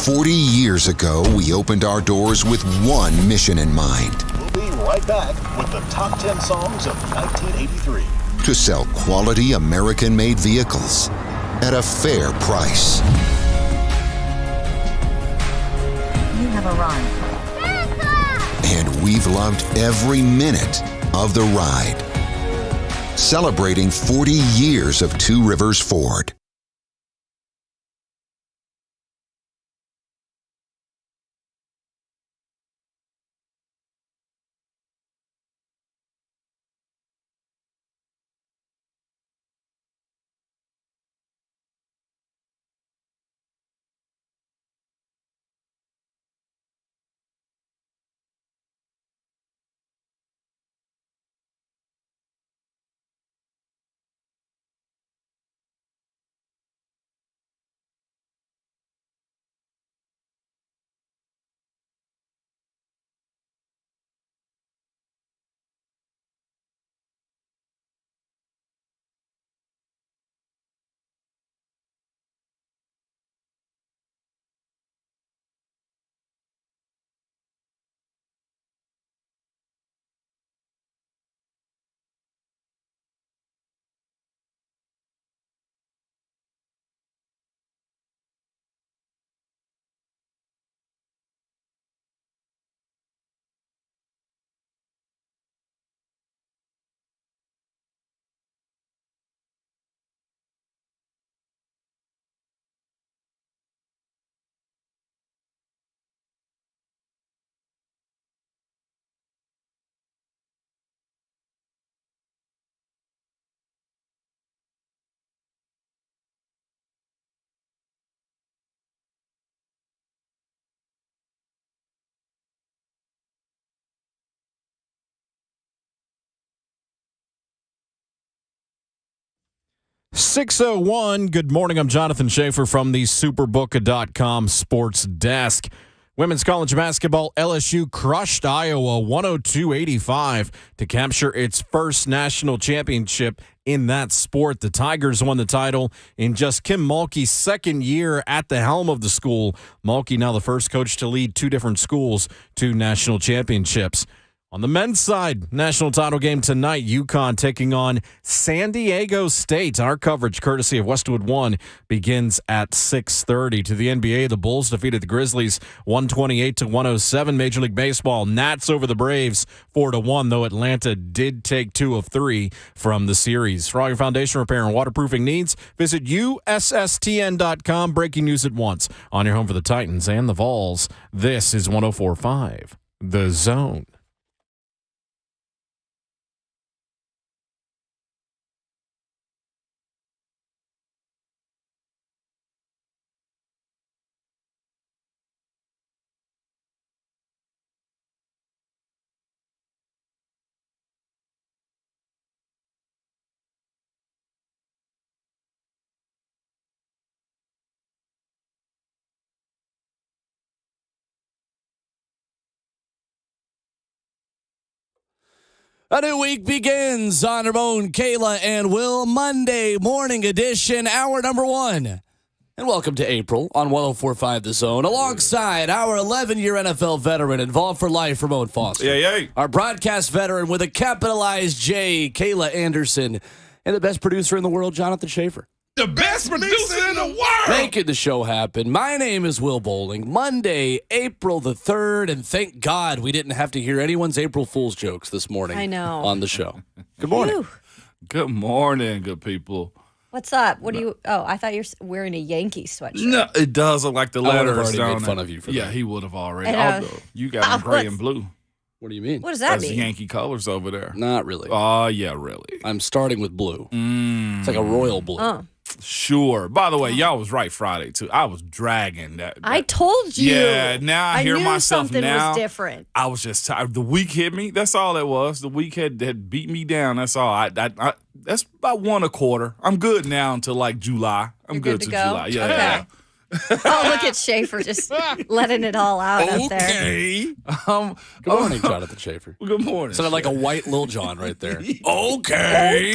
40 years ago, we opened our doors with one mission in mind. We'll be right back with the top 10 songs of 1983. To sell quality American-made vehicles at a fair price. You have arrived. And we've loved every minute of the ride. Celebrating 40 years of Two Rivers Ford. .601, good morning. I'm Jonathan Schaefer from the Superbook.com sports desk. Women's college basketball, LSU crushed Iowa 102-85 to capture its first national championship in that sport. The Tigers won the title in just Kim Mulkey's second year at the helm of the school. Mulkey now the first coach to lead two different schools to national championships. On the men's side, national title game tonight, UConn taking on San Diego State. Our coverage, courtesy of Westwood One, begins at 6:30. To the NBA, the Bulls defeated the Grizzlies 128-107. Major League Baseball, Nats over the Braves 4-1, though Atlanta did take 2 of 3 from the series. For all your foundation repair and waterproofing needs, visit USSTN.com. Breaking news at once on your home for the Titans and the Vols. This is 104.5 The Zone. A new week begins on Ramon, Kayla, and Will. Monday morning edition, hour number 1. And welcome to April on 104.5 The Zone, alongside our 11-year NFL veteran involved for life, Ramon Foster. Yeah. Our broadcast veteran with a capitalized J, Kayla Anderson, and the best producer in the world, Jonathan Schaefer. The best producer in the world. Making the show happen. My name is Will Bowling. Monday, April the 3rd, and thank God we didn't have to hear anyone's April Fool's jokes this morning. I know. On the show. Good morning. Whew. Good morning, good people. What's up? What do you? Oh, I thought you're wearing a Yankees sweatshirt. No, it does look like the I would have letters. already don't made it? fun of you for Yeah, that. he would have already. And, Although you got them gray and blue. What do you mean? What does that That's mean? Yankee colors over there. Not really. Oh, yeah, really. I'm starting with blue. It's like a royal blue. Oh, Sure. By the way, y'all was right Friday, too. I was dragging that. I told you. Yeah, now I hear knew myself something now. was different. I was just tired. The week hit me. That's all it was. The week had beat me down. That's all. I that's about 1 a quarter. I'm good now until like July. I'm You're good to to go? July. Yeah. Okay. yeah. Oh, look at Schaefer just letting it all out up there. Okay. Good morning, Jonathan Schaefer. Good morning. Sounded like a white Lil Jon right there. Okay. Okay.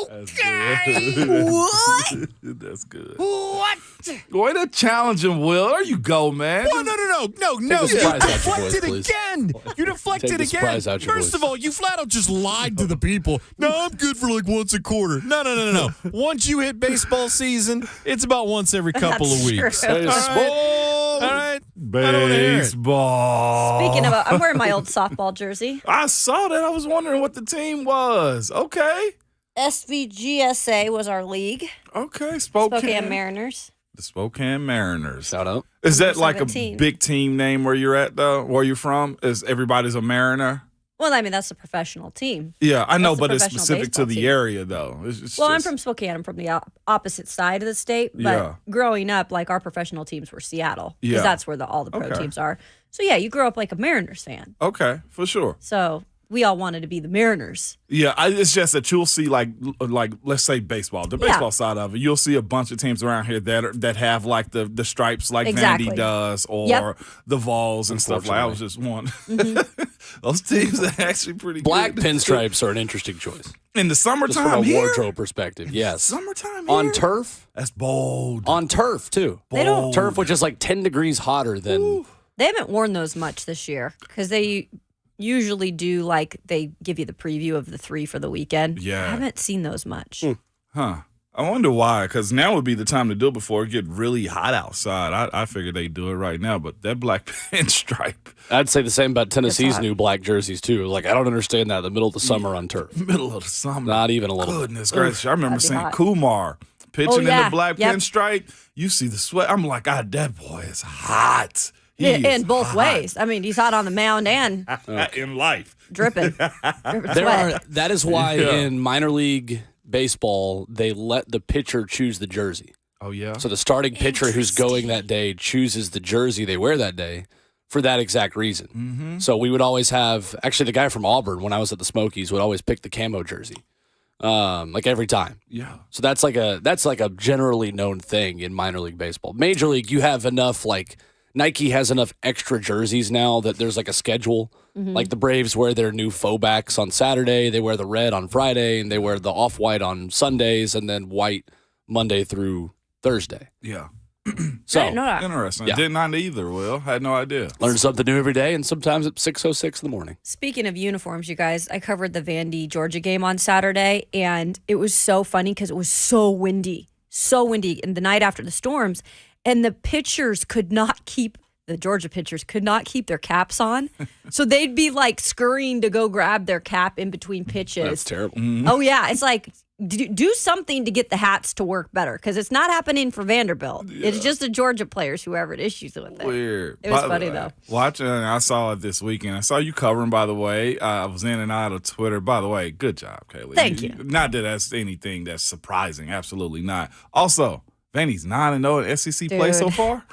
That's good. What? That's good. What? What? Way to challenge him, Will. There you go, man. Well, no. the You surprise out your deflected voice, please. again. You deflected Take the again. surprise out your First voice. of all, you flat out just lied to the people. No, I'm good for like once a quarter. No. Once you hit baseball season, it's about once every couple of That's weeks. true. All right. Baseball. Speaking of, I'm wearing my old softball jersey. I saw that. I was wondering what the team was. Okay. SVGSA was our league. Okay. Spokane Mariners. The Spokane Mariners. Shout out. Is that Number like 17. a big team name where you're at, though? Where you're from? Is everybody's a Mariner? Well, I mean, that's a professional team. Yeah, I know, That's the but it's professional specific to baseball the team. area, though. It's Well, I'm just- from Spokane. I'm from the opposite side of the state. But Yeah. growing up, like our professional teams were Seattle. Because Yeah. that's where all the pro Okay. teams are. So, yeah, you grew up like a Mariners fan. Okay, for sure. So we all wanted to be the Mariners. Yeah, it's just that you'll see like let's say baseball, the Yeah. baseball side of it. You'll see a bunch of teams around here that have like the stripes like Exactly. Vandy does, or Yep. the Vols and stuff. Like I was just one. Those teams are actually pretty Black good. pinstripes are an interesting choice. in the Just from summertime a here. wardrobe perspective, yes. Summertime here? On turf? That's bold. On turf, too. They don't- Turf, which is like 10 degrees hotter than... They haven't worn those much this year because they usually do like they give you the preview of the 3 for the weekend. Yeah. I haven't seen those much. Huh. I wonder why, because now would be the time to do it before it get really hot outside. I figured they'd do it right now, but that black pinstripe, I'd say the same about Tennessee's hot. new black jerseys, too. Like, I don't understand that in the middle of the summer on turf. middle of the summer. Not even a little bit. Goodness gracious. I remember That'd be seeing hot. Kumar pitching Oh, in yeah. the black Yep. pinstripe. You see the sweat. I'm like, God, that boy is hot. He In is both hot. ways. I mean, he's hot on the mound and In life. dripping. That is why Yeah. in minor league baseball, they let the pitcher choose the jersey. Oh, yeah? So the starting pitcher who's going that day chooses the jersey they wear that day for that exact reason. Mm-hmm. So we would always have, actually, the guy from Auburn, when I was at the Smokies, would always pick the camo jersey, like every time. Yeah. So that's like a generally known thing in minor league baseball. Major league, you have enough, like Nike has enough extra jerseys now that there's like a schedule. Like the Braves wear their new faux backs on Saturday, they wear the red on Friday, and they wear the off-white on Sundays, and then white Monday through Thursday. Yeah. So I didn't know that. Interesting. Yeah. Did not either, Will. Had no idea. learn something new every day, and sometimes at 6:06 in the morning. Speaking of uniforms, you guys, I covered the Vandy Georgia game on Saturday, and it was so funny because it was so windy in the night after the storms, and the Georgia pitchers could not keep their caps on. So they'd be like scurrying to go grab their cap in between pitches. That's terrible. Oh, yeah. It's like, do something to get the hats to work better because it's not happening for Vanderbilt. It's just the Georgia players who have issues with it. Weird. It was By the funny, way, though. Watching, I saw it this weekend. I saw you covering, by the way. I was in and out of Twitter. By the way, good job, Kaylee. Thank you. Not that that's anything that's surprising. Absolutely not. Also, Vandy's 9-0 in SEC play so Dude. far.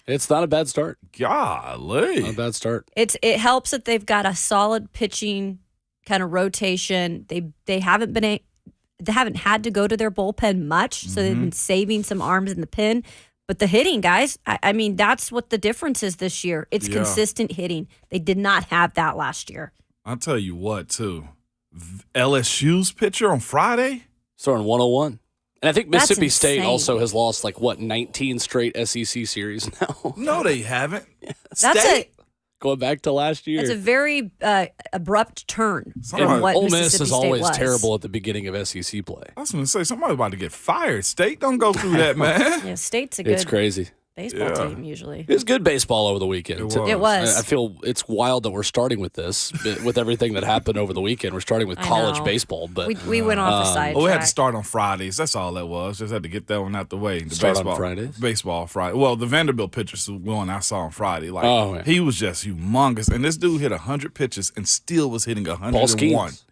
It's not a bad start. Golly. Not a bad start. It helps that they've got a solid pitching kind of rotation. They haven't had to go to their bullpen much, so they've been saving some arms in the pen. But the hitting, guys, I mean, that's what the difference is this year. It's Yeah. consistent hitting. They did not have that last year. I'll tell you what, too. LSU's pitcher on Friday? Starting 101. And I think That's Mississippi State insane. also has lost 19 straight SEC series now. No, they haven't. That's State? Going back to last year. It's a very abrupt turn Somebody- from what Ole Miss Mississippi is State always was. terrible at the beginning of SEC play. I was going to say, somebody about to get fired. State, don't go through that, man. Yeah, State's a It's good crazy. baseball Yeah. team usually. It was good baseball over the weekend. It was. It was. I feel it's wild that we're starting with this, with everything that happened over the weekend. We're starting with I college know. baseball, but We went off a side Well, we had to track. start on Fridays. That's all that was. Just had to get that one out the way. The Start on baseball, Fridays? Baseball Friday. Well, the Vanderbilt pitcher's the one I saw on Friday. Like Oh, yeah. he was just humongous, and this dude hit 100 pitches and still was hitting Paul 101. Skeens.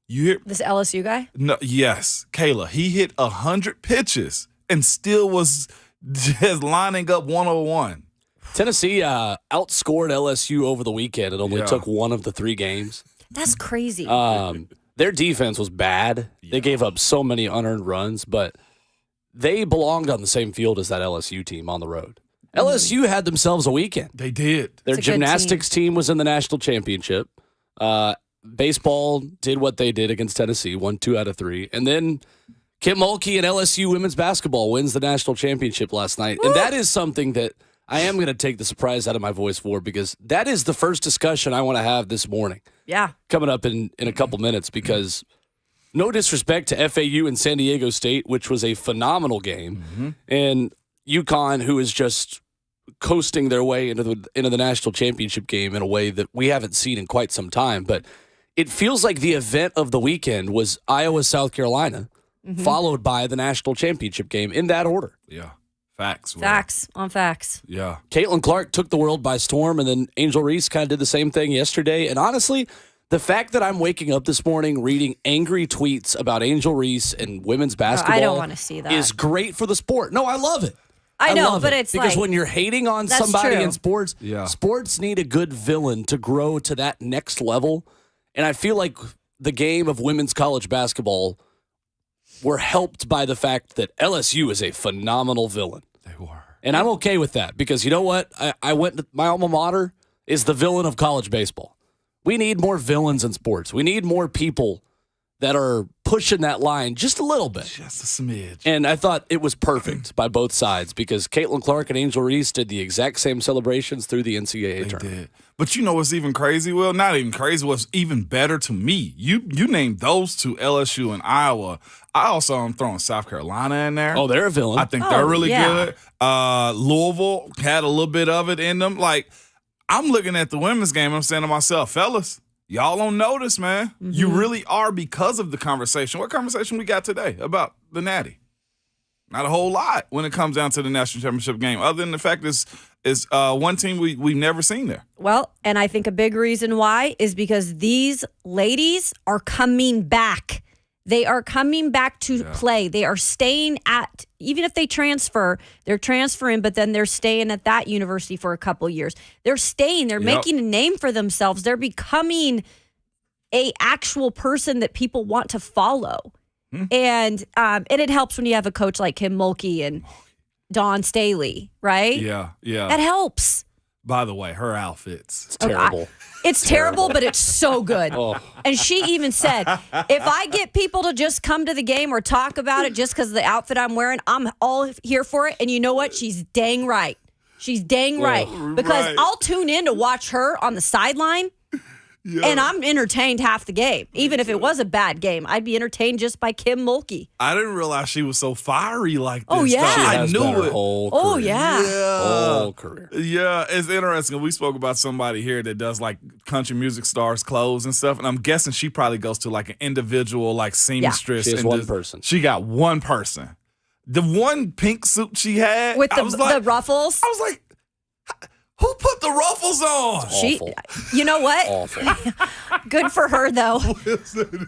You hear? This LSU guy? No, yes, Kayla. He hit 100 pitches and still was just lining up 101. Tennessee outscored LSU over the weekend. It only Yeah. took one of the 3 games. That's crazy. Their defense was bad. They gave up so many unearned runs, but they belonged on the same field as that LSU team on the road. LSU had themselves a weekend. They did. Their It's a good gymnastics team was in the national championship. Baseball did what they did against Tennessee, won 2 out of 3. And then Kim Mulkey and LSU women's basketball wins the national championship last night. And that is something that I am going to take the surprise out of my voice for, because that is the first discussion I want to have this morning. Yeah. Coming up in a couple minutes, because no disrespect to FAU and San Diego State, which was a phenomenal game, and UConn, who is just coasting their way into the national championship game in a way that we haven't seen in quite some time. But it feels like the event of the weekend was Iowa, South Carolina, followed by the national championship game in that order. Yeah. Facts. Facts on facts. Yeah. Caitlin Clark took the world by storm, and then Angel Reese kind of did the same thing yesterday. And honestly, the fact that I'm waking up this morning reading angry tweets about Angel Reese and women's basketball I don't want to see that. is great for the sport. No, I love it. I know, love but it. it's because like, when you're hating on that's somebody true. in sports, sports need a good villain to grow to that next level. And I feel like the game of women's college basketball were helped by the fact that LSU is a phenomenal villain. They were. And I'm okay with that, because you know what? I went to my alma mater is the villain of college baseball. We need more villains in sports. We need more people that are pushing that line just a little bit. Just a smidge. And I thought it was perfect by both sides, because Caitlin Clark and Angel Reese did the exact same celebrations through the NCAA tournament. Did. But you know what's even crazy? Well, not even crazy. What's even better to me? You named those two, LSU and Iowa. I also am throwing South Carolina in there. Oh, they're a villain. I think they're really yeah. good. Louisville had a little bit of it in them. Like, I'm looking at the women's game. I'm saying to myself, fellas, y'all don't notice, man. You really are, because of the conversation. What conversation we got today about the Natty? Not a whole lot when it comes down to the national championship game, other than the fact is one team we've never seen there. Well, and I think a big reason why is because these ladies are coming back. They are coming back to play. They are staying at, even if they transfer, they're transferring, but then they're staying at that university for a couple years. They're staying. They're making a name for themselves. They're becoming a actual person that people want to follow. And it helps when you have a coach like Kim Mulkey and Dawn Staley, right? Yeah. That helps. By the way, her outfits. It's terrible. It's terrible, but it's so good. And she even said, if I get people to just come to the game or talk about it just because of the outfit I'm wearing, I'm all here for it. And you know what? She's dang right. She's dang right. Because I'll tune in to watch her on the sideline. Yeah. And I'm entertained half the game. Even if it was a bad game, I'd be entertained just by Kim Mulkey. I didn't realize she was so fiery like this. Oh, yeah. I knew it. Whole career. Whole career. Yeah, it's interesting. We spoke about somebody here that does like country music stars' clothes and stuff, and I'm guessing she probably goes to like an individual like seamstress. She has one person. She got one person. The one pink suit she had with the ruffles. I was like, who put the ruffles on? You know what? Awful. Good for her, though.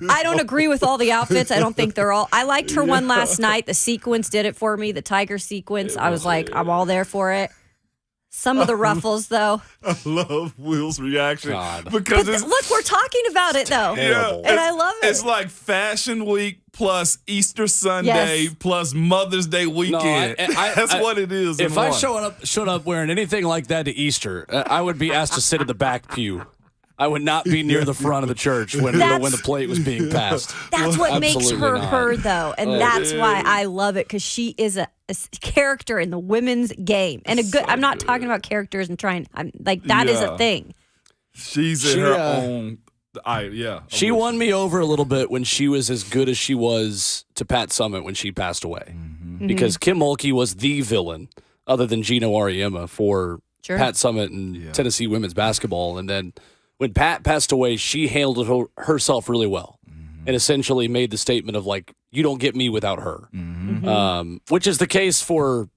I don't agree with all the outfits. I don't think they're all. I liked her one last night. The sequence did it for me. The tiger sequence. I was like, I'm all there for it. Some of the ruffles, though. I love Will's reaction. Because look, we're talking about it, though. Terrible. And I love it. It's like Fashion Week plus Easter Sunday plus Mother's Day weekend. That's what it is. If I showed up wearing anything like that to Easter, I would be asked to sit in the back pew. I would not be near the front of the church when the plate was being passed. That's what makes her not. her, though. And that's why I love it, because she is a character in the women's game. And I'm not talking about characters and that is a thing. She's in her own. She won me over a little bit when she was as good as she was to Pat Summitt when she passed away. Because Kim Mulkey was the villain, other than Gino Auriemma, for Pat Summitt and Tennessee women's basketball. And then when Pat passed away, she handled it herself really well and essentially made the statement of, like, you don't get me without her, which is the case for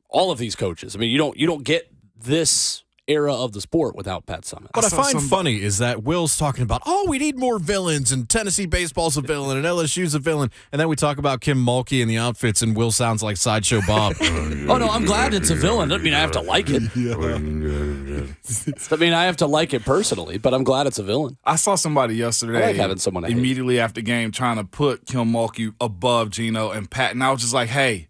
all of these coaches. I mean, you don't get this era of the sport without Pat Summitt. What I find funny is that Will's talking about, we need more villains, and Tennessee baseball's a villain, and LSU's a villain, and then we talk about Kim Mulkey and the outfits, and Will sounds like Sideshow Bob. Oh, no, I'm glad it's a villain. Doesn't mean I have to like it. I mean, I have to like it personally, but I'm glad it's a villain. I saw somebody yesterday I like having someone immediately after game trying to put Kim Mulkey above Gino and Pat, and I was just like, hey,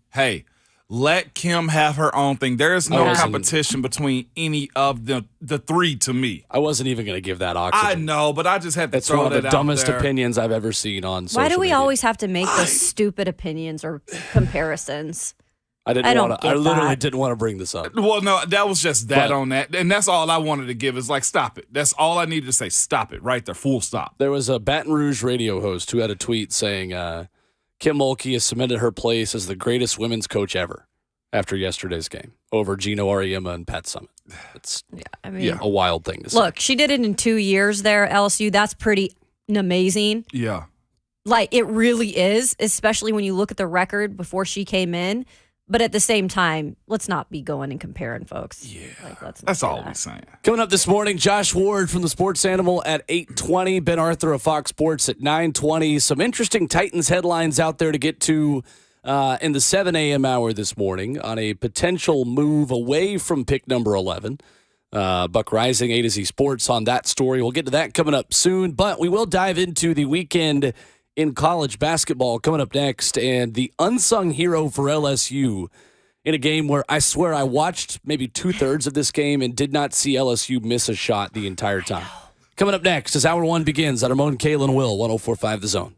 Let Kim have her own thing. There is no Yeah. competition between any of the three to me. I wasn't even going to give that oxygen. I know, but I just had to That's throw one of that the out dumbest there. opinions I've ever seen on social Why do we media. always have to make those stupid opinions or comparisons? I I don't want to. I get literally that. didn't want to bring this up. Well, no, that was just that But- on that. And that's all I wanted to give is like, stop it. That's all I needed to say. Stop it right there. Full stop. There was a Baton Rouge radio host who had a tweet saying Kim Mulkey has cemented her place as the greatest women's coach ever after yesterday's game over Gino Auriemma and Pat Summitt. It's I mean, a wild thing to say. look, she did it in 2 years there at LSU. That's pretty amazing. Yeah. Like, it really is, especially when you look at the record before she came in. But at the same time, let's not be going and comparing folks. Yeah. Like, let's not That's do all that. we're saying. Coming up this morning, Josh Ward from the Sports Animal at 8:20. Ben Arthur of Fox Sports at 9:20. Some interesting Titans headlines out there to get to in the 7 a.m. hour this morning on a potential move away from pick number 11. Buck Rising, A to Z Sports on that story. We'll get to that coming up soon, but we will dive into the weekend in college basketball coming up next, and the unsung hero for LSU in a game where I swear I watched maybe 2/3 of this game and did not see LSU miss a shot the entire time. Coming up next as Hour 1 begins on Ramon, Kayla, and Will, 104.5 The Zone.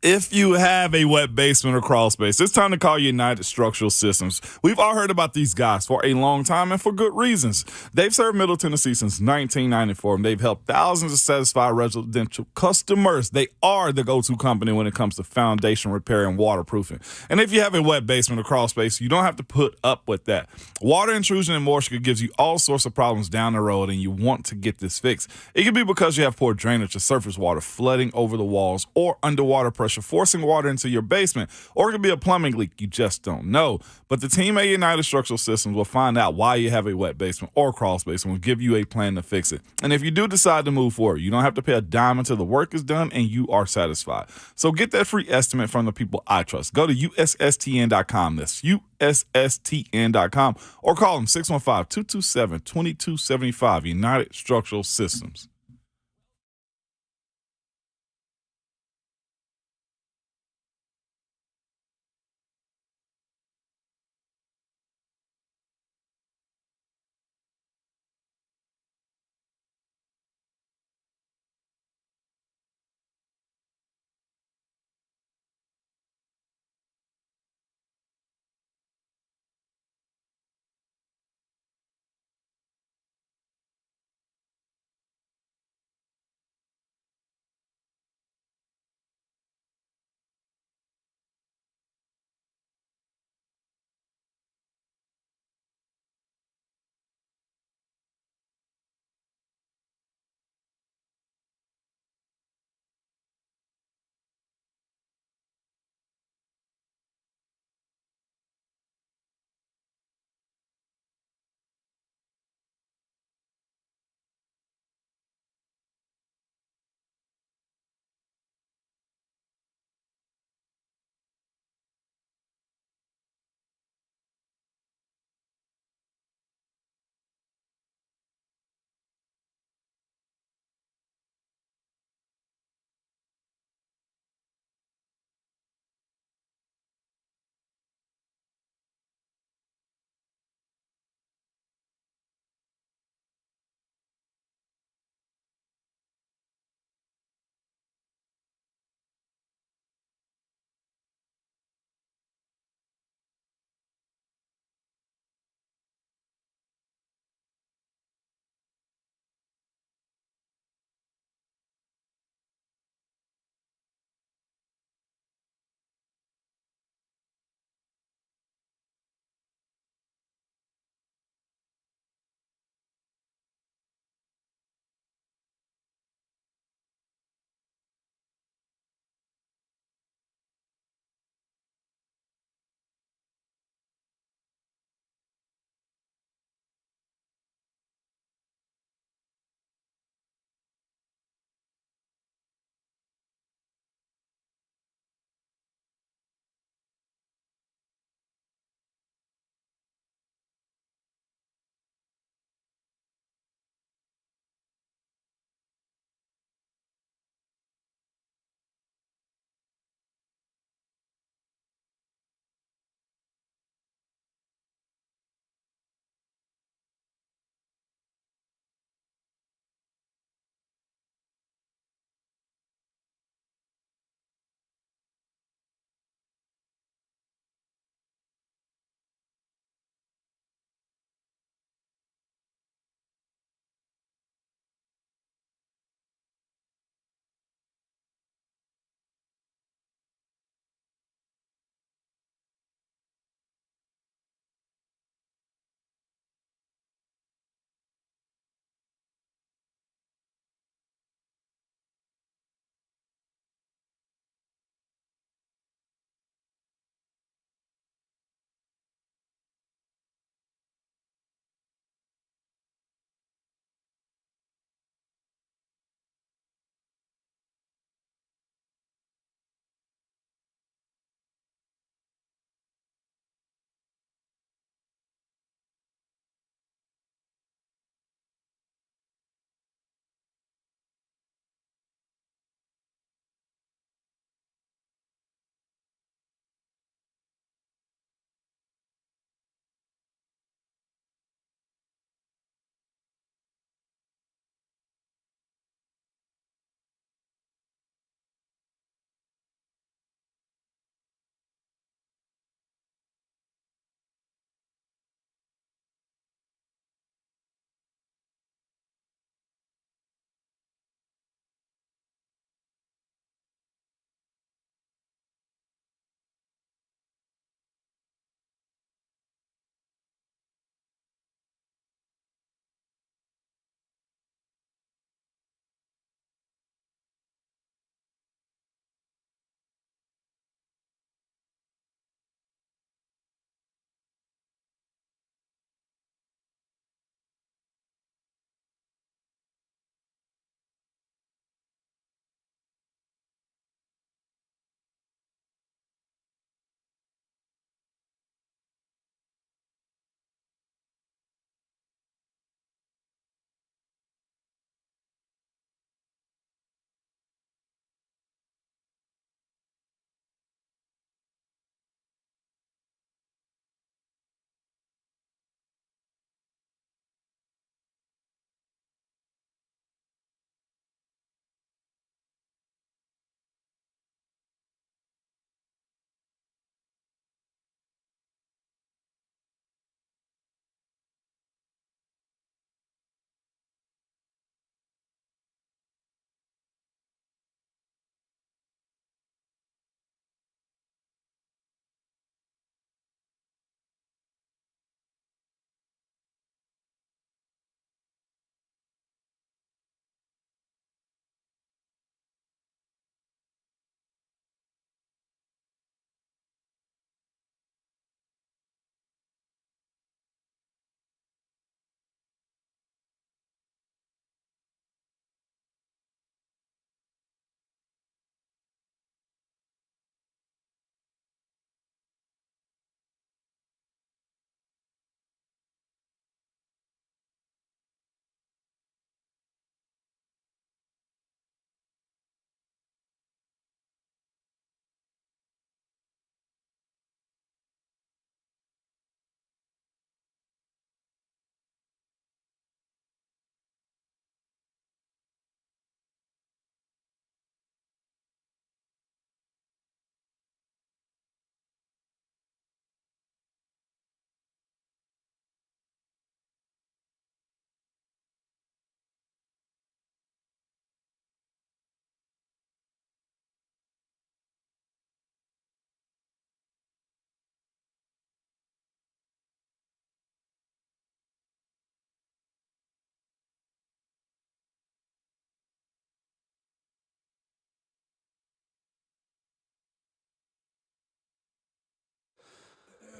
If you have a wet basement or crawl space, it's time to call United Structural Systems. We've all heard about these guys for a long time and for good reasons. They've served Middle Tennessee since 1994, and they've helped thousands of satisfied residential customers. They are the go-to company when it comes to foundation repair and waterproofing. And if you have a wet basement or crawl space, you don't have to put up with that. Water intrusion and moisture gives you all sorts of problems down the road, and you want to get this fixed. It could be because you have poor drainage or surface water flooding over the walls or underwater pressure forcing water into your basement, or it could be a plumbing leak you just don't know. But the team at United Structural Systems will find out why you have a wet basement or crawl space and will give you a plan to fix it. And if you do decide to move forward, you don't have to pay a dime until the work is done and you are satisfied. So get that free estimate from the people I trust. Go to USSTN.com. That's USSTN.com, or call them 615-227-2275. United Structural Systems.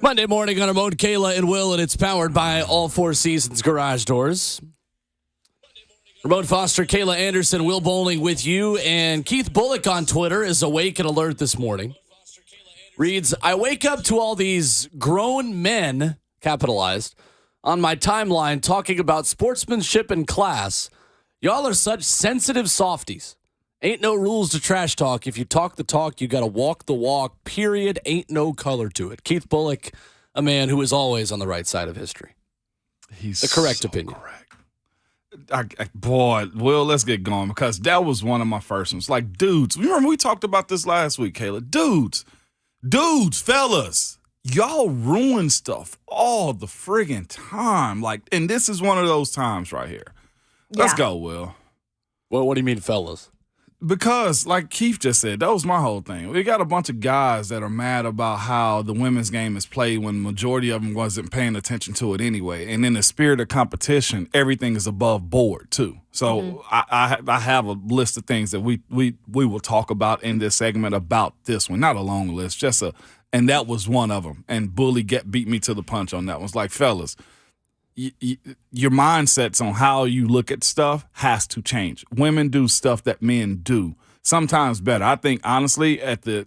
Monday morning on Ramon, Kayla, and Will, and it's powered by All Four Seasons Garage Doors. Ramon Foster, Kayla Anderson, Will Bowling with you, and Keith Bullock on Twitter is awake and alert this morning. Reads, I wake up to all these grown men, capitalized, on my timeline talking about sportsmanship and class. Y'all are such sensitive softies. Ain't no rules to trash talk. If you talk the talk, you got to walk the walk, period. Ain't no color to it. Keith Bullock, a man who is always on the right side of history. He's the correct so opinion. Correct. Boy, Will, let's get going because that was one of my first ones. Like, dudes, remember we talked about this last week, Kayla? Dudes, fellas, y'all ruin stuff all the friggin' time. Like, and this is one of those times right here. Let's go, Will. Well, what do you mean, fellas? Because, like Keith just said, that was my whole thing. We got a bunch of guys that are mad about how the women's game is played when the majority of them wasn't paying attention to it anyway. And in the spirit of competition, everything is above board, too. So I have a list of things that we will talk about in this segment about this one. Not a long list, and that was one of them. And Bully beat me to the punch on that one. It's like, fellas, your mindsets on how you look at stuff has to change. Women do stuff that men do, sometimes better. I think honestly at the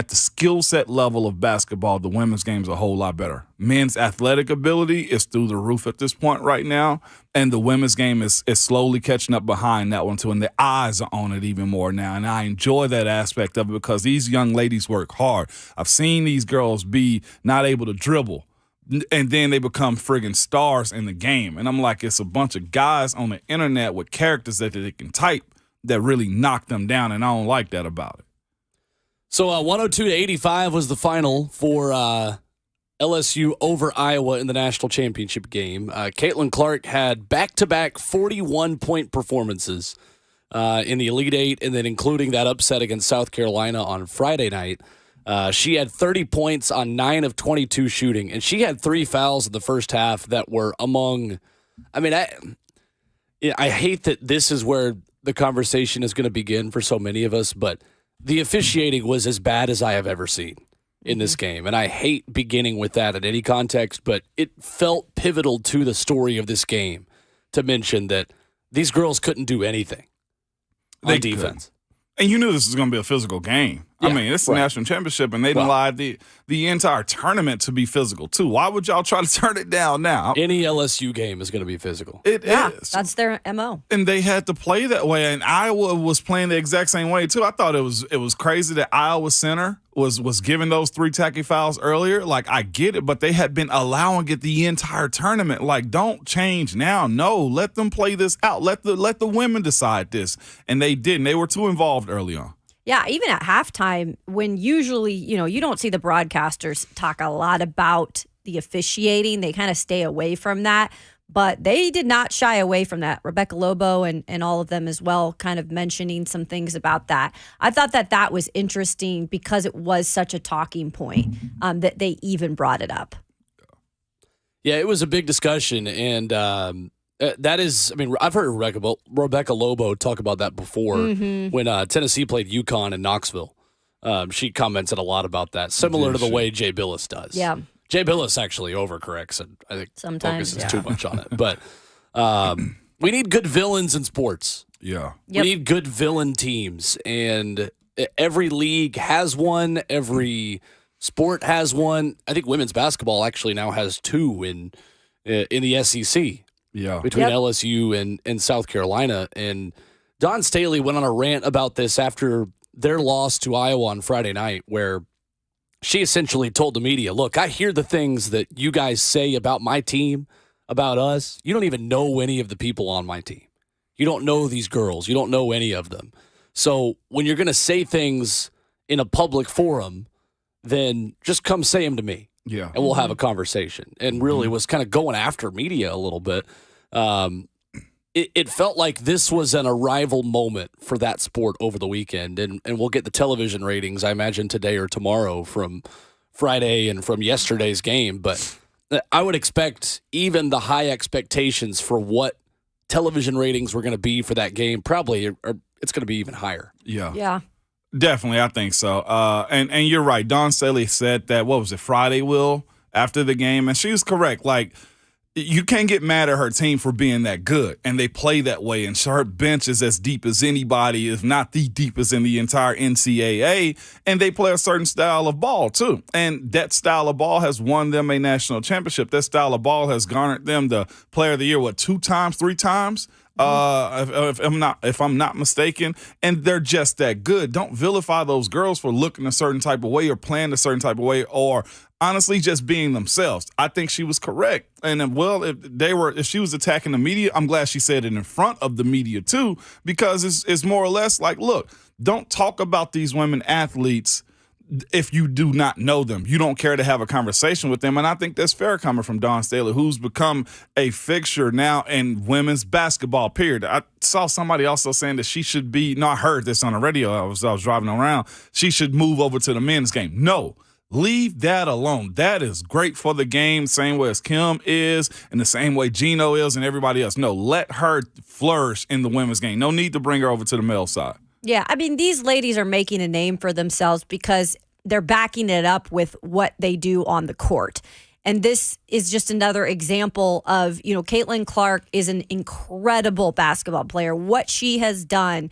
skill set level of basketball, the women's game is a whole lot better. Men's athletic ability is through the roof at this point right now, and the women's game is slowly catching up behind that one too, and the eyes are on it even more now, and I enjoy that aspect of it because these young ladies work hard. I've seen these girls be not able to dribble, and then they become friggin' stars in the game. And I'm like, it's a bunch of guys on the internet with characters that they can type that really knock them down, and I don't like that about it. So 102-85 was the final for LSU over Iowa in the national championship game. Caitlin Clark had back-to-back 41-point performances in the Elite Eight, and then including that upset against South Carolina on Friday night. She had 30 points on 9 of 22 shooting, and she had 3 fouls in the first half that were among – I mean, I hate that this is where the conversation is going to begin for so many of us, but the officiating was as bad as I have ever seen in this game, and I hate beginning with that in any context, but it felt pivotal to the story of this game to mention that these girls couldn't do anything on defense. And you knew this was going to be a physical game. Yeah, I mean, it's a national championship, and they allowed the entire tournament to be physical, too. Why would y'all try to turn it down now? Any LSU game is going to be physical. It is. That's their MO. And they had to play that way, and Iowa was playing the exact same way, too. I thought it was crazy that Iowa center was giving those 3 tacky fouls earlier. Like, I get it, but they had been allowing it the entire tournament. Like, don't change now. No, let them play this out. Let the women decide this. And they didn't. They were too involved early on. Yeah, even at halftime, when usually, you don't see the broadcasters talk a lot about the officiating. They kind of stay away from that. But they did not shy away from that. Rebecca Lobo and all of them as well kind of mentioning some things about that. I thought that was interesting because it was such a talking point that they even brought it up. Yeah, it was a big discussion, and that is, I mean, I've heard Rebecca Lobo talk about that before when Tennessee played UConn in Knoxville. She commented a lot we that, similar to the way Jay Billis does. Yeah. Jay Billis actually overcorrects and I think sometimes focuses too much on it. But we need good villains in sports. Yeah. We need good villain teams. And every league has one. Every sport has one. I think women's basketball actually now has 2 in the SEC. Yeah. Between LSU and South Carolina. And Dawn Staley went on a rant about this after their loss to Iowa on Friday night, where she essentially told the media, look, I hear the things that you guys say about my team, about us. You don't even know any of the people on my team. You don't know these girls. You don't know any of them. So when you're going to say things in a public forum, then just come say them to me. Yeah. And we'll have a conversation. And really was kind of going after media a little bit. It felt like this was an arrival moment for that sport over the weekend. And we'll get the television ratings, I imagine, today or tomorrow from Friday and from yesterday's game. But I would expect even the high expectations for what television ratings were going to be for that game, probably it's going to be even higher. Yeah. Yeah. Definitely, I think so. And you're right. Dawn Staley said that, what was it, Friday, Will, after the game? And she was correct. Like, you can't get mad at her team for being that good, and they play that way. And her bench is as deep as anybody, if not the deepest in the entire NCAA, and they play a certain style of ball, too. And that style of ball has won them a national championship. That style of ball has garnered them the Player of the Year, 2 times, 3 times? If I'm not mistaken, and they're just that good. Don't vilify those girls for looking a certain type of way or playing a certain type of way, or honestly just being themselves. I think she was correct. And if she was attacking the media, I'm glad she said it in front of the media too, because it's more or less like, look, don't talk about these women athletes if you do not know them. You don't care to have a conversation with them. And I think that's fair coming from Dawn Staley, who's become a fixture now in women's basketball, period. I saw somebody also saying that she should be, no, I heard this on the radio. I was driving around. She should move over to the men's game. No. Leave that alone. That is great for the game, same way as Kim is, and the same way Gino is, and everybody else. No, let her flourish in the women's game. No need to bring her over to the male side. Yeah, I mean, these ladies are making a name for themselves because they're backing it up with what they do on the court. And this is just another example of, Caitlin Clark is an incredible basketball player. What she has done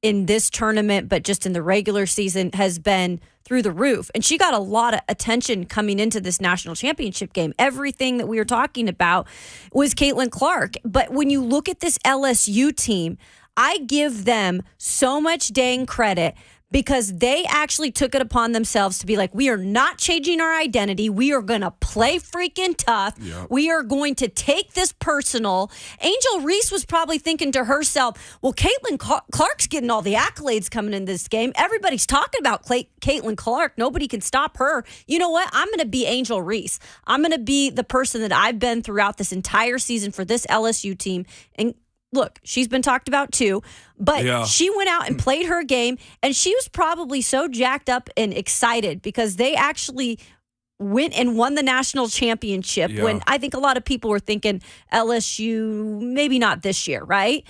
in this tournament, but just in the regular season, has been through the roof. And she got a lot of attention coming into this national championship game. Everything that we were talking about was Caitlin Clark. But when you look at this LSU team, I give them so much dang credit because they actually took it upon themselves to be like, we are not changing our identity. We are going to play freaking tough. Yep. We are going to take this personal. Angel Reese was probably thinking to herself, well, Caitlin Clark's getting all the accolades coming in this game. Everybody's talking about Caitlin Clark. Nobody can stop her. You know what? I'm going to be Angel Reese. I'm going to be the person that I've been throughout this entire season for this LSU team. And look, she's been talked about too, but she went out and played her game, and she was probably so jacked up and excited because they actually went and won the national championship when I think a lot of people were thinking LSU, maybe not this year, right?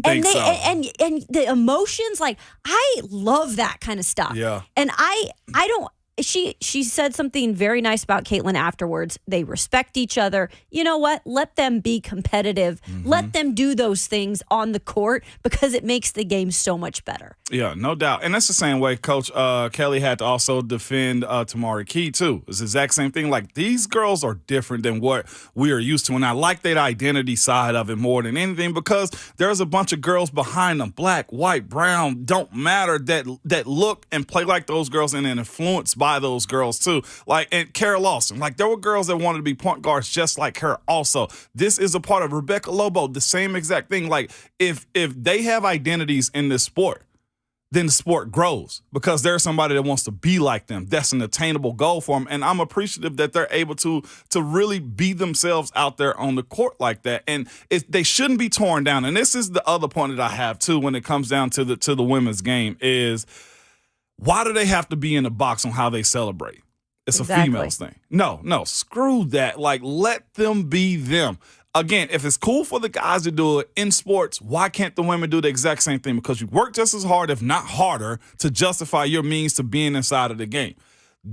And the emotions, like, I love that kind of stuff. Yeah. And I don't. She said something very nice about Caitlin afterwards. They respect each other. You know what? Let them be competitive. Mm-hmm. Let them do those things on the court because it makes the game so much better. Yeah, no doubt. And that's the same way Coach Kelly had to also defend Tamari Key, too. It's the exact same thing. Like, these girls are different than what we are used to. And I like that identity side of it more than anything because there's a bunch of girls behind them, black, white, brown, don't matter, that look and play like those girls and then influenced by those girls too. Like, and Kara Lawson, like, there were girls that wanted to be point guards just like her also. This is a part of Rebecca Lobo, the same exact thing. Like, if they have identities in this sport, then the sport grows because there's somebody that wants to be like them. That's an attainable goal for them. And I'm appreciative that they're able to really be themselves out there on the court like that. And they shouldn't be torn down. And this is the other point that I have too when it comes down to the women's game is, why do they have to be in a box on how they celebrate? It's a female's thing. No, screw that. Like, let them be them. Again, if it's cool for the guys to do it in sports, why can't the women do the exact same thing? Because you work just as hard, if not harder, to justify your means to being inside of the game.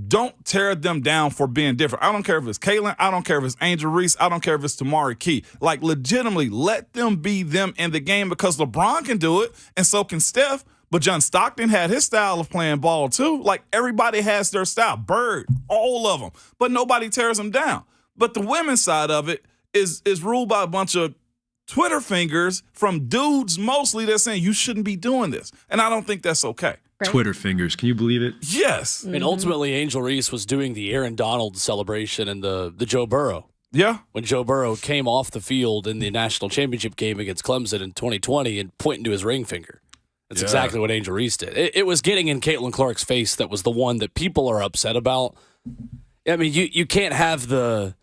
Don't tear them down for being different. I don't care if it's Caitlin. I don't care if it's Angel Reese. I don't care if it's Tamari Key. Like, legitimately, let them be them in the game because LeBron can do it, and so can Steph. But John Stockton had his style of playing ball, too. Like, everybody has their style. Bird, all of them. But nobody tears them down. But the women's side of it is ruled by a bunch of Twitter fingers from dudes mostly that's saying you shouldn't be doing this. And I don't think that's okay. Right. Twitter fingers. Can you believe it? Yes. I mean, ultimately, Angel Reese was doing the Aaron Donald celebration and the Joe Burrow. Yeah. When Joe Burrow came off the field in the national championship game against Clemson in 2020 and pointing to his ring finger. That's exactly what Angel Reese did. It was getting in Caitlin Clark's face that was the one that people are upset about. I mean, you can't have the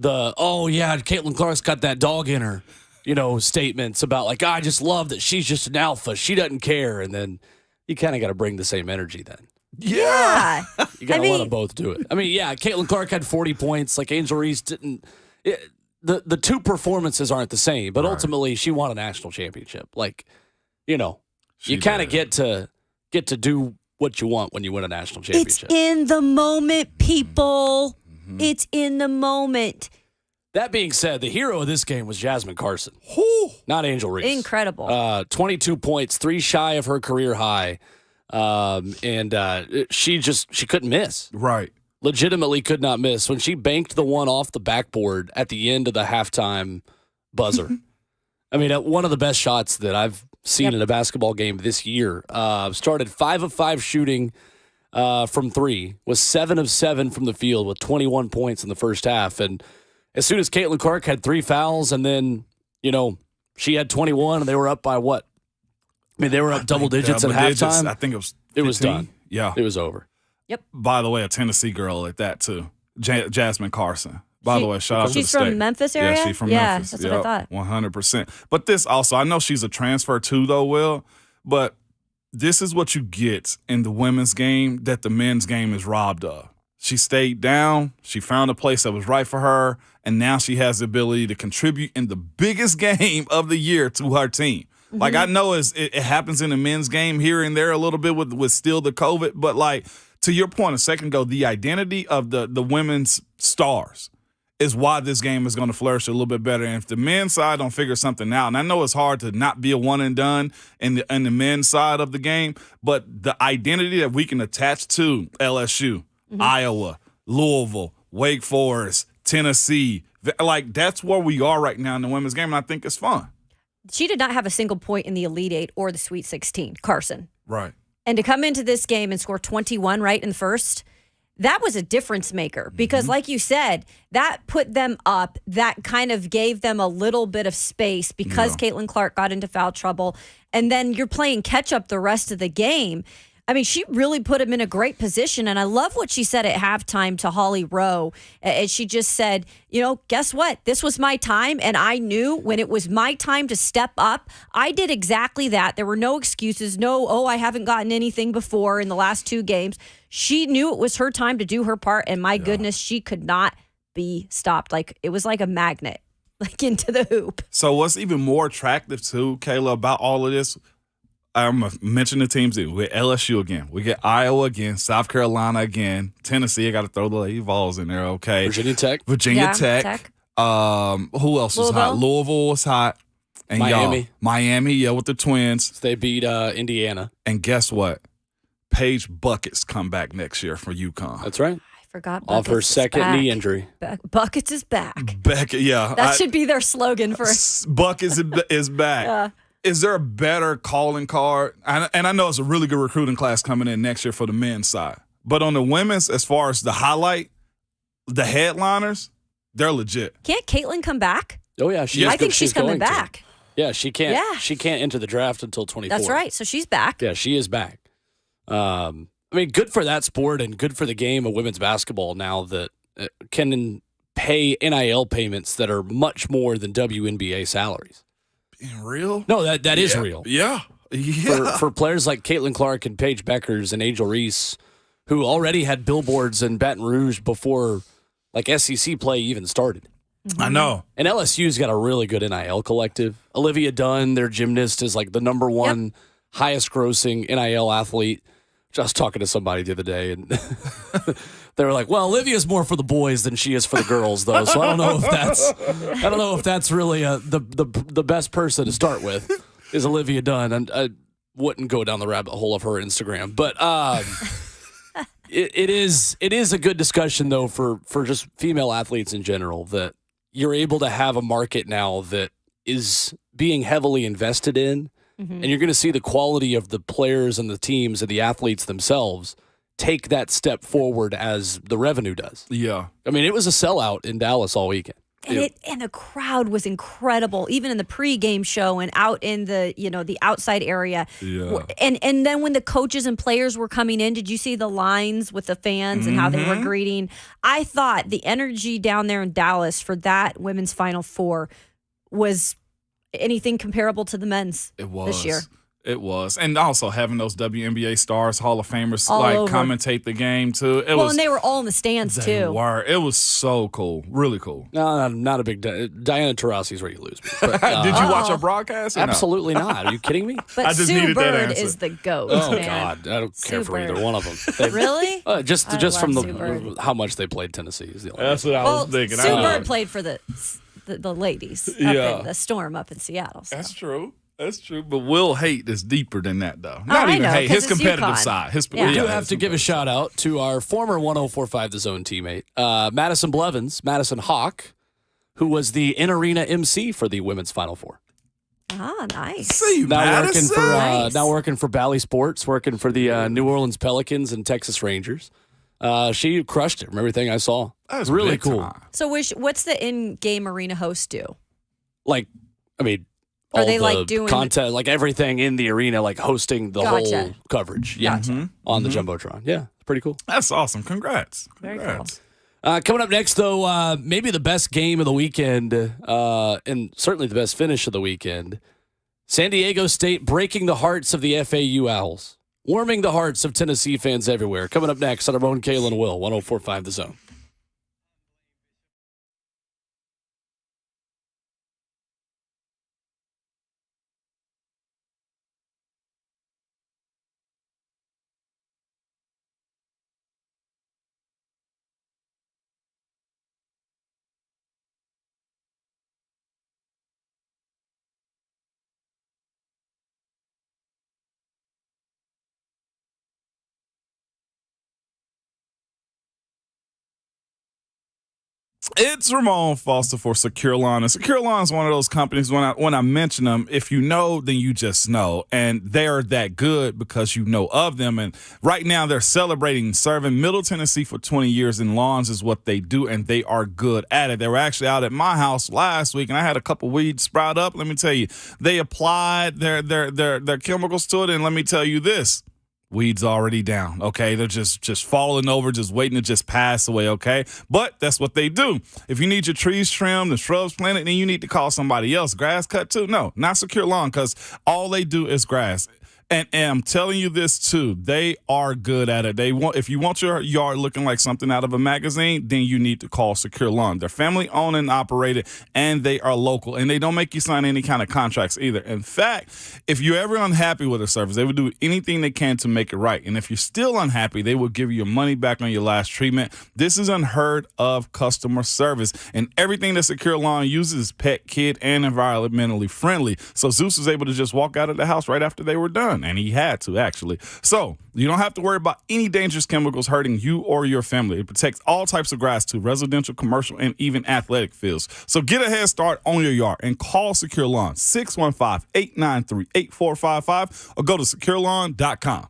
Caitlin Clark's got that dog in her, statements about like, I just love that she's just an alpha. She doesn't care. And then you kind of got to bring the same energy then. Yeah. You got to let them both do it. I mean, yeah, Caitlin Clark had 40 points. Like, Angel Reese didn't. The two performances aren't the same, but ultimately she won a national championship. Like, you kind of get to do what you want when you win a national It's championship. in the moment, people. It's in the moment. That being said, the hero of this game was Jasmine Carson, not Angel Reese. Incredible. 22 points, 3 shy of her career high. She couldn't miss. Right. Legitimately could not miss. When she banked the one off the backboard at the end of the halftime buzzer. I mean, one of the best shots that I've seen in a basketball game this year. Started 5 of 5 shooting from 3, was 7 of 7 from the field with 21 points in the first half. And as soon as Caitlin Clark had 3 fouls and then, she had 21 and they were up by what? I mean, they were up double digits at halftime. I think it was 15. It was done. Yeah. It was over. By the way, a Tennessee girl at that, too. Jasmine Carson. By the way, shout out to the She's state. from Memphis area? Yeah, she's from Yeah, Memphis. that's what I thought. 100%. But this also, I know she's a transfer too, though, Will, but this is what you get in the women's game that the men's game is robbed of. She stayed down. She found a place that was right for her, and now she has the ability to contribute in the biggest game of the year to her team. Like, I know it happens in the men's game here and there a little bit with still the COVID, but, like, to your point a second ago, the identity of the women's stars is why this game is going to flourish a little bit better. And if the men's side don't figure something out, and I know it's hard to not be a one and done in the men's side of the game, but the identity that we can attach to LSU, Iowa, Louisville, Wake Forest, Tennessee, like that's where we are right now in the women's game, and I think it's fun. She did not have a single point in the Elite Eight or the Sweet 16, Carson. Right. And to come into this game and score 21 right in the first, that was a difference maker because, like you said, that put them up. That kind of gave them a little bit of space because Caitlin Clark got into foul trouble. And then you're playing catch up the rest of the game. I mean, she really put him in a great position. And I love what she said at halftime to Holly Rowe. And she just said, guess what? This was my time. And I knew when it was my time to step up, I did exactly that. There were no excuses. No, I haven't gotten anything before in the last 2 games. She knew it was her time to do her part. And my goodness, she could not be stopped. Like, it was like a magnet, like into the hoop. So what's even more attractive too, Kayla, about all of this, I'm going to mention the teams. We get LSU again. We get Iowa again, South Carolina again, Tennessee. I got to throw the Lady Vols in there, okay? Virginia Tech. Tech. Who else was hot? Louisville was hot. And Miami, with the Twins. They beat Indiana. And guess what? Paige Buckets come back next year for UConn. That's right. I forgot Buckets. Off her second knee injury. Buckets is back. Yeah. That should be their slogan for Buckets is back. Is there a better calling card? And I know it's a really good recruiting class coming in next year for the men's side. But on the women's, as far as the highlight, the headliners, they're legit. Can't Caitlin come back? Oh, yeah. I think she's coming back. Yeah, she can't. Yeah. She can't enter the draft until 24. That's right. So she's back. Yeah, she is back. I mean, good for that sport and good for the game of women's basketball now that can pay NIL payments that are much more than WNBA salaries. Being real? No, that is real. Yeah. For players like Caitlin Clark and Paige Beckers and Angel Reese, who already had billboards in Baton Rouge before like SEC play even started. I know. And LSU's got a really good NIL collective. Olivia Dunn, their gymnast, is like the number 1 highest grossing NIL athlete. Just talking to somebody the other day, and they were like, "Well, Olivia's more for the boys than she is for the girls, though." So I don't know if that's really the best person to start with is Olivia Dunn. And I wouldn't go down the rabbit hole of her Instagram, but it is a good discussion though for just female athletes in general that you're able to have a market now that is being heavily invested in. And you're going to see the quality of the players and the teams and the athletes themselves take that step forward as the revenue does. Yeah. I mean, it was a sellout in Dallas all weekend. And the crowd was incredible, even in the pregame show and out in the the outside area. Yeah. And then when the coaches and players were coming in, did you see the lines with the fans and how they were greeting? I thought the energy down there in Dallas for that women's Final Four was anything comparable to the men's this year. It was. And also having those WNBA stars, Hall of Famers, All over. commentate the game, too. And they were all in the stands, They too. were. It was so cool. Really cool. No, I'm not a big Diana Taurasi is where you lose me. But, Did you watch our broadcast? Or no? absolutely not. Are you kidding me? But I just Sue needed that Bird answer. is the GOAT, Oh man. God, I don't care Sue for Bird. either one of them. Really? Just I from love Sue Bird. how much they played Tennessee is the only. That's what I Well, was thinking. Sue I know. Bird played for the ladies up Yeah. in the Storm up in Seattle. So. That's true. That's true. But Will hate is deeper than that, though. Oh, Not I even know, hate. 'cause His it's competitive UConn. side. Yeah. We do his have to give a shout out to our former 104.5 The Zone teammate, Madison Blevins, Madison Hawk, who was the in-arena MC for the women's Final Four. Ah, nice. See, Madison. Nice. Now working for Bally Sports, working for the New Orleans Pelicans and Texas Rangers. She crushed it from everything I saw. That's really big cool. time. So what's the in-game arena host do? Like, I mean, Are all they, the like, doing- content, like everything in the arena, like hosting the Gotcha. whole coverage. Yeah, Gotcha. on the jumbotron. Yeah, pretty cool. That's awesome. Congrats. Very Congrats. Coming up next, though, maybe the best game of the weekend, and certainly the best finish of the weekend. San Diego State breaking the hearts of the FAU Owls, warming the hearts of Tennessee fans everywhere. Coming up next on our own Kayla and Will, 104.5 The Zone. It's Ramon Foster for Secure Lawn. And Secure Lawn is one of those companies, when I mention them, if you know, then you just know. And they're that good because you know of them. And right now they're celebrating serving Middle Tennessee for 20 years in lawns is what they do, and they are good at it. They were actually out at my house last week, and I had a couple weeds sprout up. Let me tell you, they applied their chemicals to it, and let me tell you this. Weeds already down, okay? They're just falling over, just waiting to just pass away, okay? But that's what they do. If you need your trees trimmed, the shrubs planted, then you need to call somebody else. Grass cut too? No, not Secure Lawn, because all they do is grass. And I'm telling you this too, they are good at it. If you want your yard looking like something out of a magazine, then you need to call Secure Lawn. They're family owned and operated, and they are local, and they don't make you sign any kind of contracts either. In fact, if you're ever unhappy with a service, they will do anything they can to make it right. And if you're still unhappy, they will give you your money back on your last treatment. This is unheard of customer service, and everything that Secure Lawn uses is pet, kid, and environmentally friendly. So Zeus was able to just walk out of the house right after they were done. And he had to, actually. So you don't have to worry about any dangerous chemicals hurting you or your family. It protects all types of grass too, residential, commercial, and even athletic fields. So get a head start on your yard and call Secure Lawn, 615-893-8455, or go to securelawn.com.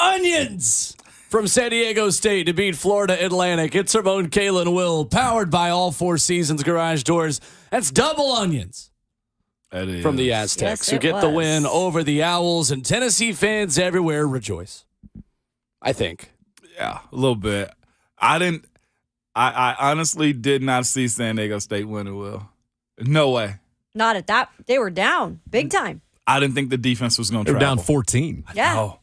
onions from San Diego State to beat Florida Atlantic. It's our own Kayla and Will, powered by All Four Seasons Garage Doors. That's double onions That is. from the Aztecs, Yes, who it get the was. win over the Owls, and Tennessee fans everywhere rejoice. I think. Yeah, a little bit. I honestly did not see San Diego State winning, Will. No way. Not at that. They were down big time. I didn't think the defense was going to They're travel. down 14. Yeah. Oh,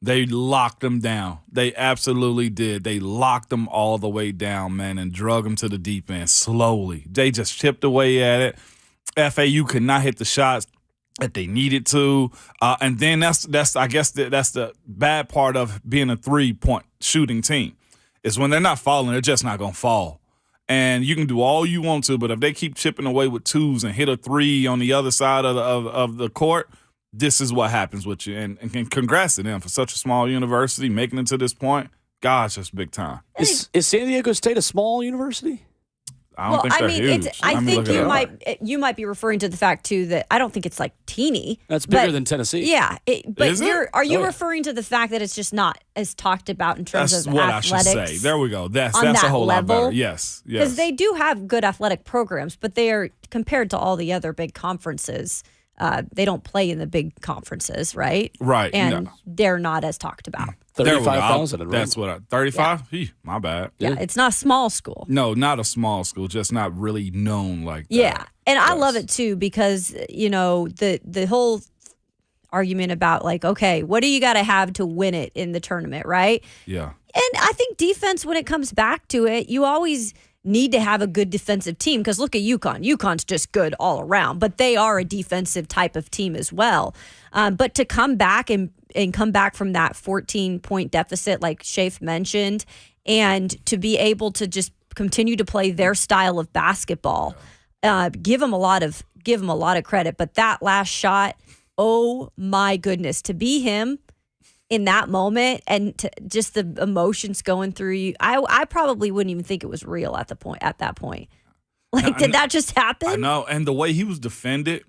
they locked them down. They absolutely did. They locked them all the way down, man, and drug them to the deep end slowly. They just chipped away at it. FAU could not hit the shots that they needed to, and then that's I guess that's the bad part of being a 3-point shooting team is when they're not falling, they're just not gonna fall. And you can do all you want to, but if they keep chipping away with twos and hit a 3 on the other side of the court, this is what happens with you. And congrats to them for such a small university making it to this point. Gosh, that's big time. Is San Diego State a small university? I don't think they're huge. I Let me think look it up. you might be referring to the fact too that I don't think it's like teeny. That's bigger but- than Tennessee. Yeah, but Is it? are you Oh, yeah. referring to the fact that it's just not as talked about in terms That's of what athletics? I should say. There we go. That's on a that whole lot level? better. Yes. Because they do have good athletic programs, but they are compared to all the other big conferences. They don't play in the big conferences, right? Right, and no. they're not as talked about. There we go. 35,000. That's what 35? My bad. Yeah, it's not a small school. No, not a small school, just not really known like that. Yeah, and I Yes. love it too because the whole argument about like, okay, what do you got to have to win it in the tournament, right? Yeah. And I think defense, when it comes back to it, you always need to have a good defensive team because look at UConn. UConn's just good all around, but they are a defensive type of team as well. But to come back and come back from that 14-point deficit, like Shafe mentioned, and to be able to just continue to play their style of basketball, give them a lot of credit. But that last shot, oh my goodness, to be him in that moment and just the emotions going through you, I probably wouldn't even think it was real at that point. Like, did that just happen? I know. And the way he was defended,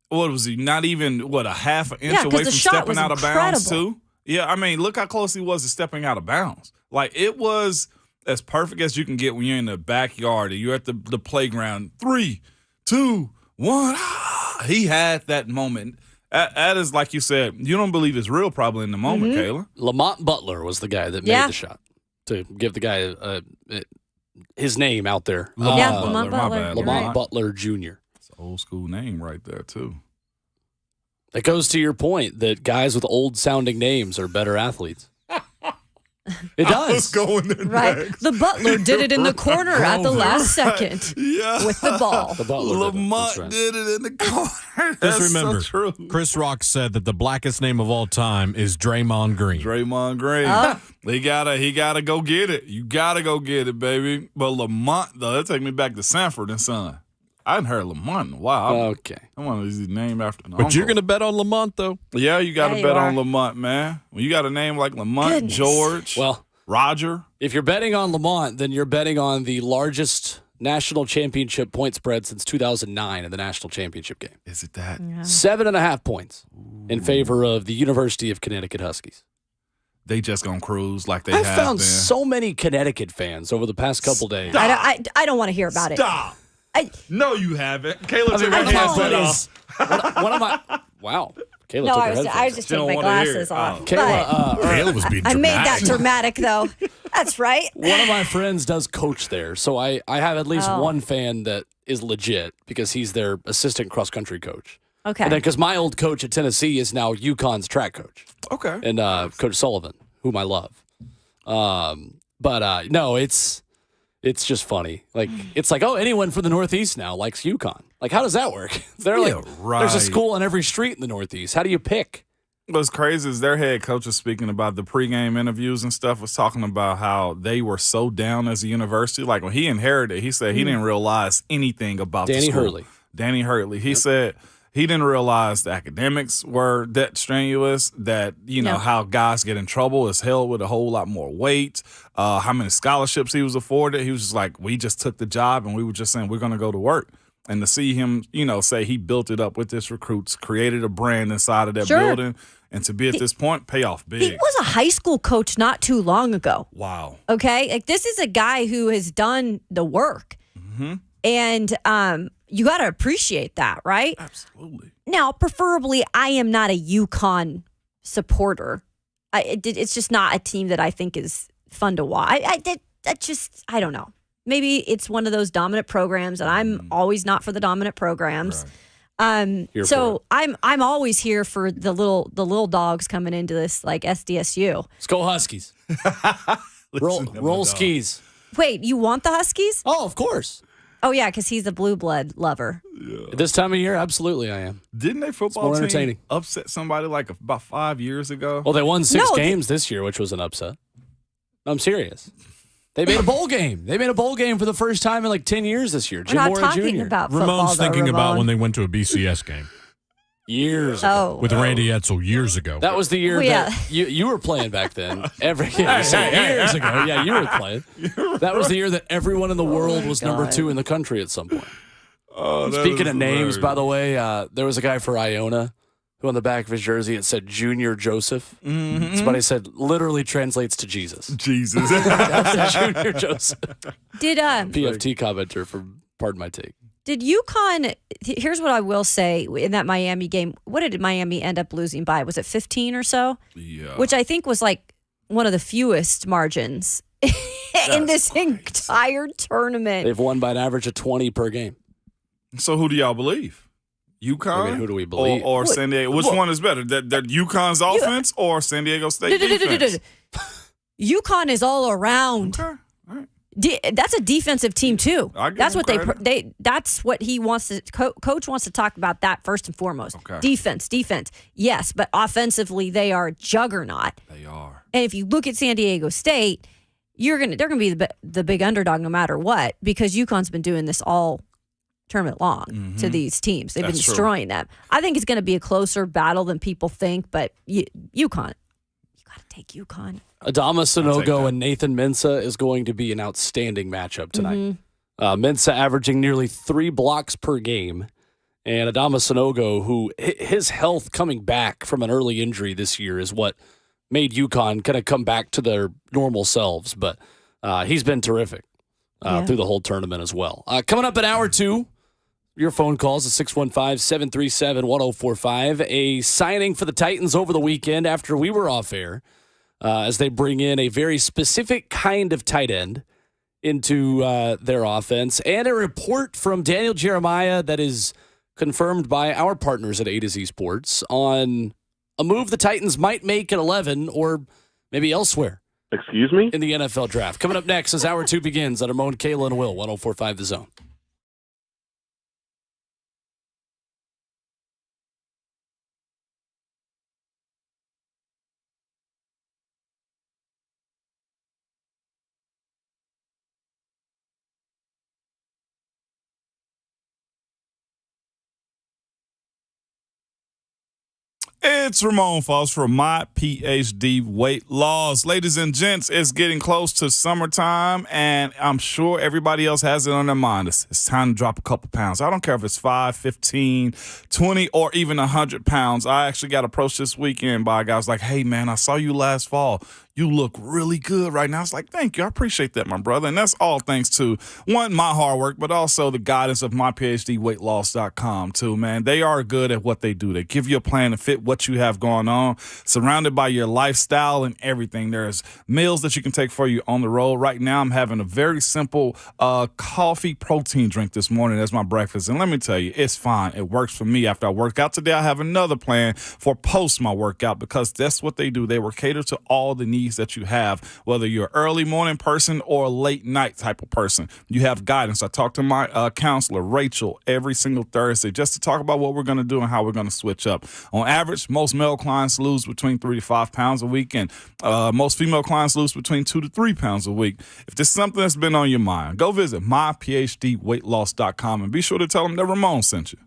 what was he? Not even, a half an inch Yeah, 'cause away the from shot stepping was out of bounds, incredible. too? Yeah, I mean, look how close he was to stepping out of bounds. Like, it was as perfect as you can get when you're in the backyard and you're at the playground. 3, 2, 1. He had that moment. That is, like you said, you don't believe it's real probably in the moment, Kayla. Lamont Butler was the guy that made Yeah. the shot. To give the guy his name out there. Yeah, my Lamont Butler. bad. You're Lamont right. Butler Jr. It's an old school name right there, too. That goes to your point that guys with old sounding names are better athletes. It does. going there Right. next. The Butler did it in the corner at the last second Yeah. with the ball. The Butler did it. Lamont That's right. did it in the corner. Just That's remember, so true. Chris Rock said that the blackest name of all time is Draymond Green. Draymond Green. Oh. He gotta go get it. You gotta go get it, baby. But Lamont, though, that take me back to Sanford and Son. I hadn't heard Lamont in a while. Okay. I want his name after an But you're uncle. going to bet on Lamont, though? Yeah, you gotta Yeah, you bet are. on Lamont, man. When you got a name like Lamont, Goodness. George, Well, Roger. if you're betting on Lamont, then you're betting on the largest national championship point spread since 2009 in the national championship game. Is it that? 7.5 points in favor of the University of Connecticut Huskies. They just gonna cruise like they I've have found been. so many Connecticut fans over the past couple days. I don't want to hear about it. Stop. No, you haven't. Kayla took her I'm calling headset it. off. One of my wow, Kayla No, took I her was headphones just She don't taking my wanna hear glasses it. off. Oh. Kayla, But Kayla was being I dramatic. made that dramatic though. That's right. one of my friends does coach there, so I have at least Oh. one fan that is legit because he's their assistant cross country coach. Okay. And then because my old coach at Tennessee is now UConn's track coach, Okay. and Coach Sullivan, whom I love. But no, it's just funny. Like it's like, oh, anyone from the Northeast now likes UConn. Like, how does that work? They're Yeah, like, there's a right. school on every street in the Northeast. How do you pick? What's crazy is their head coach was speaking about the pregame interviews and stuff, was talking about how they were so down as a university. Like when he inherited, he said he didn't realize anything about Danny the school. Hurley. Danny Hurley. He said he didn't realize the academics were that strenuous, that, No. how guys get in trouble is held with a whole lot more weight, how many scholarships he was afforded. He was just like, we just took the job and we were just saying we're going to go to work. And to see him, say he built it up with his recruits, created a brand inside of that Sure. building, And to be at this point, pay off big. He was a high school coach not too long ago. Wow. Okay? Like, this is a guy who has done the work. Mm-hmm. And you got to appreciate that, right? Absolutely. Now, preferably, I am not a UConn supporter. It's just not a team that I think is fun to watch. I don't know. Maybe it's one of those dominant programs, and I'm always not for the dominant programs. Right. So I'm always here for the little dogs coming into this, like SDSU. Let's go Huskies. roll skis. Wait, you want the Huskies? Oh, of course. Oh yeah, because he's a blue blood lover. Yeah. This time of year, absolutely I am. Didn't they football more team entertaining. upset somebody like about 5 years ago? Well, they won 6 No, games this year, which was an upset. I'm serious. They made a bowl game. They made a bowl game for the first time in like 10 years this year. We're Jim not Mora talking Jr. about football. Ramon's though, thinking about Ramon. when they went to a BCS game Years ago. Oh, with Randy Edsel years ago. That was the year Well, yeah. that you were playing back then. Years ago. Yeah, you were playing. That was the year that everyone in the world was number 2 in the country at some point. Oh, that Speaking is of names, hilarious. by the way, there was a guy for Iona who on the back of his jersey it said Junior Joseph. That's what I said. Literally translates to Jesus. Jesus. That's Junior Joseph. did PFT commenter from Pardon My Take. Did UConn? Here's what I will say in that Miami game. What did Miami end up losing by? Was it 15 or so? Yeah. Which I think was like one of the fewest margins in this entire tournament. They've won by an average of 20 per game. So who do y'all believe? UConn? I mean, who do we believe? Or San Diego? Which one is better? That UConn's offense or San Diego State defense? UConn is all around. Okay. All right. That's a defensive team too. I give That's them what they. That's what he wants to. Coach wants to talk about that first and foremost. Okay. Defense. Yes, but offensively they are a juggernaut. They are. And if you look at San Diego State, they're gonna be the big underdog no matter what, because UConn's been doing this all tournament long to these teams. They've been That's true. destroying them. I think it's going to be a closer battle than people think, but UConn, you got to take UConn. Adama take Sanogo that. and Nathan Mensah is going to be an outstanding matchup tonight. Mm-hmm. Mensah averaging nearly 3 blocks per game. And Adama Sanogo, who his health coming back from an early injury this year is what made UConn kind of come back to their normal selves. But he's been terrific through the whole tournament as well. Coming up in hour 2, your phone calls at 615-737-1045. A signing for the Titans over the weekend after we were off air as they bring in a very specific kind of tight end into their offense. And a report from Daniel Jeremiah that is confirmed by our partners at A to Z Sports on a move the Titans might make at 11 or maybe elsewhere. Excuse me? In the NFL draft. Coming up next as hour 2 begins on Ramon, Kayla, and Will, 104.5 The Zone. It's Ramon Foss for My PhD Weight Loss. Ladies and gents, it's getting close to summertime, and I'm sure everybody else has it on their mind. It's time to drop a couple pounds. I don't care if it's 5, 15, 20, or even 100 pounds. I actually got approached this weekend by a guy who's like, hey, man, I saw you last fall. You look really good right now. It's like, thank you. I appreciate that, my brother. And that's all thanks to, one, my hard work, but also the guidance of myphdweightloss.com, too, man. They are good at what they do. They give you a plan to fit what you have going on, surrounded by your lifestyle and everything. There's meals that you can take for you on the road. Right now, I'm having a very simple coffee protein drink this morning as my breakfast. And let me tell you, it's fine. It works for me. After I work out today, I have another plan for post my workout because that's what they do. They will cater to all the needs that you have, whether you're an early morning person or a late night type of person. You have guidance. I talk to my counselor, Rachel, every single Thursday just to talk about what we're going to do and how we're going to switch up. On average, most male clients lose between 3 to 5 pounds a week, and most female clients lose between 2 to 3 pounds a week. If this is something that's been on your mind, go visit myphdweightloss.com and be sure to tell them that Ramon sent you.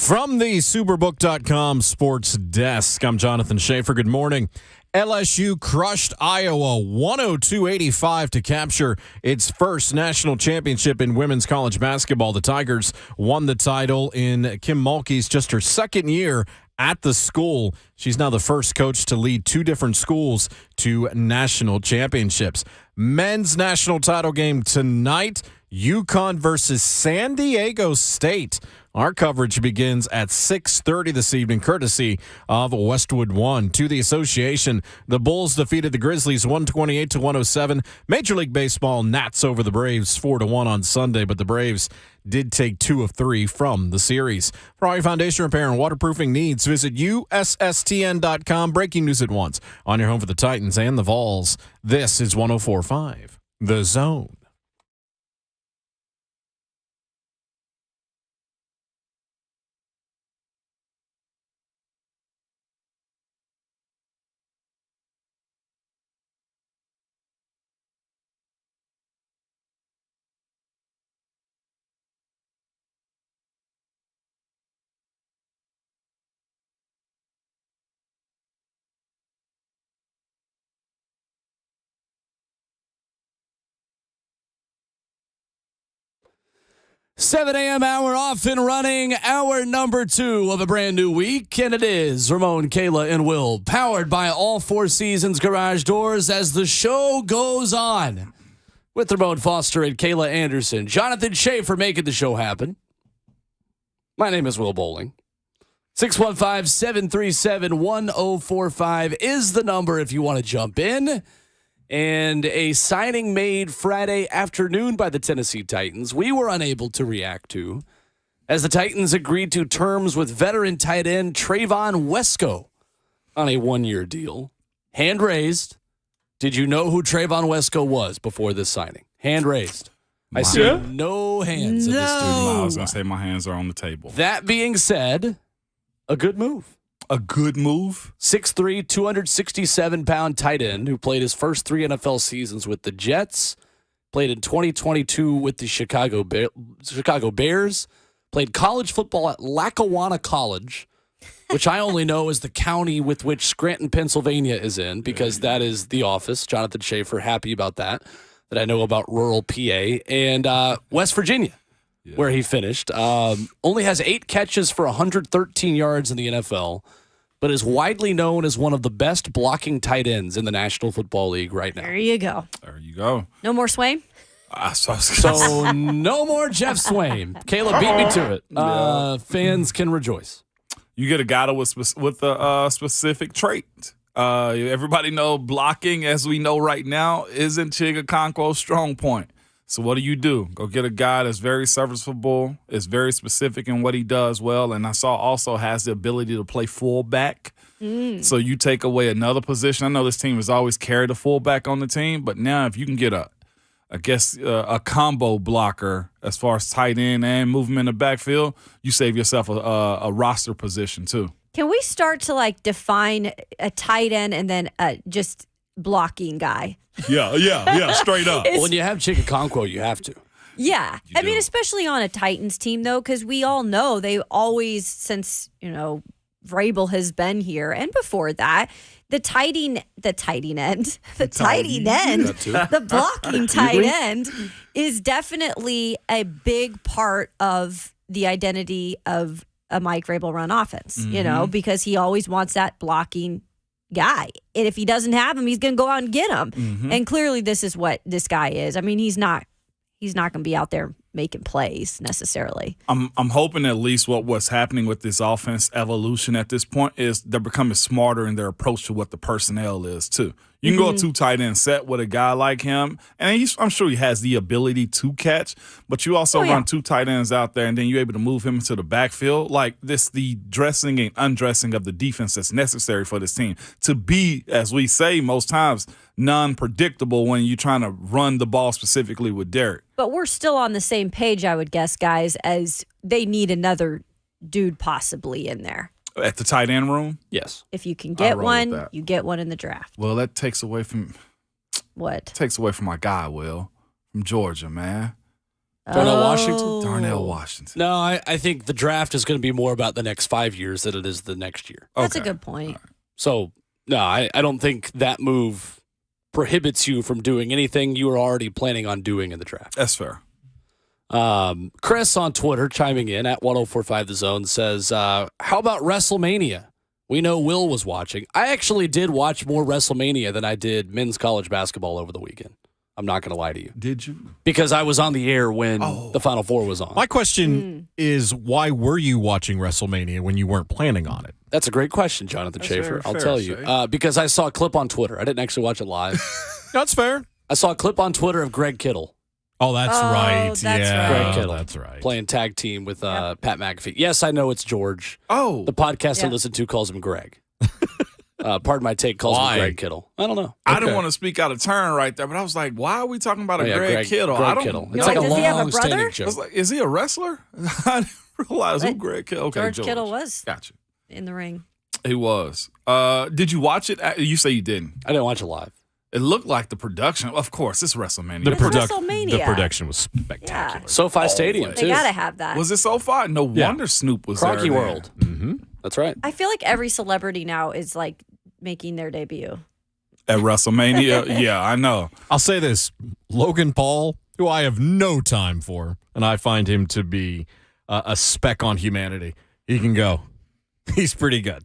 From the Superbook.com sports desk, I'm Jonathan Schaefer. Good morning. LSU crushed Iowa 102-85 to capture its first national championship in women's college basketball. The Tigers won the title in Kim Mulkey's just her second year at the school. She's now the first coach to lead two different schools to national championships. Men's national title game tonight, UConn versus San Diego State. Our coverage begins at 6:30 this evening, courtesy of Westwood One. To the association, the Bulls defeated the Grizzlies 128-107. Major League Baseball, Nats over the Braves 4-1 on Sunday, but the Braves did take 2 of 3 from the series. For all your foundation repair and waterproofing needs, visit USSTN.com. Breaking news at once on your home for the Titans and the Vols. This is 104.5 The Zone. Seven a.m. hour off and running, hour number 2 of a brand new week, and it is Ramon, Kayla, and Will, powered by All Four Seasons Garage Doors as the show goes on. With Ramon Foster and Kayla Anderson, Jonathan Schaefer making the show happen. My name is Will Bowling. 615-737-1045 is the number if you want to jump in. And a signing made Friday afternoon by the Tennessee Titans we were unable to react to as the Titans agreed to terms with veteran tight end Trayvon Wesco on a 1-year deal. Hand raised. Did you know who Trayvon Wesco was before this signing? Hand raised. I see no hands in this studio. I was going to say my hands are on the table. That being said, a good move. A good move. 6'3", 267-pound tight end who played his first 3 NFL seasons with the Jets, played in 2022 with the Chicago Bears, played college football at Lackawanna College, which I only know is the county with which Scranton, Pennsylvania is in, because that is the office. Jonathan Schaefer, happy about that I know about rural PA, and West Virginia, where he finished. Only has 8 catches for 113 yards in the NFL, but is widely known as one of the best blocking tight ends in the National Football League right now. There you go. There you go. No more Swain? So no more Jeff Swain. Kayla beat me to it. Fans can rejoice. You get a guy with a specific trait. Everybody know blocking, as we know right now, isn't Chigakonkwo's strong point. So what do? Go get a guy that's very serviceable, is very specific in what he does well, and I saw also has the ability to play fullback. So you take away another position. I know this team has always carried a fullback on the team, but now if you can get a combo blocker as far as tight end and movement in the backfield, you save yourself a roster position too. Can we start to define a tight end and then just blocking guy? Yeah, straight up. When you have Chigakonkwo, you have to. Yeah. I mean, especially on a Titans team, though, because we all know they always, since, Vrabel has been here, and before that, the blocking tight end is definitely a big part of the identity of a Mike Vrabel run offense, because he always wants that blocking guy. And if he doesn't have him, he's going to go out and get him. And clearly this is what this guy is. I mean, he's not going to be out there making plays necessarily. I'm hoping at least what's happening with this offense evolution at this point is they're becoming smarter in their approach to what the personnel is too. You can go a 2 tight end set with a guy like him, and I'm sure he has the ability to catch, but you also run 2 tight ends out there, and then you're able to move him into the backfield. Like this, the dressing and undressing of the defense that's necessary for this team to be, as we say most times, non-predictable when you're trying to run the ball specifically with Derek. But we're still on the same page, I would guess, guys, as they need another dude possibly in there. At the tight end room? Yes. If you can get one, you get one in the draft. Well, that takes away from... What? Takes away from my guy, Will, from Georgia, man. Darnell Washington? Darnell Washington. No, I think the draft is going to be more about the next 5 years than it is the next year. That's a good point. So, no, I don't think that move prohibits you from doing anything you were already planning on doing in the draft. That's fair. Chris on Twitter chiming in at 1045 The Zone says, how about WrestleMania? We know Will was watching. I actually did watch more WrestleMania than I did men's college basketball over the weekend. I'm not going to lie to you. Did you? Because I was on the air when the Final Four was on. My question is, why were you watching WrestleMania when you weren't planning on it? That's a great question, Jonathan Schaefer. very I'll fair, tell you. Because I saw a clip on Twitter. I didn't actually watch it live. That's fair. I saw a clip on Twitter of Greg Kittle. Oh, that's right. That's yeah, right. Greg Kittle. That's right. Playing tag team with Pat McAfee. Yes, I know it's George. Oh. The podcast I Yeah. listen to calls him Greg. Pardon my take, calls Why? him Greg Kittle. I don't know. I didn't want to speak out of turn right there, but I was like, why are we talking about Greg Kittle? Greg I don't Kittle. know. It's like a Does he have a long-standing brother? I joke. was like, is he a wrestler? I didn't realize who What? Greg Kittle. Okay, George Kittle was Gotcha. in the ring. He was. Did you watch it? You say you didn't. I didn't watch it live. It looked like the production. Of course, it's WrestleMania. The, It's the WrestleMania. production was spectacular. SoFi Stadium, They too. got to have that. Was it so far? No wonder Snoop was Crocky there. World. Mm-hmm. That's right. I feel like every celebrity now is like making their debut. At WrestleMania? Yeah, I know. I'll say this: Logan Paul, who I have no time for, and I find him to be a speck on humanity. He can go. He's pretty good.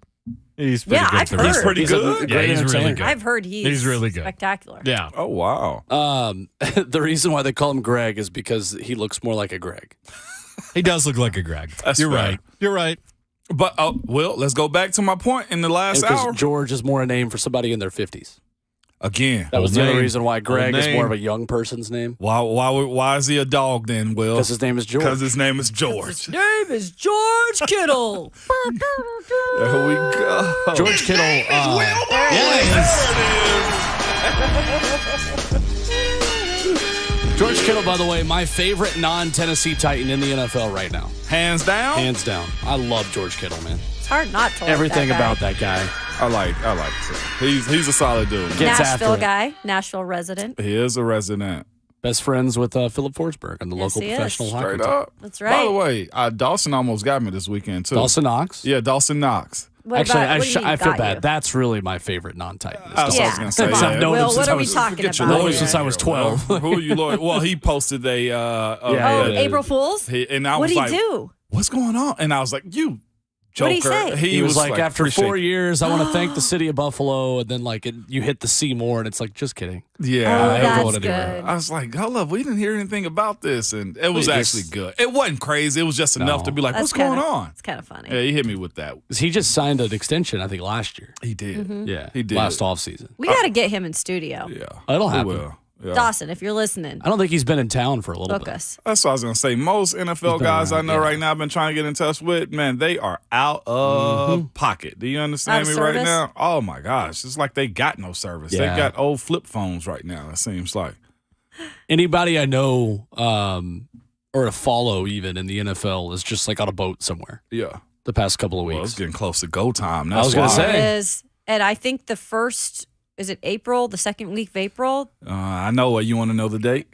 He's pretty Yeah, good. I've for heard. He's pretty He's a good. great he's really entertainer. good. I've heard he's really good. spectacular. Yeah. Oh, wow. The reason why they call him Greg is because he looks more like a Greg. He does look like a Greg. That's You're fair. right. You're right. But, Will, let's go back to my point in the last Because hour. George is more a name for somebody in their 50s. Again. That was Old the other name. reason why Greg Old is more name. of a young person's name. Why is he a dog then, Will? Because his name is George. Because his name is George. Name is George Kittle. There we go. George Kittle. George Kittle, by the way, my favorite non-Tennessee Titan in the NFL right now. Hands down? Hands down. I love George Kittle, man. It's hard not to like Everything that guy. about that guy. I like it. He's a solid dude. man. Gets after Nashville it. guy, Nashville resident. He is a resident. Best friends with Philip Forsberg on the Yes, local he is. professional hockey Straight team. up. That's By the right. way, Dawson almost got me this weekend, too. Dawson Knox. Yeah, Dawson Knox. What Actually, about, what do you mean I feel got bad. you? That's really my favorite non-Titan. That's what I was Yeah, going to say. come Yeah. on. I've known him Will, since what I are we was- talking Forget your about? known him lawyer since I was here, 12. Will. Who are you lawyer? Well, he posted a Oh, yeah. April Fools? and I What was did he like, do? what's going on? And I was like, you joker. What'd he say? He was like, after appreciate 4 it. years, I want to thank the city of Buffalo, and then you hit the C more, and it's like, just kidding. Yeah, Oh, I that's voted anyway. good. I was like, hold up, we didn't hear anything about this, and it was He actually just- good. It wasn't crazy. It was just enough to be like, what's That's going kinda- on? It's kind of funny. Yeah, he hit me with that. 'Cause he just signed an extension, I think, last year. He did. Mm-hmm. Yeah, He did. last offseason. We got to get him in studio. Yeah, It'll He happen. will. Yeah. Dawson, if you're listening, I don't think he's been in town for a little book bit. us. That's what I was gonna say. Most NFL been guys I around, know yeah. right now I've been trying to get in touch with, man, they are out of pocket. Do you understand Out of me right service? now? Oh my gosh. It's like they got no service. Yeah. They got old flip phones right now, it seems like. Anybody I know or to follow even in the NFL is just like on a boat somewhere Yeah. the past couple of Well, weeks. it's getting close to go time. I was That's gonna why. say. It is. And I think the first, is it April, the second week of April? I know what you want to know the date.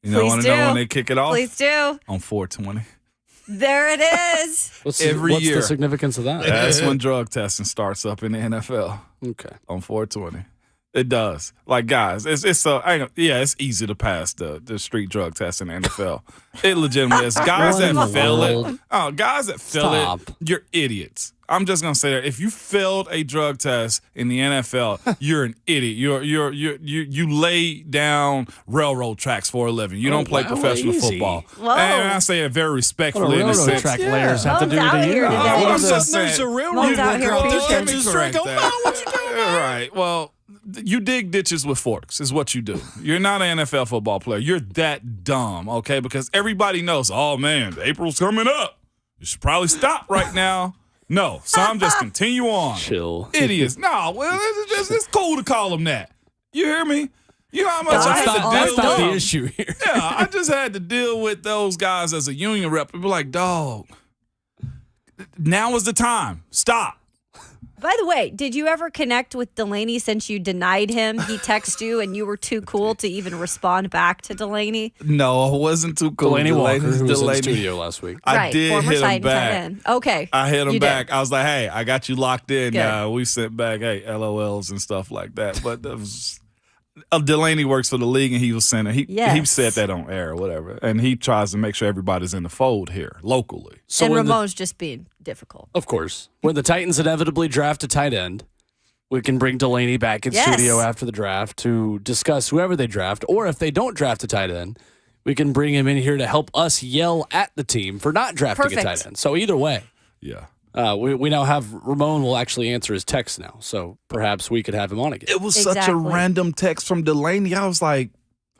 You Please want to know do. when they kick it off? Please do. On 4/20. There it is. What's every what's year. the significance of that? That's when drug testing starts up in the NFL. Okay. On 4/20. It does. Like, guys, it's so it's easy to pass the street drug test in the NFL. It legitimately is. Guys What in that the fail world? it. Oh, guys that fail Stop. it, you're idiots. I'm just gonna say that if you failed a drug test in the NFL, you're an idiot. You lay down railroad tracks for a living. You don't play wow, professional easy. football. Whoa. And I say it very What do respectfully in the railroad sense. track layers have to Mom's do out with here you? today. Oh, I'm There's just saying. There's a railroad Mom's out here across preaching. Texas Straight. Come on, what you doing? Right. Well, you dig ditches with forks is what you do. You're not an NFL football player. You're that dumb, okay? Because everybody knows, oh, man, April's coming up. You should probably stop right now. No, some just continue on. Chill. Idiots. No, well, it's cool to call them that. You hear me? You know how much That's I had not- to deal That's not with? the issue here. Yeah, I just had to deal with those guys as a union rep and be like, dog, now is the time. Stop. By the way, did you ever connect with Delaney since you denied him? He texted you and you were too cool to even respond back to Delaney? No, I wasn't too cool. Delaney Walker, who was in the Delaney. studio last week. I Right, did former hit him Titan tight back. end. Okay. I hit him You back. did. I was like, hey, I got you locked in. Good. We sent back, hey, LOLs and stuff like that. But that was, Delaney works for the league, and he was sending. He Yes. said that on air or whatever. And he tries to make sure everybody's in the fold here locally. So and when Ramon's just being difficult. of course, when the Titans inevitably draft a tight end, we can bring Delaney back in Yes. studio after the draft to discuss whoever they draft. Or if they don't draft a tight end, we can bring him in here to help us yell at the team for not drafting Perfect. a tight end. So either way, Yeah. we now have Ramon will actually answer his text now. So perhaps we could have him on again. It was such a Exactly. random text from Delaney. I was like,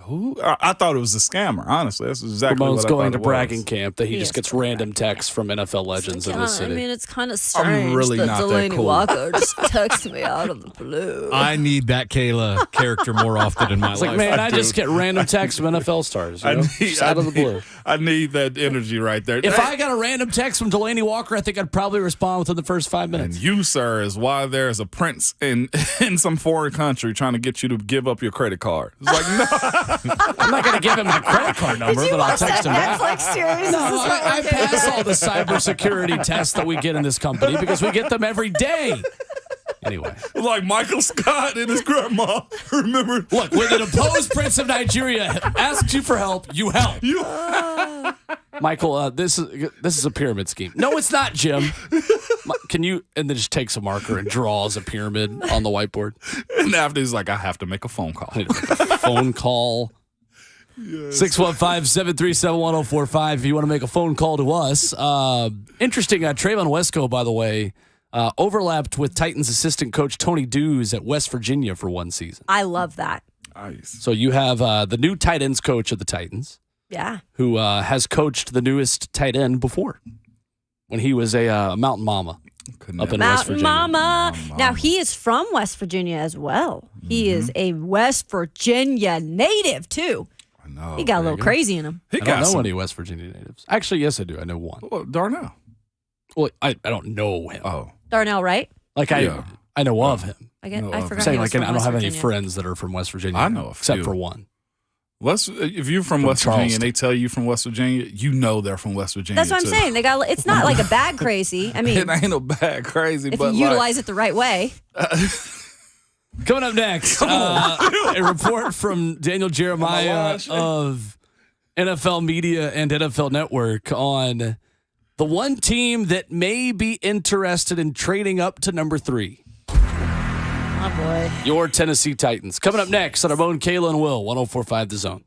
who? I thought it was a scammer, honestly. That's exactly Ramon's what I going thought to it was. bragging camp that he He just is gets going to random texts from NFL legends in the city. I mean, it's kind of strange really that not that Delaney cool. Walker just texted me out of the blue. I need that Kayla character more often in my It's life. like, man, I do. just get random texts from NFL stars. You know? Just out of the blue. I need that energy right there. If I got a random text from Delaney Walker, I think I'd probably respond within the first 5 And minutes. you, sir, is why there's a prince in some foreign country trying to get you to give up your credit card. It's like, no. I'm not going to give him my credit card number, Did you but I'll watch text that him back. Netflix series? No, This is what I we're getting pass at. all the cybersecurity tests that we get in this company because we get them every day. Anyway, Like Michael Scott and his grandma. Remember? look, when the deposed prince of Nigeria asks you for help, you help. Michael, this is a pyramid scheme. No, it's not, Jim. Can you? And then just takes a marker and draws a pyramid on the whiteboard. And after he's like, I have to make a phone call. Phone call. 615-737-1045 if you want to make a phone call to us. Interesting, Trayvon Wesco, by the way, overlapped with Titans assistant coach Tony Dews at West Virginia for one season. I love that. Nice. So you have the new tight ends coach of the Titans Yeah. who has coached the newest tight end before when he was a mountain mama up in West Mountain Virginia. Mama. Now, he is from West Virginia as well. He is a West Virginia native, too. I know. He got a little crazy in him. He I got don't know some. any West Virginia natives. Actually, yes, I do. I know one. Oh, Darnell. Well, I don't know him. Oh. Darnell, right? Like Yeah. I know of him. I No, forgot. I'm he saying was like from I don't West have any Virginia. friends that are from West Virginia. I know a except few. for one. If you're from From West Virginia Charleston. and they tell you from West Virginia, you know they're from West Virginia. That's what I'm too. saying. They got. It's not like a bad crazy. I mean, It ain't no bad crazy, if but you like, utilize it the right way. Coming up next, a report from Daniel Jeremiah Am I of NFL Media and NFL Network on the one team that may be interested in trading up to number 3. Oh boy. Your Tennessee Titans. Coming up next on our own Kayla and Will, 104.5 The Zone.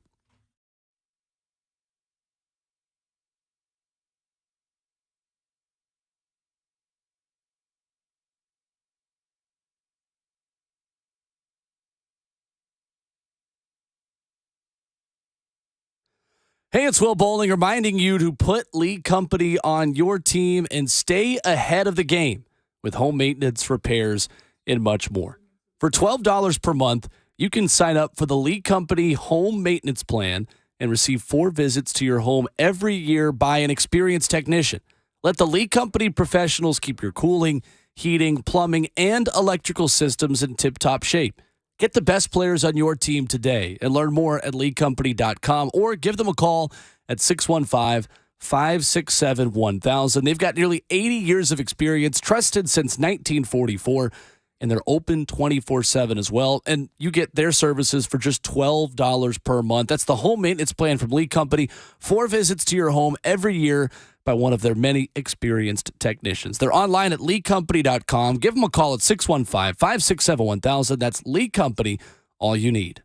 Hey, it's Will Bowling reminding you to put League Company on your team and stay ahead of the game with home maintenance, repairs, and much more. For $12 per month, you can sign up for the League Company home maintenance plan and receive 4 visits to your home every year by an experienced technician. Let the League Company professionals keep your cooling, heating, plumbing, and electrical systems in tip-top shape. Get the best players on your team today and learn more at leaguecompany.com or give them a call at 615-567-1000. They've got nearly 80 years of experience, trusted since 1944, and they're open 24/7 as well. And you get their services for just $12 per month. That's the home maintenance plan from League Company. 4 visits to your home every year by one of their many experienced technicians. They're online at leaguecompany.com. Give them a call at 615-567-1000. That's League Company, all you need.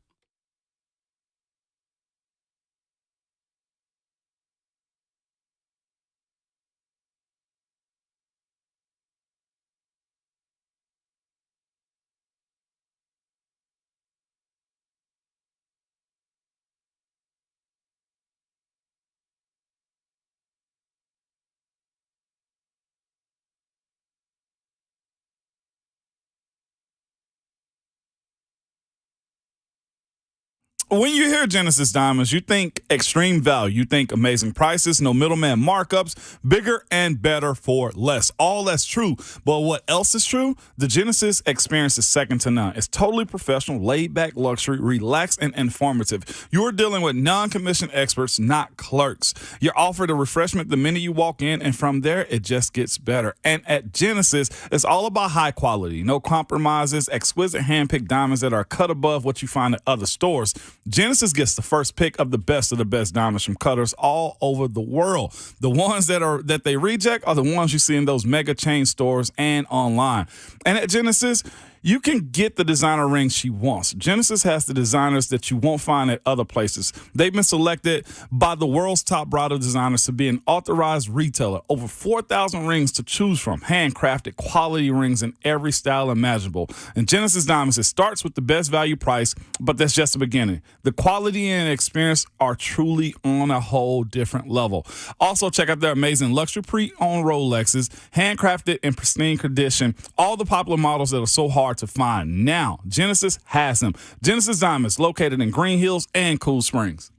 when you hear Genesis Diamonds, you think extreme value. You think amazing prices, no middleman markups, bigger and better for less. All that's true. But what else is true? The Genesis experience is second to none. It's totally professional, laid-back luxury, relaxed and informative. You're dealing with non-commissioned experts, not clerks. You're offered a refreshment the minute you walk in, and from there, it just gets better. And at Genesis, it's all about high quality, no compromises, exquisite hand-picked diamonds that are cut above what you find at other stores. Genesis gets the first pick of the best diamonds from cutters all over the world. The ones that they reject are the ones you see in those mega chain stores and online. And at Genesis, you can get the designer ring she wants. Genesis has the designers that you won't find at other places. They've been selected by the world's top bridal designers to be an authorized retailer. Over 4,000 rings to choose from. Handcrafted quality rings in every style imaginable. And Genesis Diamonds, it starts with the best value price, but that's just the beginning. The quality and experience are truly on a whole different level. Also, check out their amazing luxury pre-owned Rolexes, handcrafted in pristine condition. All the popular models that are so hard to find. Now, Genesis has them. Genesis Diamonds, located in Green Hills and Cool Springs.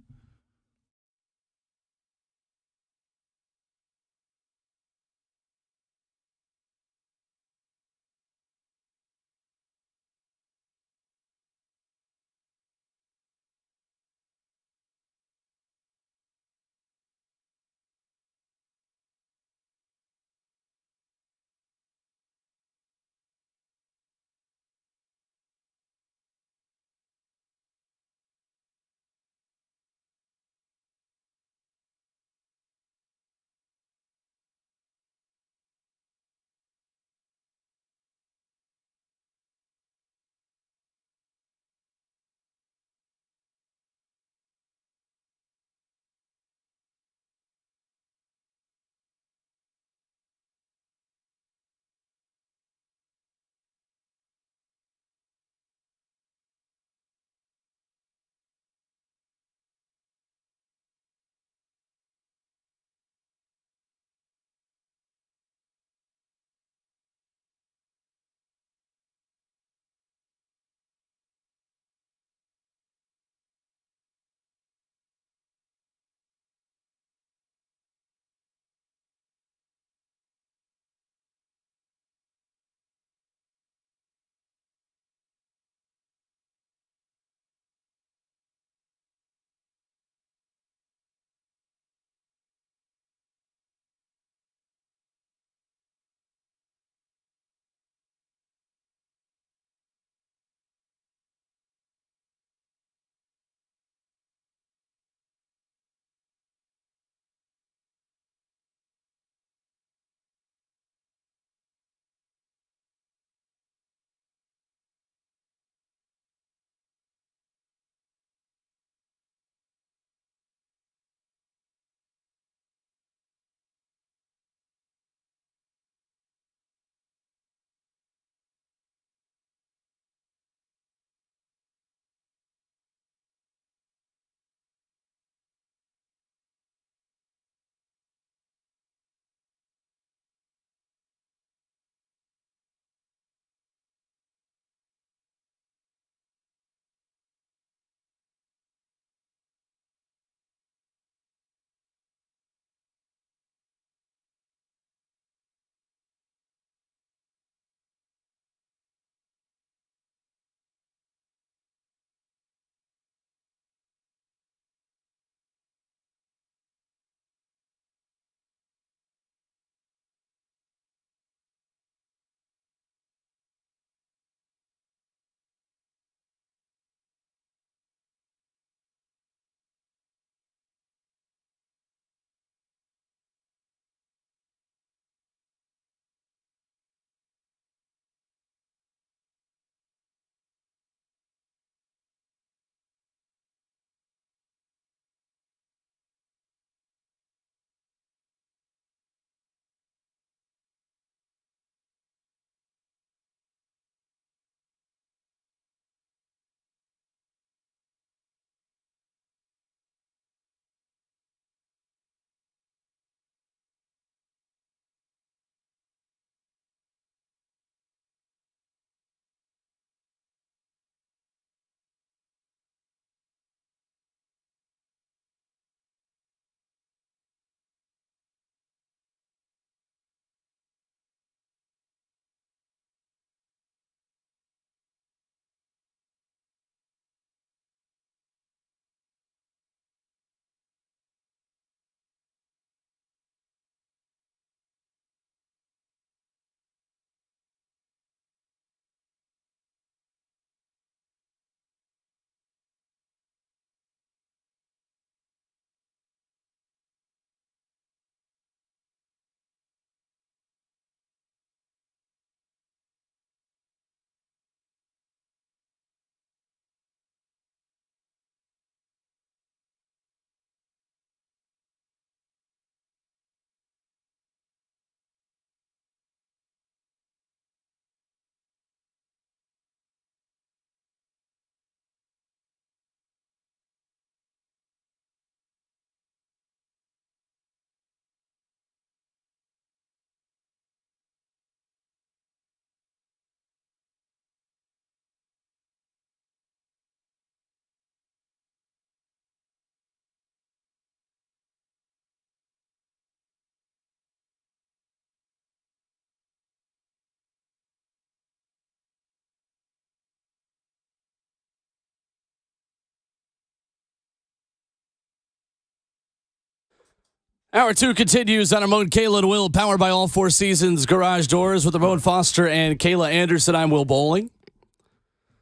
Hour 2 continues on Ramon, Kayla, and Will, powered by All Four Seasons Garage Doors with Ramon Foster and Kayla Anderson. I'm Will Bowling.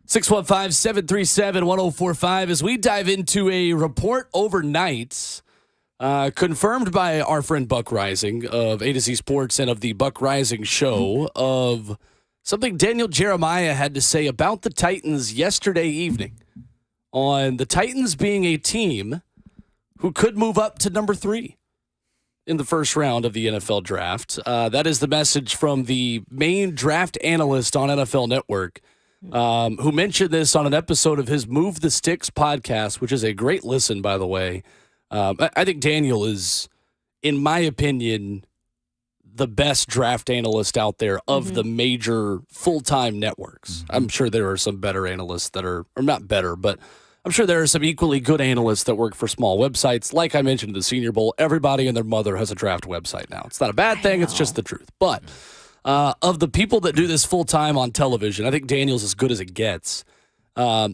615-737-1045 as we dive into a report overnight confirmed by our friend Buck Rising of A to Z Sports and of the Buck Rising Show of something Daniel Jeremiah had to say about the Titans yesterday evening on the Titans being a team who could move up to number 3 in the first round of the NFL draft. That is the message from the main draft analyst on NFL Network, who mentioned this on an episode of his Move the Sticks podcast, which is a great listen, by the way. I think Daniel is, in my opinion, the best draft analyst out there of the major full-time networks. I'm sure there are some better analysts that are, or not better, but I'm sure there are some equally good analysts that work for small websites. Like I mentioned in the Senior Bowl, everybody and their mother has a draft website now. It's not a bad thing. It's just the truth. But of the people that do this full-time on television, I think Daniel's as good as it gets.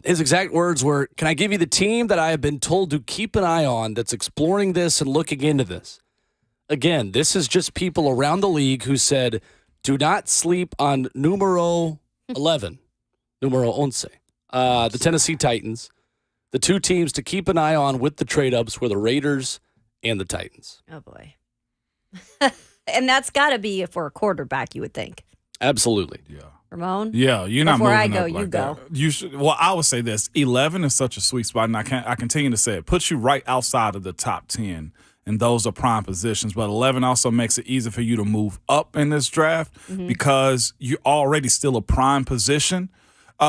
His exact words were, can I give you the team that I have been told to keep an eye on that's exploring this and looking into this? Again, this is just people around the league who said, do not sleep on numero 11, numero 11, the Tennessee Titans. The two teams to keep an eye on with the trade-ups were the Raiders and the Titans. Oh, boy. And that's got to be for a quarterback, you would think. Absolutely. Yeah. Ramon? Yeah, you're not Before moving I go, up like you go. that. You should. Well, I would say this: 11 is such a sweet spot, and I continue to say it puts you right outside of the top 10, and those are prime positions. But 11 also makes it easy for you to move up in this draft because you're already still a prime position.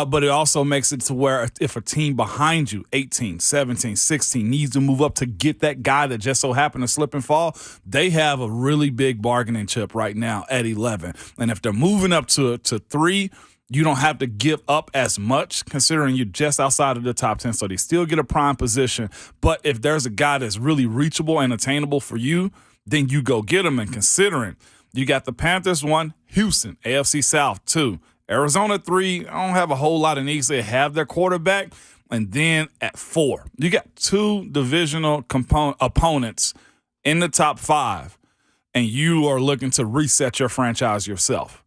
But it also makes it to where if a team behind you, 18, 17, 16, needs to move up to get that guy that just so happened to slip and fall, they have a really big bargaining chip right now at 11. And if they're moving up to 3, you don't have to give up as much considering you're just outside of the top 10. So they still get a prime position. But if there's a guy that's really reachable and attainable for you, then you go get him. And considering you got the Panthers 1, Houston, AFC South 2, Arizona 3, I don't have a whole lot of needs. They have their quarterback. And then at 4, you got 2 divisional opponents in the top 5, and you are looking to reset your franchise yourself.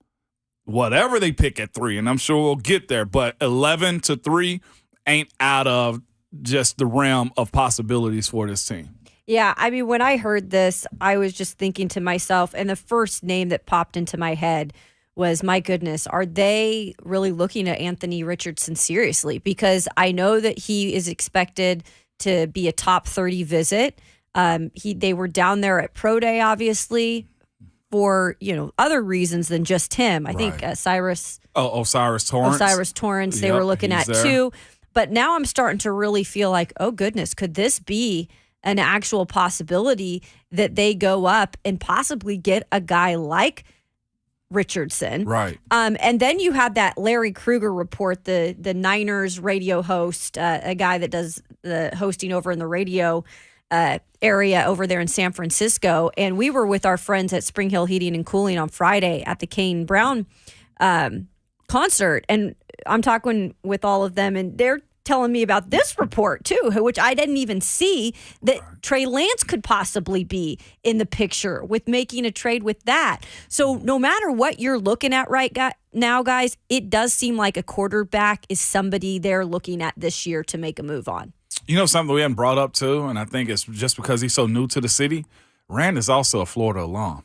Whatever they pick at 3, and I'm sure we'll get there, but 11 to 3 ain't out of just the realm of possibilities for this team. Yeah, I mean, when I heard this, I was just thinking to myself, and the first name that popped into my head was, my goodness, are they really looking at Anthony Richardson seriously? Because I know that he is expected to be a top 30 visit. They were down there at Pro Day, obviously, for other reasons than just him. I think Osiris Torrance. They were looking at too. But now I'm starting to really feel like, oh goodness, could this be an actual possibility that they go up and possibly get a guy like Richardson. Right. And then you have that Larry Krueger report, the Niners radio host, a guy that does the hosting over in the radio area over there in San Francisco. And we were with our friends at Spring Hill Heating and Cooling on Friday at the Kane Brown concert. And I'm talking with all of them, and they're telling me about this report too, which I didn't even see, that Trey Lance could possibly be in the picture with making a trade with that. So no matter what you're looking at right now, guys, it does seem like a quarterback is somebody they're looking at this year to make a move on. You know something we hadn't brought up too, and I think it's just because he's so new to the city, Rand is also a Florida alum.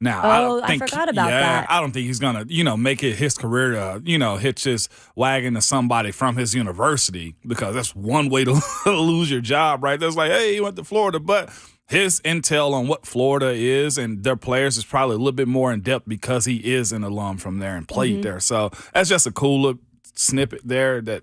Now, I forgot about that. I don't think he's going to, make it his career to, hitch his wagon to somebody from his university, because that's one way to lose your job, right? That's like, hey, he went to Florida. But his intel on what Florida is and their players is probably a little bit more in depth because he is an alum from there and played there. So that's just a cool little snippet there that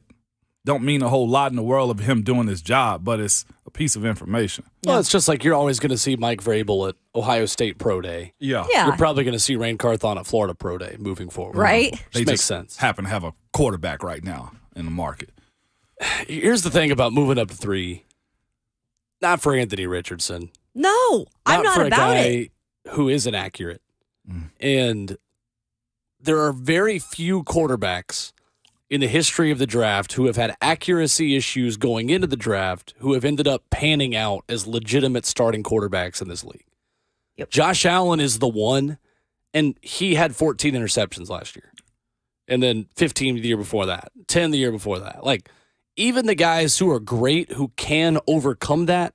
don't mean a whole lot in the world of him doing his job, but it's a piece of information. Well, it's just like you're always going to see Mike Vrabel at Ohio State Pro Day. Yeah. You're probably going to see Rand Carthon at Florida Pro Day moving forward. Right. They makes just sense. happen to have a quarterback right now in the market. Here's the thing about moving up to 3. Not for Anthony Richardson. No, I'm not for about a guy it. who is inaccurate. And there are very few quarterbacks in the history of the draft who have had accuracy issues going into the draft who have ended up panning out as legitimate starting quarterbacks in this league. Yep. Josh Allen is the one, and he had 14 interceptions last year. And then 15 the year before that, 10 the year before that. Like, even the guys who are great, who can overcome that,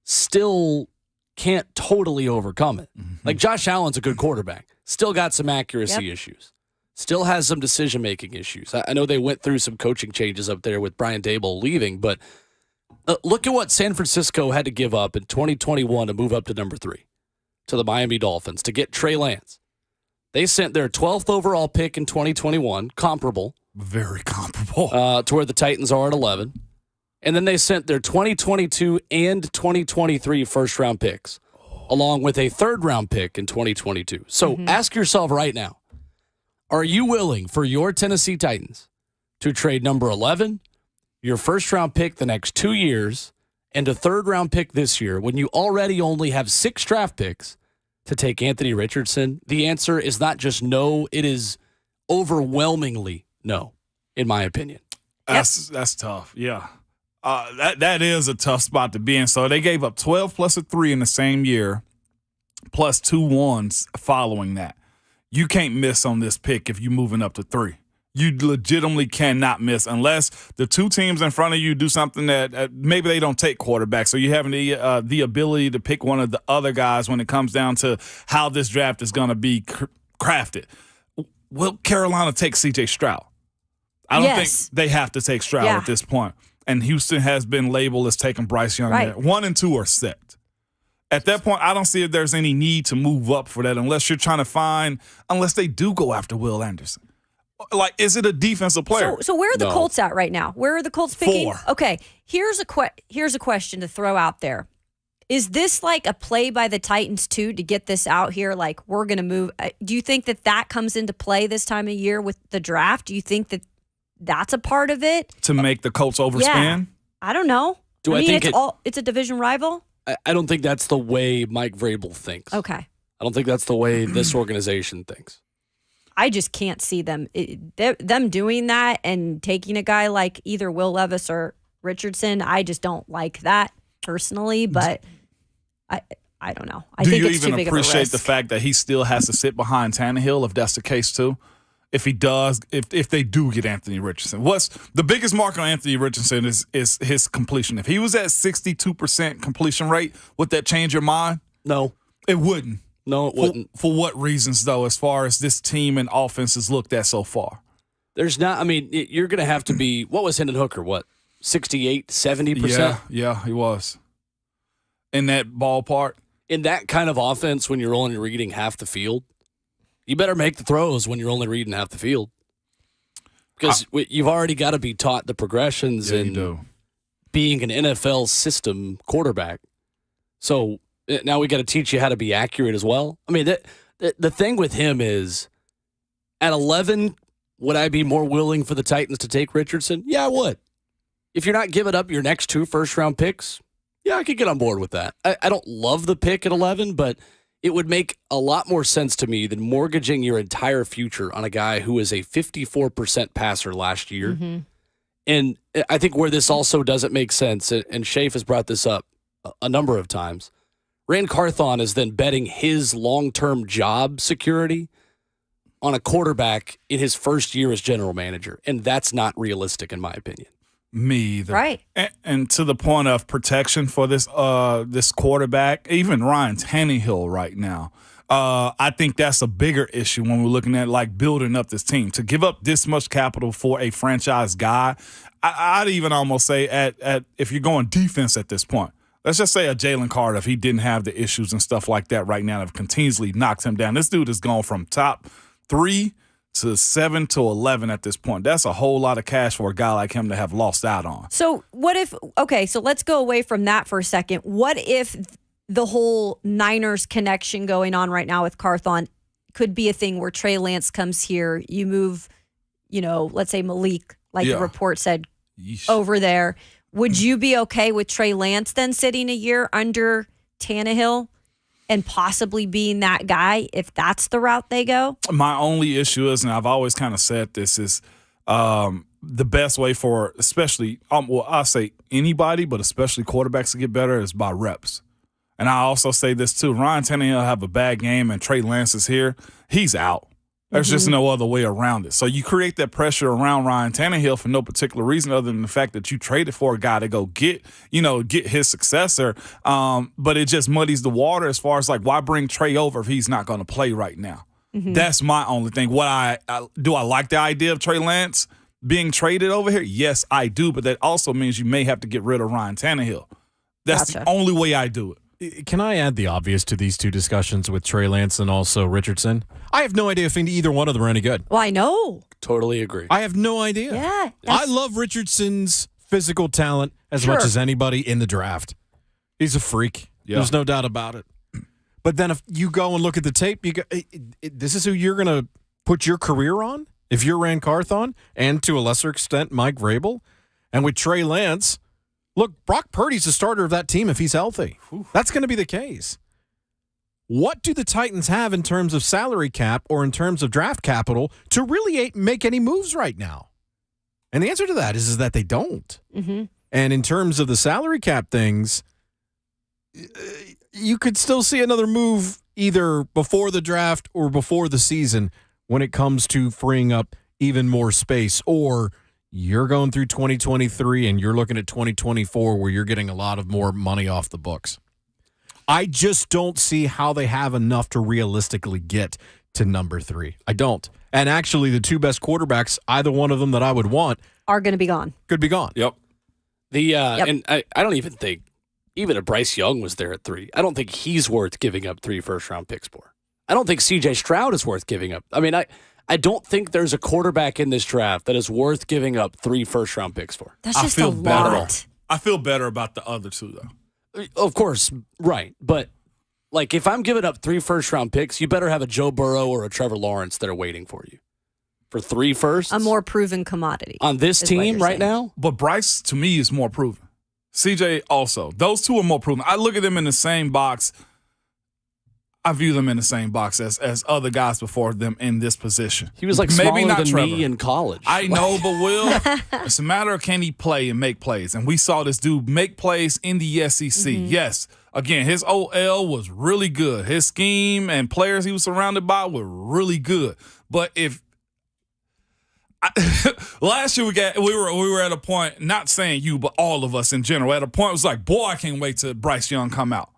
still can't totally overcome it. Mm-hmm. Like, Josh Allen's a good quarterback, still got some accuracy issues, still has some decision-making issues. I know they went through some coaching changes up there with Brian Daboll leaving, but look at what San Francisco had to give up in 2021 to move up to number 3, to the Miami Dolphins, to get Trey Lance. They sent their 12th overall pick in 2021, comparable. Very comparable. To where the Titans are at 11. And then they sent their 2022 and 2023 first-round picks, along with a third-round pick in 2022. So ask yourself right now, are you willing for your Tennessee Titans to trade number 11, your first-round pick the next 2 years, and a third-round pick this year when you already only have 6 draft picks to take Anthony Richardson? The answer is not just no, it is overwhelmingly no, in my opinion. That's tough. Yeah. That is a tough spot to be in. So they gave up 12 plus a 3 in the same year, plus 2 ones following that. You can't miss on this pick if you're moving up to 3. You legitimately cannot miss unless the 2 teams in front of you do something that maybe they don't take quarterbacks. So you have the ability to pick one of the other guys when it comes down to how this draft is going to be crafted. Will Carolina take C.J. Stroud? I don't think they have to take Stroud at this point. And Houston has been labeled as taking Bryce Young. Right. 1 and 2 are set. At that point, I don't see if there's any need to move up for that unless you're trying to find, unless they do go after Will Anderson. Like, is it a defensive player? So where are the Colts at right now? Where are the Colts picking? 4. Okay, here's a question to throw out there. Is this like a play by the Titans too to get this out here? Like, we're going to move. Do you think that comes into play this time of year with the draft? Do you think that that's a part of it? To make the Colts overspend? Yeah. I don't know. I think it's a division rival? I don't think that's the way Mike Vrabel thinks. Okay. I don't think that's the way this organization thinks. I just can't see them doing that and taking a guy like either Will Levis or Richardson. I just don't like that personally, but I don't know. I think it's too big of a risk. Do you even appreciate the fact that he still has to sit behind Tannehill if that's the case too? If he does, if they do get Anthony Richardson. What's the biggest mark on Anthony Richardson is his completion. If he was at 62% completion rate, would that change your mind? No. It wouldn't. No, it wouldn't. For what reasons, though, as far as this team and offense has looked at so far? There's not, I mean, you're going to have to be, what was Hendon Hooker, 68, 70%? Yeah, he was. In that ballpark. In that kind of offense, when you're only reading half the field, you better make the throws when you're only reading half the field. Because you've already got to be taught the progressions and being an NFL system quarterback. So now we got to teach you how to be accurate as well. I mean, the thing with him is, at 11, would I be more willing for the Titans to take Richardson? Yeah, I would. If you're not giving up your next 2 first-round picks, yeah, I could get on board with that. I don't love the pick at 11, but it would make a lot more sense to me than mortgaging your entire future on a guy who is a 54% passer last year. Mm-hmm. And I think where this also doesn't make sense, and Shafe has brought this up a number of times, Rand Carthon is then betting his long-term job security on a quarterback in his first year as general manager, and that's not realistic in my opinion. Me either. Right. And to the point of protection for this quarterback, even Ryan Tannehill right now, I think that's a bigger issue when we're looking at like building up this team. To give up this much capital for a franchise guy, I'd even almost say at if you're going defense at this point, let's just say a Jalen Carter, if he didn't have the issues and stuff like that right now, have continuously knocked him down. This dude has gone from top 3 to 7 to 11 at this point. That's a whole lot of cash for a guy like him to have lost out on. So what if, okay, so let's go away from that for a second. What if the whole Niners connection going on right now with Carthon could be a thing where Trey Lance comes here, you move, let's say Malik, like the report said, over there. Would you be okay with Trey Lance then sitting a year under Tannehill and possibly being that guy if that's the route they go? My only issue is, and I've always kind of said this, is the best way for especially, I'll say anybody, but especially quarterbacks to get better is by reps. And I also say this too. Ryan Tannehill have a bad game and Trey Lance is here. He's out. There's just no other way around it. So you create that pressure around Ryan Tannehill for no particular reason other than the fact that you traded for a guy to go get his successor. But it just muddies the water as far as like, why bring Trey over if he's not going to play right now? That's my only thing. What I like the idea of Trey Lance being traded over here? Yes, I do. But that also means you may have to get rid of Ryan Tannehill. That's the only way I do it. Can I add the obvious to these two discussions with Trey Lance and also Richardson? I have no idea if either one of them are any good. Well, I know. Totally agree. I have no idea. Yeah. I love Richardson's physical talent as much as anybody in the draft. He's a freak. Yeah. There's no doubt about it. But then if you go and look at the tape, you go, this is who you're going to put your career on? If you're Rand Carthon and to a lesser extent Mike Vrabel, and with Trey Lance, look, Brock Purdy's the starter of that team if he's healthy. That's going to be the case. What do the Titans have in terms of salary cap or in terms of draft capital to really make any moves right now? And the answer to that is that they don't. And in terms of the salary cap things, you could still see another move either before the draft or before the season when it comes to freeing up even more space, or you're going through 2023 and you're looking at 2024 where you're getting a lot of more money off the books. I just don't see how they have enough to realistically get to number 3. I don't. And actually, the two best quarterbacks, either one of them that I would want, are going to be gone. Could be gone. Yep. And I don't even think, even if Bryce Young was there at 3, I don't think he's worth giving up 3 first-round picks for. I don't think C.J. Stroud is worth giving up. I mean, I don't think there's a quarterback in this draft that is worth giving up 3 first-round picks for. That's just a lot. I feel better about the other two, though. Of course, right. But, like, if I'm giving up 3 first-round picks, you better have a Joe Burrow or a Trevor Lawrence that are waiting for you. For 3 firsts? A more proven commodity. On this team right now? But Bryce, to me, is more proven. CJ also. Those two are more proven. I look at them in the same box. I view them in the same box as other guys before them in this position. He was like maybe not than me in college. I know, but Will, it's a matter of can he play and make plays. And we saw this dude make plays in the SEC. Yes, again, his OL was really good. His scheme and players he was surrounded by were really good. But last year we were at a point, not saying you, but all of us in general, at a point it was like, boy, I can't wait till Bryce Young come out.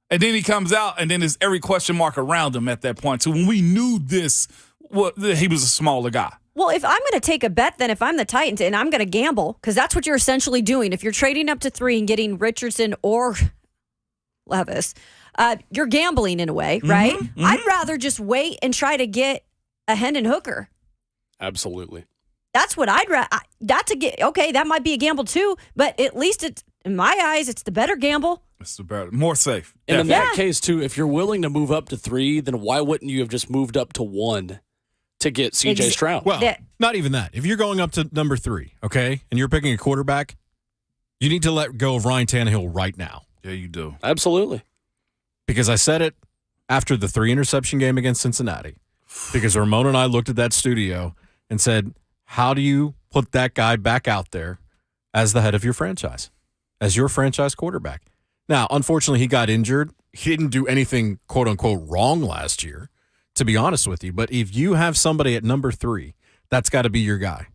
And then he comes out, and then there's every question mark around him at that point. So when we knew he was a smaller guy. Well, if I'm going to take a bet, then if I'm the Titans, and I'm going to gamble, because that's what you're essentially doing. If you're trading up to 3 and getting Richardson or Levis, you're gambling in a way, right? I'd rather just wait and try to get a Hendon Hooker. Absolutely. That's what I'd rather. Okay, that might be a gamble too, but at least it's, in my eyes, it's the better gamble. It's the better, more safe. And in that case, too, if you're willing to move up to 3, then why wouldn't you have just moved up to 1 to get C.J. Stroud? Well, not even that. If you're going up to number 3, okay, and you're picking a quarterback, you need to let go of Ryan Tannehill right now. Yeah, you do. Absolutely. Because I said it after the 3-interception game against Cincinnati. Because Ramon and I looked at that studio and said, how do you put that guy back out there as the head of your franchise, as your franchise quarterback? Now, unfortunately, he got injured. He didn't do anything, quote-unquote, wrong last year, to be honest with you. But if you have somebody at number 3, that's got to be your guy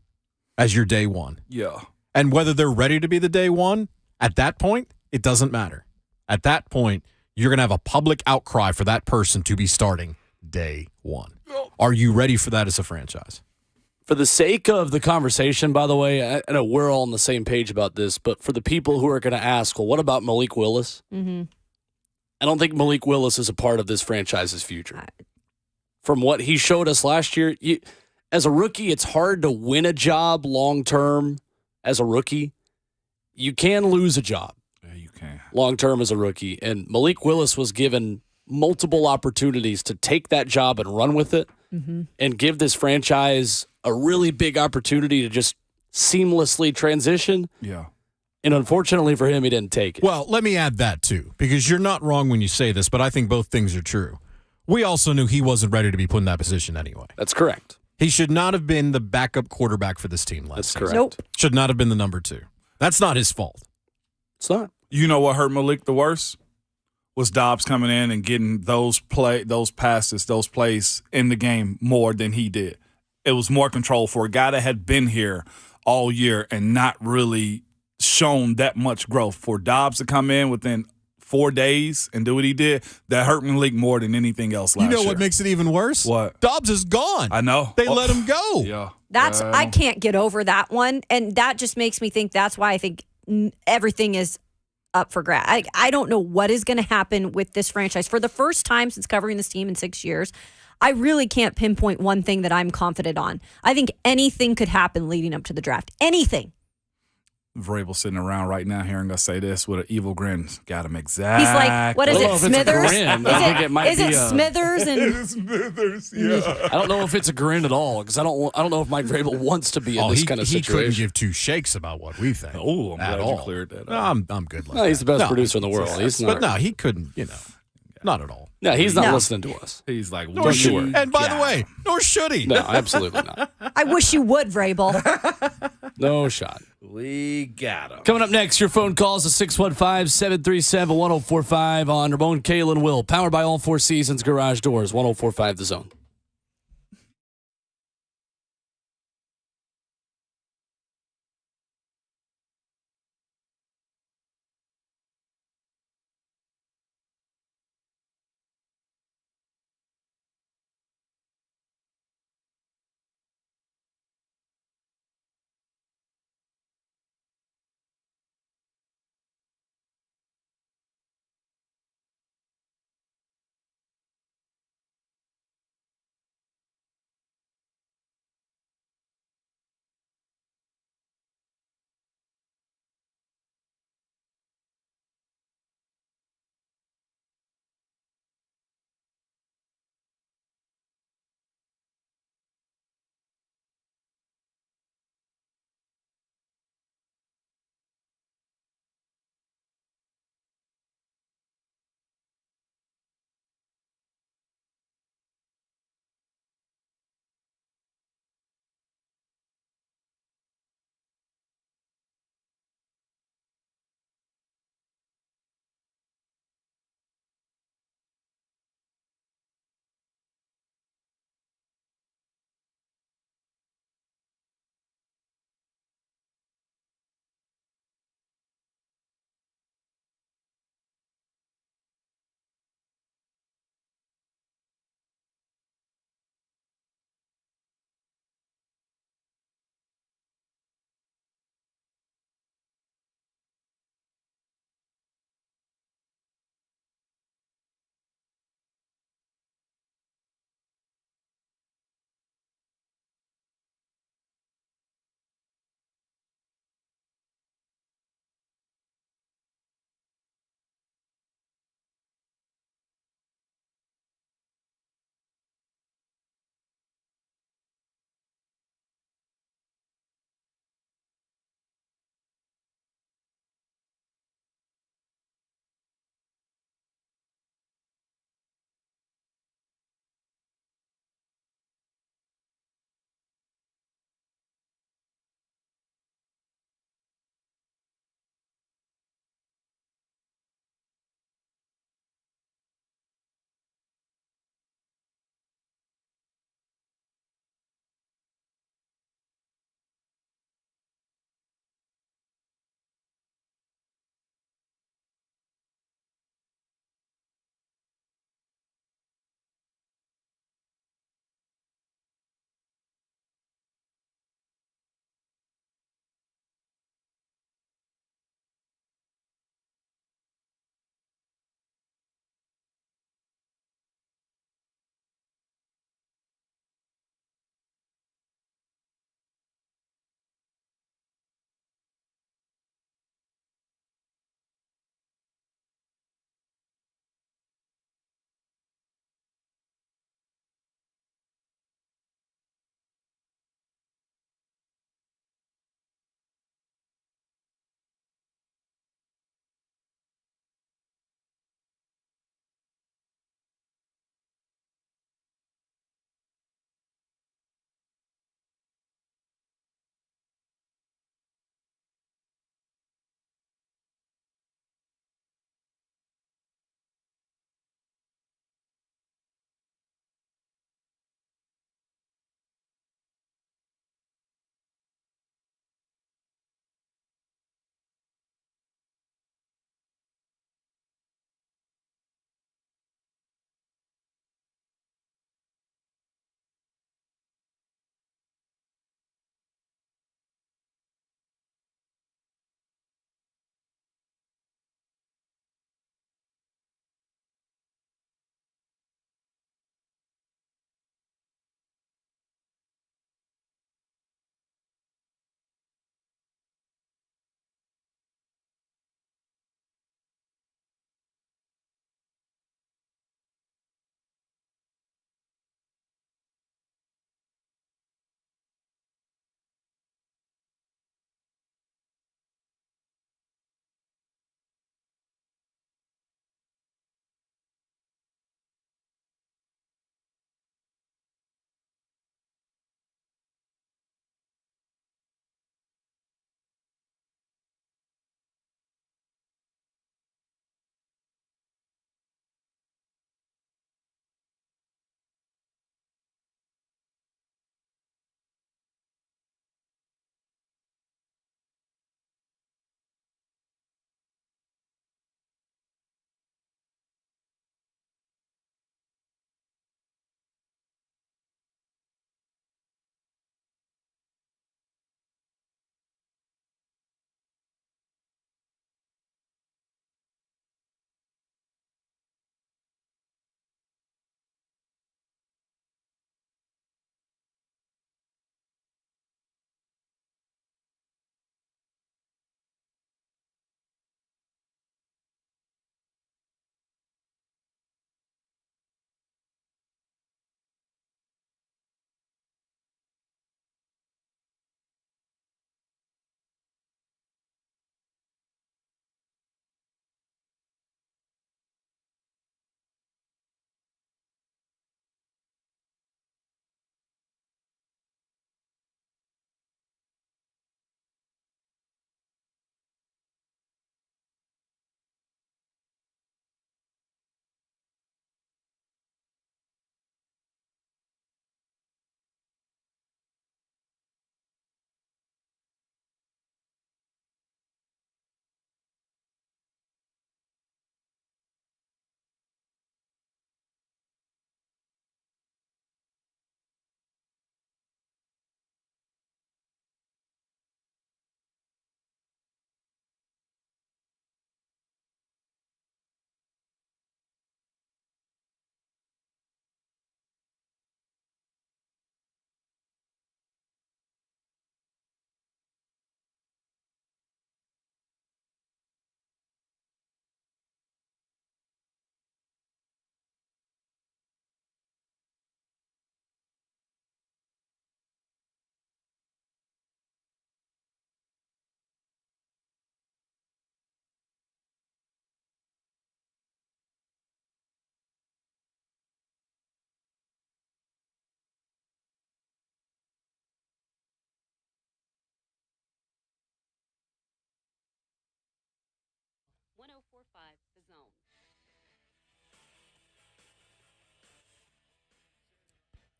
as your day one. Yeah. And whether they're ready to be the day one, at that point, it doesn't matter. At that point, you're going to have a public outcry for that person to be starting day one. Are you ready for that as a franchise? For the sake of the conversation, by the way, I know we're all on the same page about this, but for the people who are going to ask, well, what about Malik Willis? I don't think Malik Willis is a part of this franchise's future. From what he showed us last year, as a rookie, it's hard to win a job long-term as a rookie. You can lose a job. Yeah, you can. Long-term as a rookie. And Malik Willis was given multiple opportunities to take that job and run with it and give this franchise a really big opportunity to just seamlessly transition. Yeah. And unfortunately for him, he didn't take it. Well, let me add that too, because you're not wrong when you say this, but I think both things are true. We also knew he wasn't ready to be put in that position anyway. That's correct. He should not have been the backup quarterback for this team last season. That's correct. Nope. Should not have been the number 2. That's not his fault. It's not. You know what hurt Malik the worst? was Dobbs coming in and getting those passes, those plays in the game more than he did. It was more control for a guy that had been here all year and not really shown that much growth. For Dobbs to come in within 4 days and do what he did, that hurt Malik more than anything else last year. You know what makes it even worse? What? Dobbs is gone. I know. They let him go. Yeah. I can't get over that one. And that just makes me think that's why I think everything is up for grabs. I don't know what is going to happen with this franchise. For the first time since covering this team in 6 years, I really can't pinpoint one thing that I'm confident on. I think anything could happen leading up to the draft. Anything. Vrabel sitting around right now hearing us say this with an evil grin. Got him exactly. He's like, what is it, Smithers? Is it Smithers? And Smithers, yeah. I don't know if it's a grin at all because I don't know if Mike Vrabel wants to be in this kind of he situation. couldn't give two shakes about what we think. Oh, I'm glad at you all. cleared that up. No, I'm good. Like No, he's the that. best producer in the world. He's not. But no, he couldn't. Not at all. No, he's not No. listening to us. He's like, Nor should. "Sure." And by the way, nor should he. No, absolutely not. I wish you would, Vrabel. No shot. We got him. Coming up next, your phone calls to 615-737-1045 on Ramon, Kayla, and Will. Powered by All Four Seasons Garage Doors, 1045 The Zone.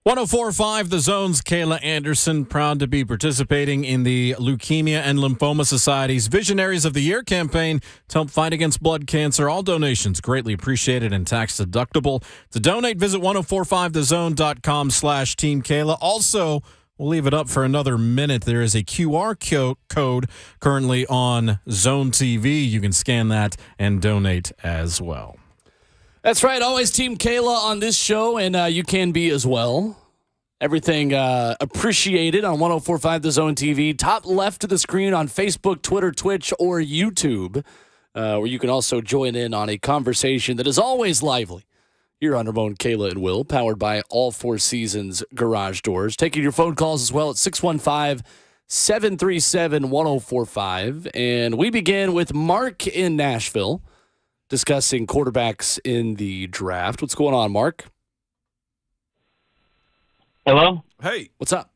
104.5 The Zone's Kayla Anderson, proud to be participating in the Leukemia and Lymphoma Society's Visionaries of the Year campaign to help fight against blood cancer. All donations greatly appreciated and tax deductible. To donate, visit 1045thezone.com/Team Kayla. Also, we'll leave it up for another minute. There is a QR code currently on Zone TV. You can scan that and donate as well. That's right. Always Team Kayla on this show, and you can be as well. Everything appreciated on 104.5 The Zone TV. Top left of the screen on Facebook, Twitter, Twitch, or YouTube, where you can also join in on a conversation that is always lively. Here on Ramon, Kayla, and Will, powered by All Four Seasons Garage Doors. Taking your phone calls as well at 615-737-1045. And we begin with Mark in Nashville, discussing quarterbacks in the draft. What's going on, Mark? Hello? Hey. What's up?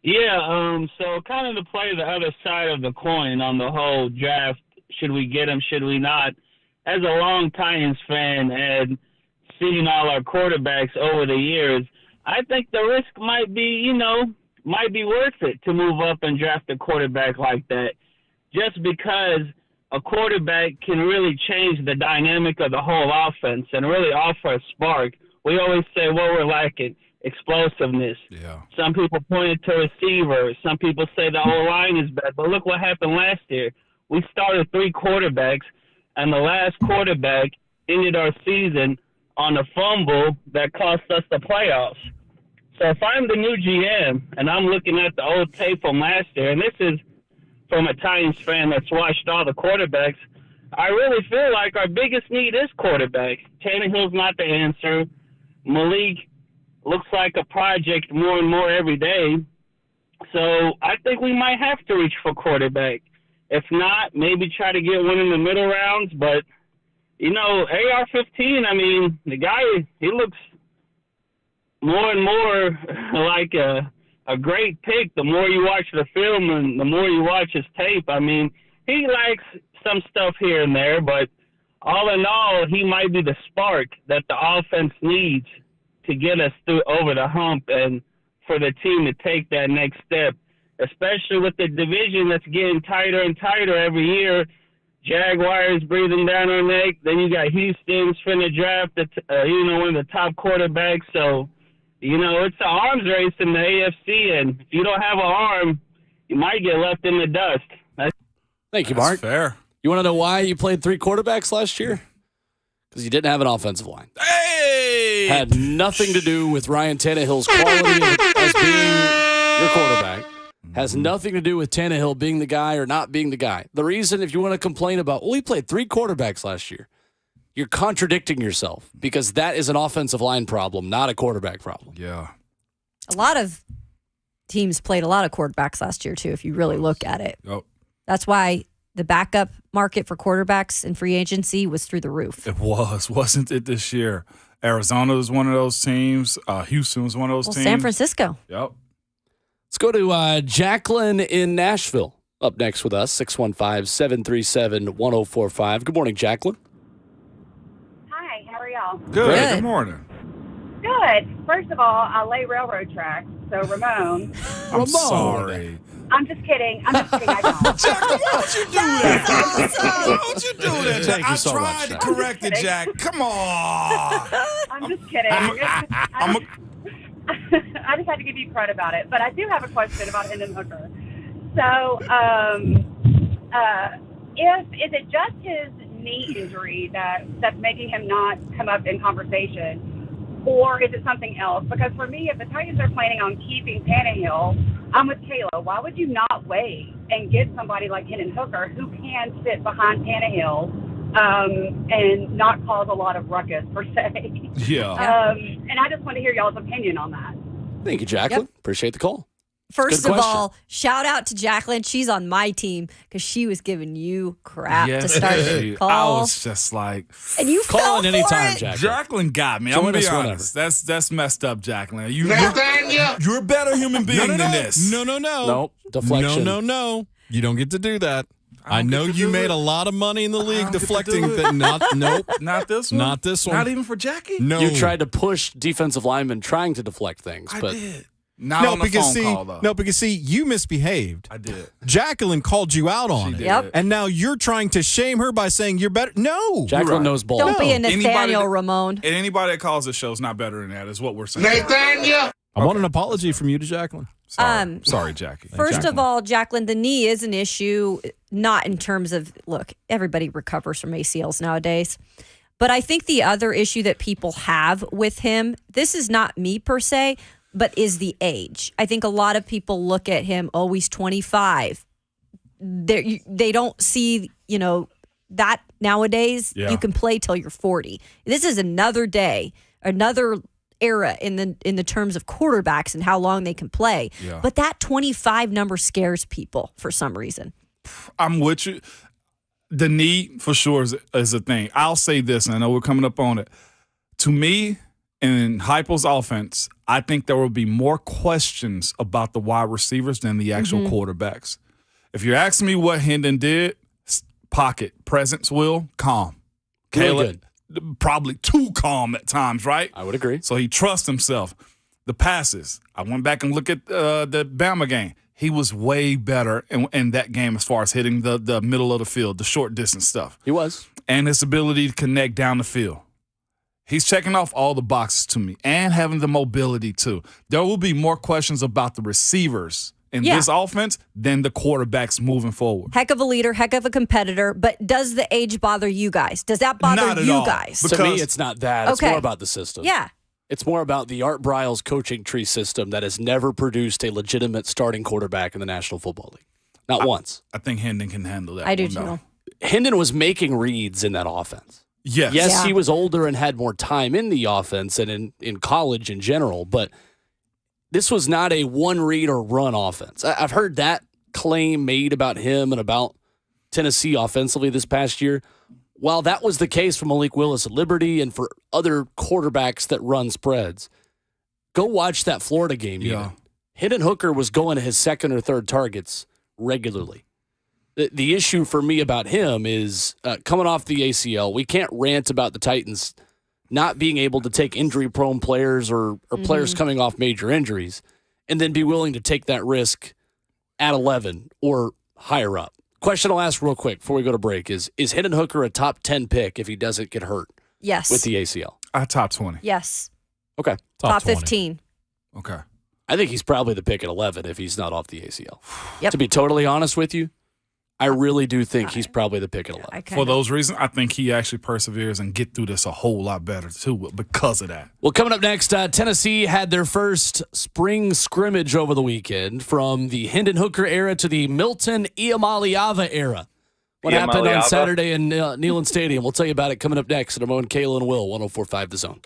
Yeah, so kind of to play the other side of the coin on the whole draft, should we get him, should we not? As a long Titans fan and seeing all our quarterbacks over the years, I think the risk might be worth it to move up and draft a quarterback like that, just because a quarterback can really change the dynamic of the whole offense and really offer a spark. We always say what we're lacking, explosiveness. Yeah. Some people point to receivers. Some people say the whole line is bad. But look what happened last year. We started 3 quarterbacks, and the last quarterback ended our season on a fumble that cost us the playoffs. So if I'm the new GM and I'm looking at the old tape from last year, and this is from a Titans fan that's watched all the quarterbacks, I really feel like our biggest need is quarterback. Tannehill's not the answer. Malik looks like a project more and more every day. So I think we might have to reach for quarterback. If not, maybe try to get one in the middle rounds. But, AR-15, I mean, the guy, he looks more and more like a great pick. The more you watch the film and the more you watch his tape, I mean, he likes some stuff here and there, but all in all, he might be the spark that the offense needs to get us through over the hump and for the team to take that next step, especially with the division that's getting tighter and tighter every year. Jaguars breathing down our neck. Then you got Houston's finna draft, one of the top quarterbacks. So, it's an arms race in the AFC, and if you don't have an arm, you might get left in the dust. Thank you, Mark. That's fair. You want to know why you played 3 quarterbacks last year? Because you didn't have an offensive line. Hey! Had nothing to do with Ryan Tannehill's quality as being your quarterback. Has nothing to do with Tannehill being the guy or not being the guy. The reason, if you want to complain about, we played 3 quarterbacks last year, you're contradicting yourself because that is an offensive line problem, not a quarterback problem. Yeah. A lot of teams played a lot of quarterbacks last year, too, if you really look at it. Yep. That's why the backup market for quarterbacks in free agency was through the roof. It wasn't it this year? Arizona was one of those teams. Houston was one of those teams. San Francisco. Yep. Let's go to Jacqueline in Nashville. Up next with us, 615-737-1045. Good morning, Jacqueline. Hi, how are y'all? Good morning. Good. First of all, I lay railroad tracks, so Ramon. I'm sorry. I'm just kidding. I don't. Jacqueline, why would you do that? Why would you do that, Jack? I so tried much, to correct it, Jack. Come on. I'm just kidding. I just had to give you credit about it. But I do have a question about Hendon Hooker. So, is it just his knee injury that's making him not come up in conversation, or is it something else? Because for me, if the Titans are planning on keeping Tannehill, I'm with Kayla. Why would you not wait and get somebody like Hendon Hooker who can sit behind Tannehill and not cause a lot of ruckus, per se? Yeah. And I just want to hear y'all's opinion on that. Thank you, Jacqueline. Yep. Appreciate the call. First Good of question. all, shout out to Jacqueline. She's on my team because she was giving you crap Yes, to start the I call. was just like, And you Call fell in for anytime, it. Jacqueline. Jacqueline got me. Join I'm gonna be us honest. whenever. That's messed up, Jacqueline. You're a better human being than this. No. Nope. Deflection. No. You don't get to do that. I know you made a lot of money in the league deflecting. Nope. Not this one. Not this one. Not even for Jackie? No. You tried to push defensive linemen trying to deflect things, I but did. Not on the phone call, though. No, because you misbehaved. I did. Jacqueline called you out on it. did. Yep. And now you're trying to shame her by saying you're better. No. Jacqueline knows ball. Don't be a Anybody Nathaniel, that- Ramon. And anybody that calls this show is not better than that, is what we're saying. Nathaniel! I want an apology from you to Jacqueline. Sorry, Jackie. First of all, Jacqueline, the knee is an issue, not in terms of, look, everybody recovers from ACLs nowadays. But I think the other issue that people have with him, this is not me per se, but is the age. I think a lot of people look at him, oh, he's 25. They don't see, that nowadays Yeah. you can play till you're 40. This is another day, another era in the terms of quarterbacks and how long they can play. Yeah. But that 25 number scares people for some reason. I'm with you. The need for sure is a thing. I'll say this, and I know we're coming up on it. To me, in Heupel's offense, I think there will be more questions about the wide receivers than the actual quarterbacks. If you're asking me what Hendon did, pocket, presence, calm. Really Kayla, good. probably too calm at times, right? I would agree. So he trusts himself. The passes, I went back and looked at the Bama game. He was way better in that game as far as hitting the middle of the field, the short distance stuff. He was. And his ability to connect down the field. He's checking off all the boxes to me and having the mobility too. There will be more questions about the receivers in this offense than the quarterbacks moving forward. Heck of a leader, heck of a competitor, but does the age bother you guys? Does that bother Not at you all. guys? Because- To me, it's not that. It's Okay. more about the system. Yeah. It's more about the Art Briles coaching tree system that has never produced a legitimate starting quarterback in the National Football League. Not once. I think Hendon can handle that. I do one, too. though. Hendon was making reads in that offense. Yes. Yes, Yeah. he was older and had more time in the offense and in college in general, but this was not a one read or run offense. I've heard that claim made about him and about Tennessee offensively this past year. While that was the case for Malik Willis at Liberty and for other quarterbacks that run spreads, go watch that Florida game. Yeah. Even. Hendon Hooker was going to his second or third targets regularly. The issue for me about him is coming off the ACL. We can't rant about the Titans not being able to take injury-prone players or players coming off major injuries and then be willing to take that risk at 11 or higher up. Question I'll ask real quick before we go to break is Hendon Hooker a top 10 pick if he doesn't get hurt Yes. with the ACL? Top 20. Yes. Okay. Top 20. 15. Okay. I think he's probably the pick at 11 if he's not off the ACL. Yep. To be totally honest with you, I really do think he's probably the pick at 11. I For those reasons, I think he actually perseveres and get through this a whole lot better, too, because of that. Well, coming up next, Tennessee had their first spring scrimmage over the weekend from the Hendon Hooker era to the Milton Iamaleava era. What happened on Saturday in Neyland Stadium? We'll tell you about it coming up next. Ramon, Kayla, and Will, 104.5 The Zone.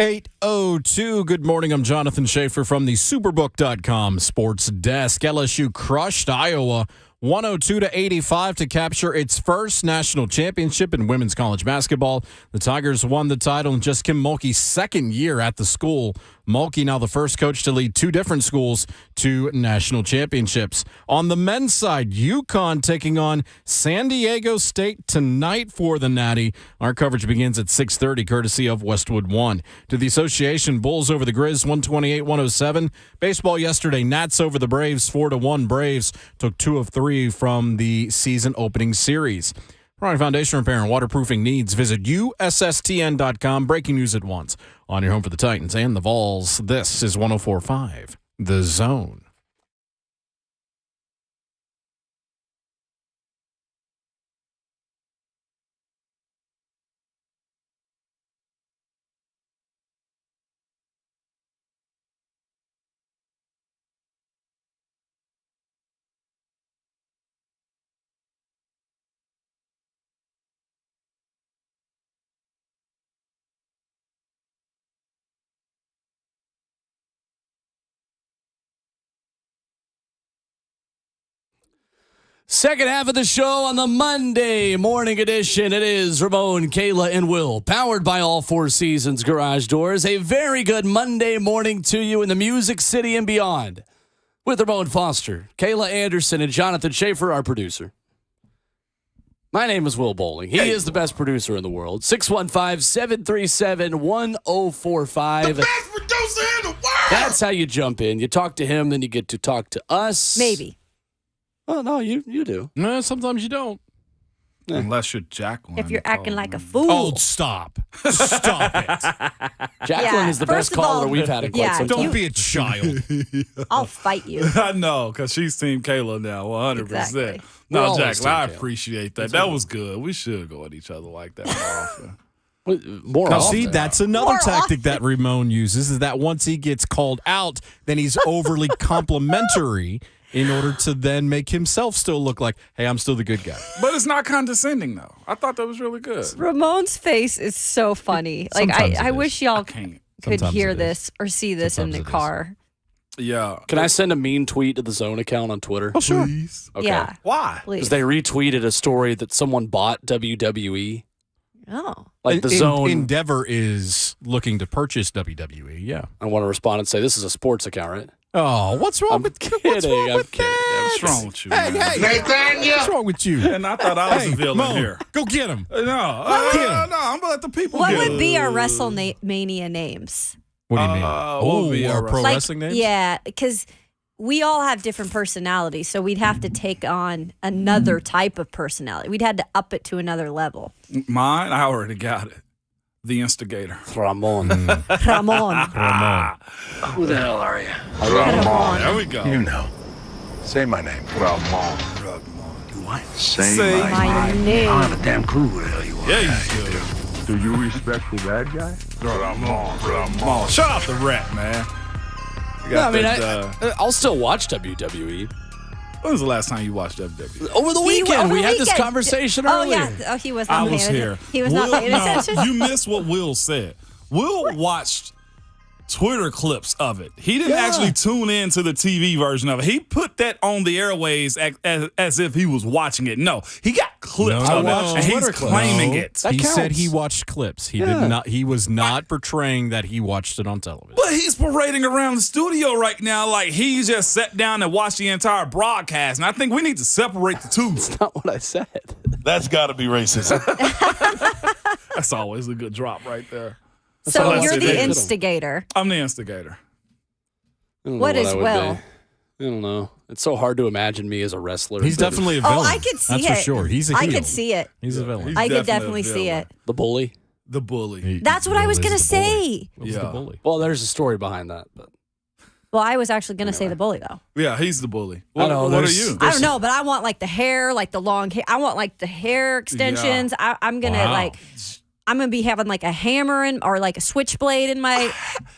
8:02. Good morning. I'm Jonathan Schaefer from the Superbook.com Sports Desk. LSU crushed Iowa 102-85 to capture its first national championship in women's college basketball. The Tigers won the title in just Kim Mulkey's second year at the school. Mulkey now the first coach to lead two different schools to national championships. On the men's side, UConn taking on San Diego State tonight for the Natty. Our coverage begins at 6:30, courtesy of Westwood One. To the Association, Bulls over the Grizz, 128-107. Baseball yesterday, Nats over the Braves, 4-1. Braves took 2 of 3 from the season opening series. For foundation repair and waterproofing needs, visit USSTN.com. Breaking news at once on your home for the Titans and the Vols. This is 104.5 The Zone. Second half of the show on the Monday morning edition. It is Ramon, Kayla, and Will, powered by All Four Seasons Garage Doors. A very good Monday morning to you in the Music City and beyond. With Ramon Foster, Kayla Anderson, and Jonathan Schaefer, our producer. My name is Will Bowling. He is the best producer in the world. 615-737-1045. The best producer in the world. That's how you jump in. You talk to him, then you get to talk to us. Maybe. Oh, no, you do. No, sometimes you don't. Unless you're Jacqueline. If you're acting like a fool. Oh, stop. Stop it. Jacqueline is the best first of caller all, we've had in quite some Don't time. be a child. I'll fight you. I know, because she's Team Kayla now, 100%. Exactly. We're No, always Jacqueline, I Team Kayla. appreciate that. That was good. We should go at each other like that more often. More Now, often. see, that's another More tactic that Ramon uses, is that once he gets called out, then he's overly complimentary in order to then make himself still look like, hey, I'm still the good guy. But it's not condescending, though. I thought that was really good. Ramon's face is so funny. Like Sometimes I it wish is. y'all Can't. could Sometimes hear it is. this or see this Sometimes in it the is. car. Yeah. Can I send a mean tweet to the Zone account on Twitter? Oh, sure. Please. Okay. Yeah, Why? please. Because they retweeted a story that someone bought WWE. Oh, Like the Zone. Endeavor is looking to purchase WWE, yeah. I want to respond and say, this is a sports account, right? Oh, what's wrong I'm with kidding. What's wrong I'm with kidding. that? What's wrong with you, Hey, man? hey. What's wrong with you? And I thought I was Hey, a villain Mo, here. go get him. No, Get him. I'm going to let the people what get would be our WrestleMania names? What do you mean? what would be our pro Like, wrestling names? yeah, because we all have different personalities, so we'd have to take on another type of personality. We'd had to up it to another level. Mine, I already got it. The Instigator. Ramon. Ramon. Who the hell are you? Ramon. There we go. You know. Say my name. Ramon. You what? Say My My I don't name. have a damn clue who the hell you are. Yeah, you do. Do you respect the bad guy? Ramon. Come on, shout out the rap, man. You No, I got mean, that, I'll still watch WWE. when was the last time you watched WWE? Over the weekend, over we the had this weekend. conversation Oh, earlier. yeah. Oh, he was not I paying was attention. here. He was not paying attention. You missed what Will said. Will watched Twitter clips of it. He didn't actually tune in to the TV version of it. He put that on the airways as if he was watching it. No, he got clips No, of no. it, and he's Twitter clips. claiming No. it. That He said counts. he watched clips. He did not. He was not portraying that he watched it on television. But he's parading around the studio right now like he just sat down and watched the entire broadcast. And I think we need to separate the two. Not what I said. That's got to be racist. That's always a good drop right there. So That's you're it. the instigator. I'm the instigator. I don't know What is I would Will? be. I don't know. It's so hard to imagine me as a wrestler. He's definitely a villain. Oh, I could see That's it. for sure. He's a I heel. could see it. He's a villain. He's I could definitely definitely a see villain. it. the bully. The bully. That's what I was Will going is to the bully. say. Will's the Yeah. bully. Well, there's a story behind that, but Well, I was actually going to say the bully, though. Yeah, he's the bully. I know, What are there's- you? I don't know, but I want like the hair, like the long hair. I want like the hair extensions. I'm going to Wow. I'm going to be having like a hammer or like a switchblade in my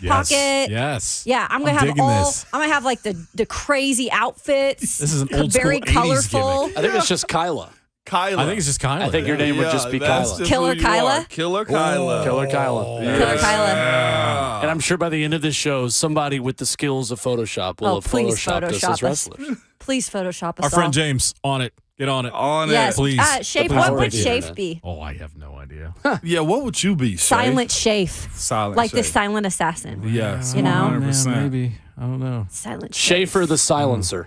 pocket. Yes. Yeah, I'm gonna I'm have digging all. this. I'm gonna have like the crazy outfits. This is an old very school 80s colorful. gimmick. I think it's just Kyla. Kyla. I think it's just Kyla. I think your name would just be That's Kyla. Killer who you Kyla? are. Killer Kyla. Killer Kyla. Killer Kyla. Killer Kyla. Killer Kyla. And I'm sure by the end of this show, somebody with the skills of Photoshop will have please photoshopped us Photoshop as wrestlers. Please Photoshop us Our friend all. James, on it. Get on it. On Yes. it. Please. Shafe, The what power would of the Shafe internet. be? Oh, I have no idea. Yeah, what would you be, Shay? Silent Shafe. Silent Like the Shay. silent assassin. Yes, You know? 100%. Man, maybe. I don't know. Silent Shafe. Schaefer the silencer.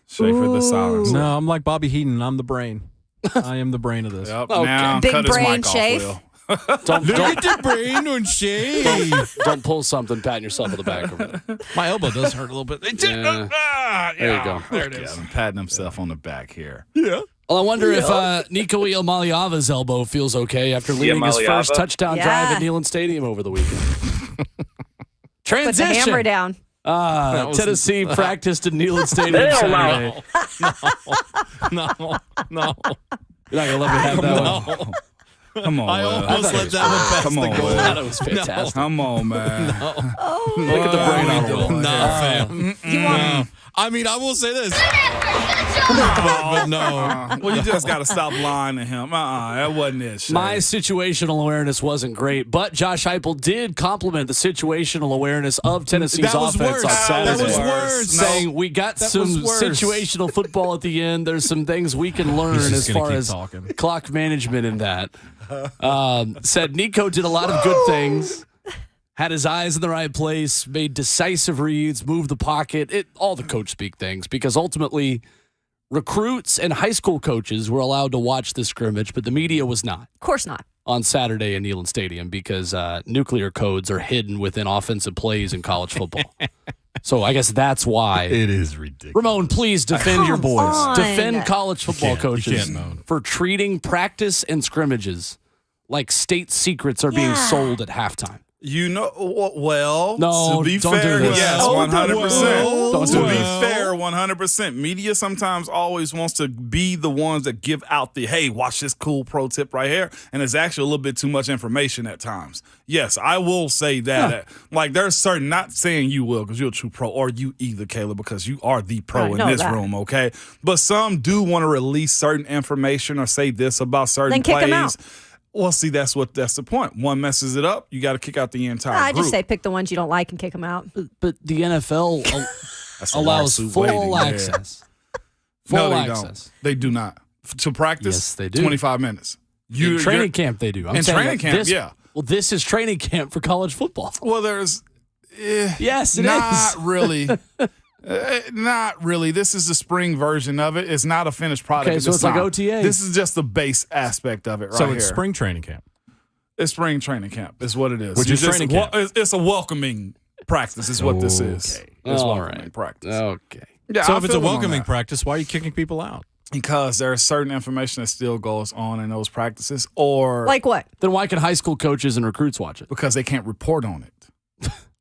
Schaefer the silence. No, I'm like Bobby Heaton. I'm the brain. I am the brain of this. Yep. Okay. Now Big cut his brain mic off, Shafe. Will. Don't the brain on shave. don't pull something, patting yourself on the back over there. My elbow does hurt a little bit. Yeah. There you go. There it is. I'm patting himself on the back here. Yeah. Well, I wonder if Nico Iamaleava's elbow feels okay after leading his first touchdown drive at Neyland Stadium over the weekend. Put the Transition. hammer down. Tennessee practiced at Neyland Stadium Saturday. No. You're not going to let me have that one. Come on, I Will. almost let that one pass Come the on, goal. Will. That was fantastic. Come on, man. Look at the brain on the wall. Nah, fam. You want I mean, I will say this. but no. Well, you just got to stop lying to him. That wasn't it, Shay. My situational awareness wasn't great, but Josh Heupel did compliment the situational awareness of Tennessee's That was offense worse. on Saturday. That was worse. Saying we got That some was worse. situational football at the end. There's some things we can learn He's as just gonna far keep as talking. clock management in that. Said Nico did a lot of good things. Had his eyes in the right place, made decisive reads, moved the pocket, all the coach speak things, because ultimately recruits and high school coaches were allowed to watch this scrimmage, but the media was not Of course not. on Saturday in Neyland Stadium because nuclear codes are hidden within offensive plays in college football. So I guess that's why. It is ridiculous. Ramon, please defend your boys. on. Defend college football You coaches can't, Moan. for treating practice and scrimmages like state secrets are being Yeah. sold at halftime. You know, well, No, to be don't do fair, this. yes, Oh, 100%. don't To do be this. fair, 100%. Media sometimes always wants to be the ones that give out the, hey, watch this cool pro tip right here. And it's actually a little bit too much information at times. Yes, I will say that. Like, there's certain, not saying you will because you're a true pro, or you either, Kayla, because you are the I pro in know this that. room, okay? But some do want to release certain information or say this about certain Then kick 'em out. plays. Well, see, that's the point. One messes it up, you got to kick out the entire I group. just say pick the ones you don't like and kick them out. But the NFL That's a allows lawsuit full waiting there. access. No, Full they access. don't. They do not. To practice, Yes, they do. 25 minutes. In training camp, they do. I'm In saying training that camp, this, yeah. Well, this is training camp for college football. Well, there's Yes, it not is. really. Not really. This is the spring version of it. It's not a finished product. Okay, at so this it's like time. OTA. This is just the base aspect of it, right So it's here. spring training camp. It's spring training camp. Is what it is. Which You is just- training camp. It's a welcoming practice. Is what this is. Okay. It's All welcoming right. practice. Okay. Yeah, So I if it's a feel them on welcoming that. practice, why are you kicking people out? because there is certain information that still goes on in those practices, or Like what? Then why can high school coaches and recruits watch it? because they can't report on it.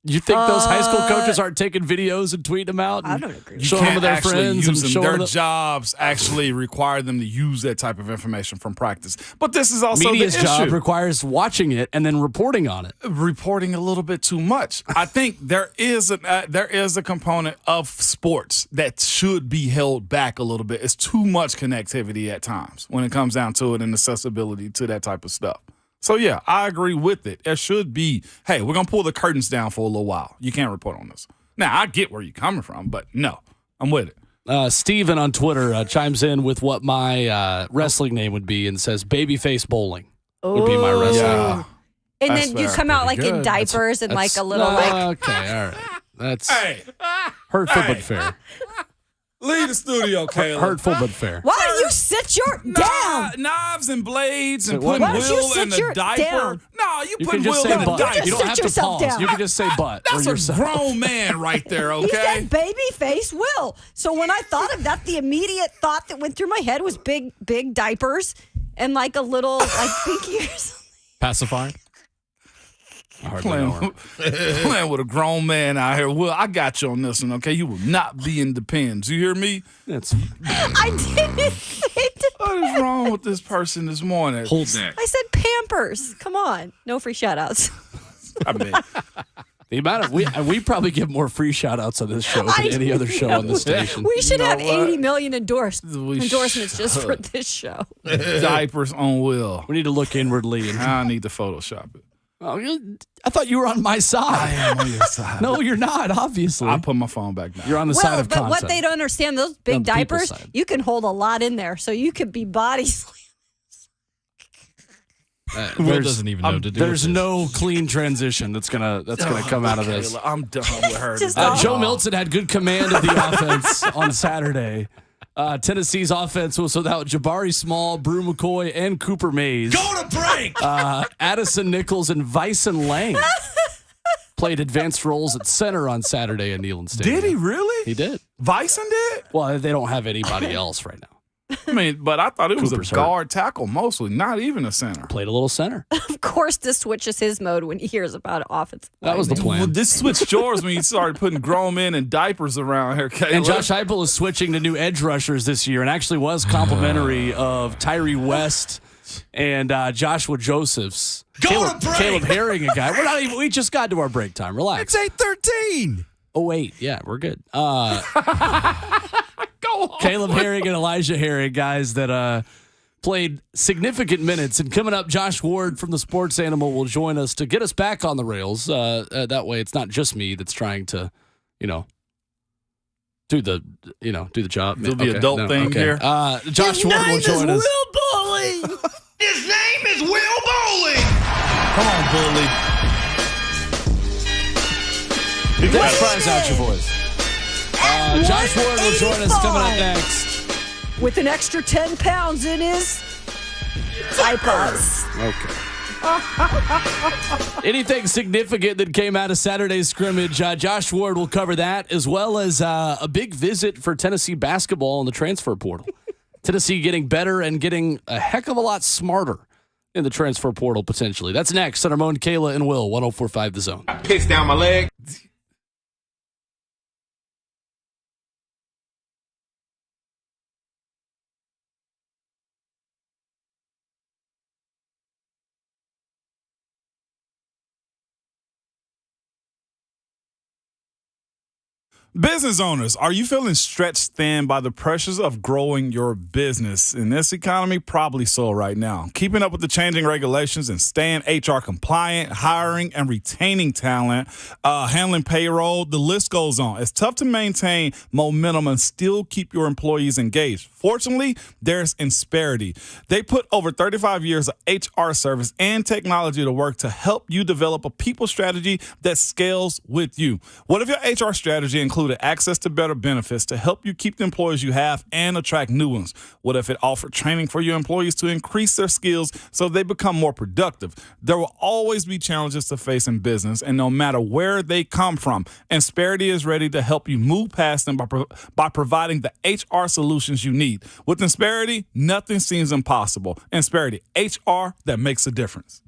You think those high school coaches aren't taking videos and tweeting them out? I And don't agree. You showing them can't to their actually friends and use them. showing Their them. jobs actually require them to use that type of information from practice. But this is also Media's the job issue. requires watching it and then reporting on it. Reporting a little bit too much. I think there is a component of sports that should be held back a little bit. It's too much connectivity at times when it comes down to it and accessibility to that type of stuff. So, yeah, I agree with it. It should be, hey, we're going to pull the curtains down for a little while. You can't report on this. Now, I get where you're coming from, but no, I'm with it. Steven on Twitter chimes in with what my wrestling name would be and says babyface bowling would be my wrestling name. Yeah. And That's then you fair. come out like Pretty in good. diapers and like That's- a little like. Okay, all right. That's Hey, hurtful Hey. but fair. leave the studio, Caleb. Hurtful but fair. Why don't you sit your down? Knives and blades and Wait, what? putting Why don't you Will sit in a your diaper. down? No, you You put can just Will say in a butt. diaper. You don't sit have to yourself pause. down. You can just say butt or That's a yourself. grown man right there, He okay? said baby face Will. So when I thought of that, the immediate thought that went through my head was big diapers and like a little like pinky or something. Pacifier? I hardly know her. Playing with a grown man out here. Will, I got you on this one, okay? You will not be in Depends. You hear me? That's I didn't say What is wrong with this person this morning? Hold that. I said Pampers. Come on. No free shout outs. I mean, the The amount of we probably give more free shout outs on this show than any other show on the station. We should have what? 80 million endorsements We just for this show. Diapers on Will. We need to look inwardly. And I need to Photoshop it. oh, I thought you were on my side. I am on your side. No, you're not, obviously. I put my phone back down. You're on the side Well, of but content. what they don't understand, those On big the people's diapers, side. you can hold a lot in there. So you could be body slam. Will doesn't even know to do There's with this. no clean transition that's gonna come out of this. I'm done with her. Just today. Joe Milton had good command of the offense on Saturday. Tennessee's offense was without Jabari Small, Brew McCoy, and Cooper Mays. Go to break! Addison Nichols and Vyson Lang played advanced roles at center on Saturday in Neyland Stadium. Did he really? He did. Bison did? Well, they don't have anybody else right now. I mean, but I thought it was Cooper's a guard tackle mostly, not even a center. Played a little center. Of course, this switches his mode when he hears about offensive. That was the linemen. Well, plan. this switched yours when you started putting grown men in diapers around here, Caleb. And Josh Heupel is switching to new edge rushers this year and actually was complimentary of Tyree West and Joshua Josephs. Go to break! Caleb Herring, a guy. We just got to our break time. Relax. It's 8:13. Oh, wait. Yeah, we're good. Go on. Caleb Herring and Elijah Herring, guys that played significant minutes. And coming up, Josh Ward from the Sports Animal will join us to get us back on the rails. That way, it's not just me that's trying to, do the job. Do the adult thing here. Josh Ward will join us. Bowling. His name is Will Bowling. Come on, Bully. Take the prize out your voice. Josh Ward will join us coming up next. With an extra 10 pounds in his diapers. Okay. Anything significant that came out of Saturday's scrimmage, Josh Ward will cover that, as well as a big visit for Tennessee basketball in the transfer portal. Tennessee getting better and getting a heck of a lot smarter in the transfer portal, potentially. That's next on Ramon, Kayla, and Will, 104.5 The Zone. Piss down my leg. Business owners, are you feeling stretched thin by the pressures of growing your business? In this economy, probably so right now. Keeping up with the changing regulations and staying HR compliant, hiring and retaining talent, handling payroll, the list goes on. It's tough to maintain momentum and still keep your employees engaged. Fortunately, there's Insperity. They put over 35 years of HR service and technology to work to help you develop a people strategy that scales with you. What if your HR strategy included access to better benefits to help you keep the employees you have and attract new ones? What if it offered training for your employees to increase their skills so they become more productive? There will always be challenges to face in business, and no matter where they come from, Insperity is ready to help you move past them by providing the HR solutions you need. With Insperity, nothing seems impossible. Insperity, HR that makes a difference.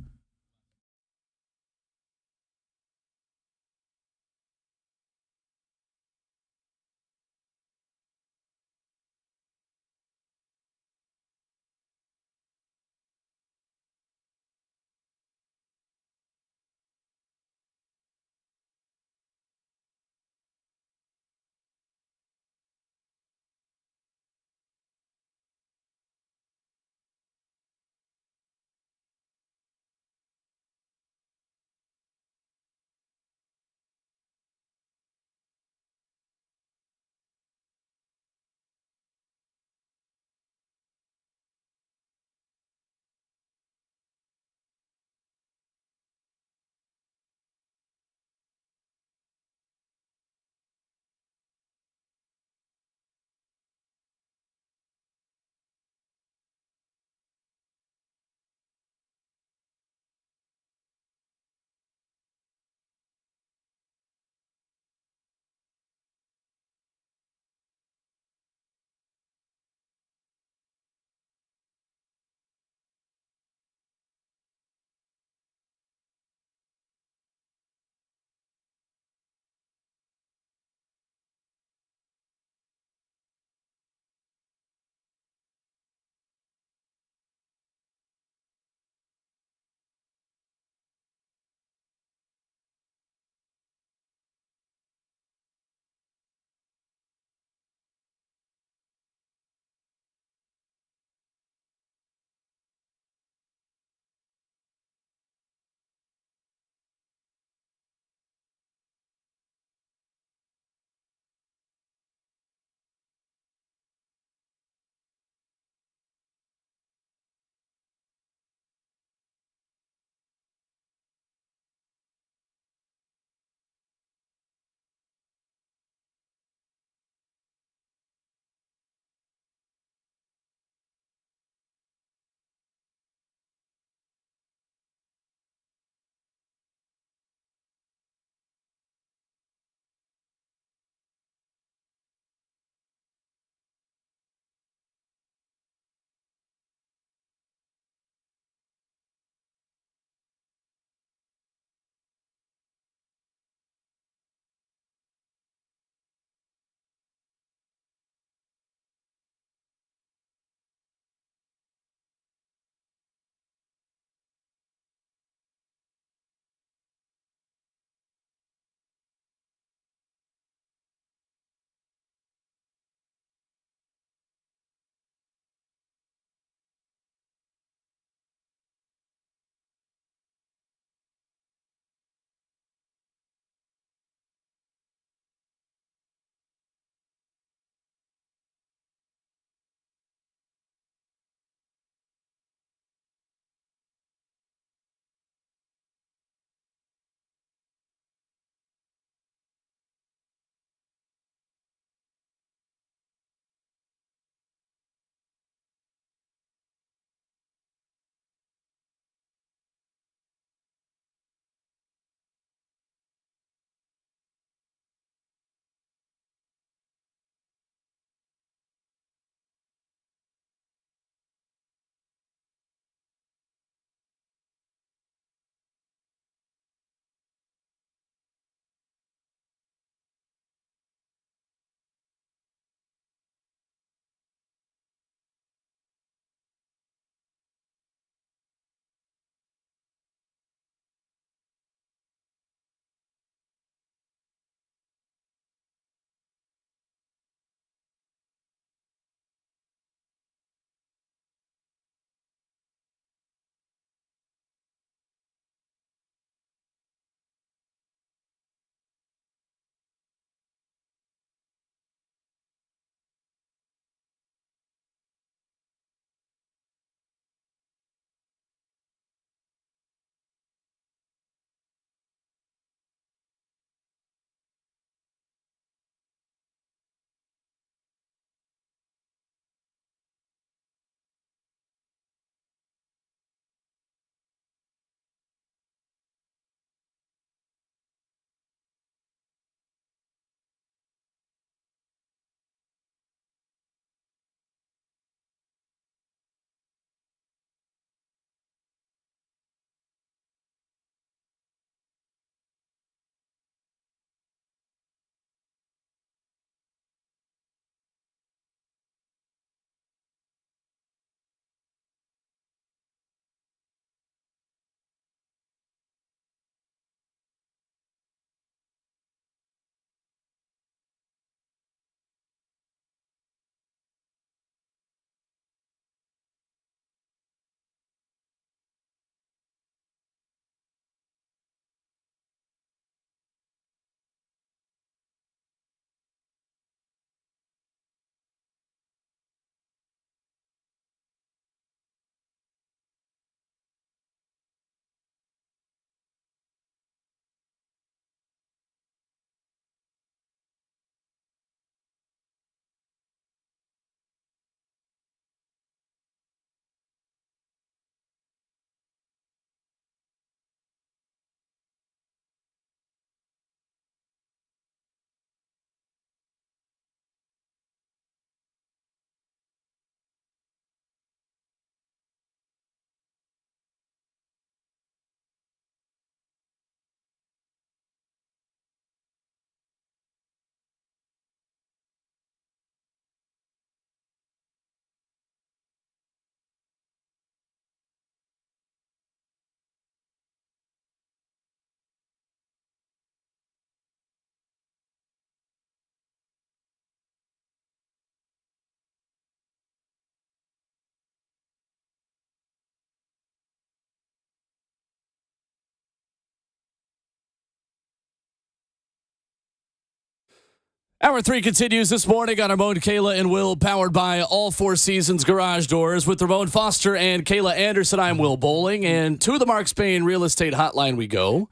Hour 3 continues this morning on Ramon, Kayla, and Will, powered by All Four Seasons Garage Doors. With Ramon Foster and Kayla Anderson, I'm Will Bowling. And to the Mark Spain Real Estate Hotline we go.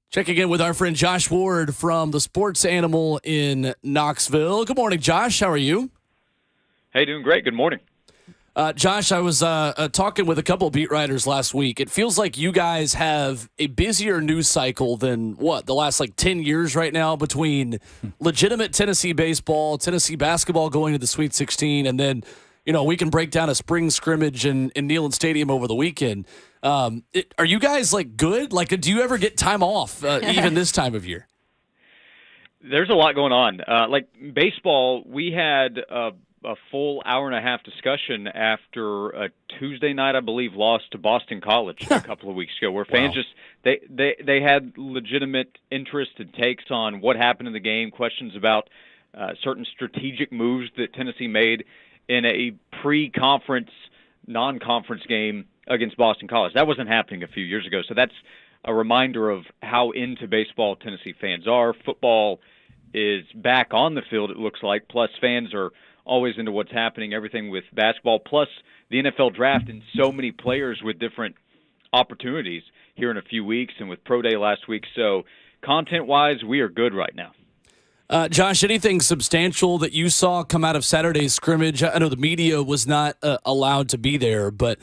Checking in with our friend Josh Ward from the Sports Animal in Knoxville. Good morning, Josh. How are you? Hey, doing great. Good morning. Josh, I was talking with a couple of beat writers last week. It feels like you guys have a busier news cycle than the last 10 years right now, between legitimate Tennessee baseball, Tennessee basketball going to the Sweet 16, and then, we can break down a spring scrimmage in Neyland Stadium over the weekend. Are you guys good? Do you ever get time off even this time of year? There's a lot going on. Baseball, we had a full hour-and-a-half discussion after a Tuesday night, I believe, loss to Boston College a couple of weeks ago, where fans they had legitimate interest and takes on what happened in the game, questions about certain strategic moves that Tennessee made in a pre-conference, non-conference game against Boston College. That wasn't happening a few years ago, so that's a reminder of how into baseball Tennessee fans are. Football is back on the field, it looks like, plus fans are always into what's happening, everything with basketball, plus the NFL draft and so many players with different opportunities here in a few weeks and with Pro Day last week. So content-wise, we are good right now. Josh, anything substantial that you saw come out of Saturday's scrimmage? I know the media was not allowed to be there, but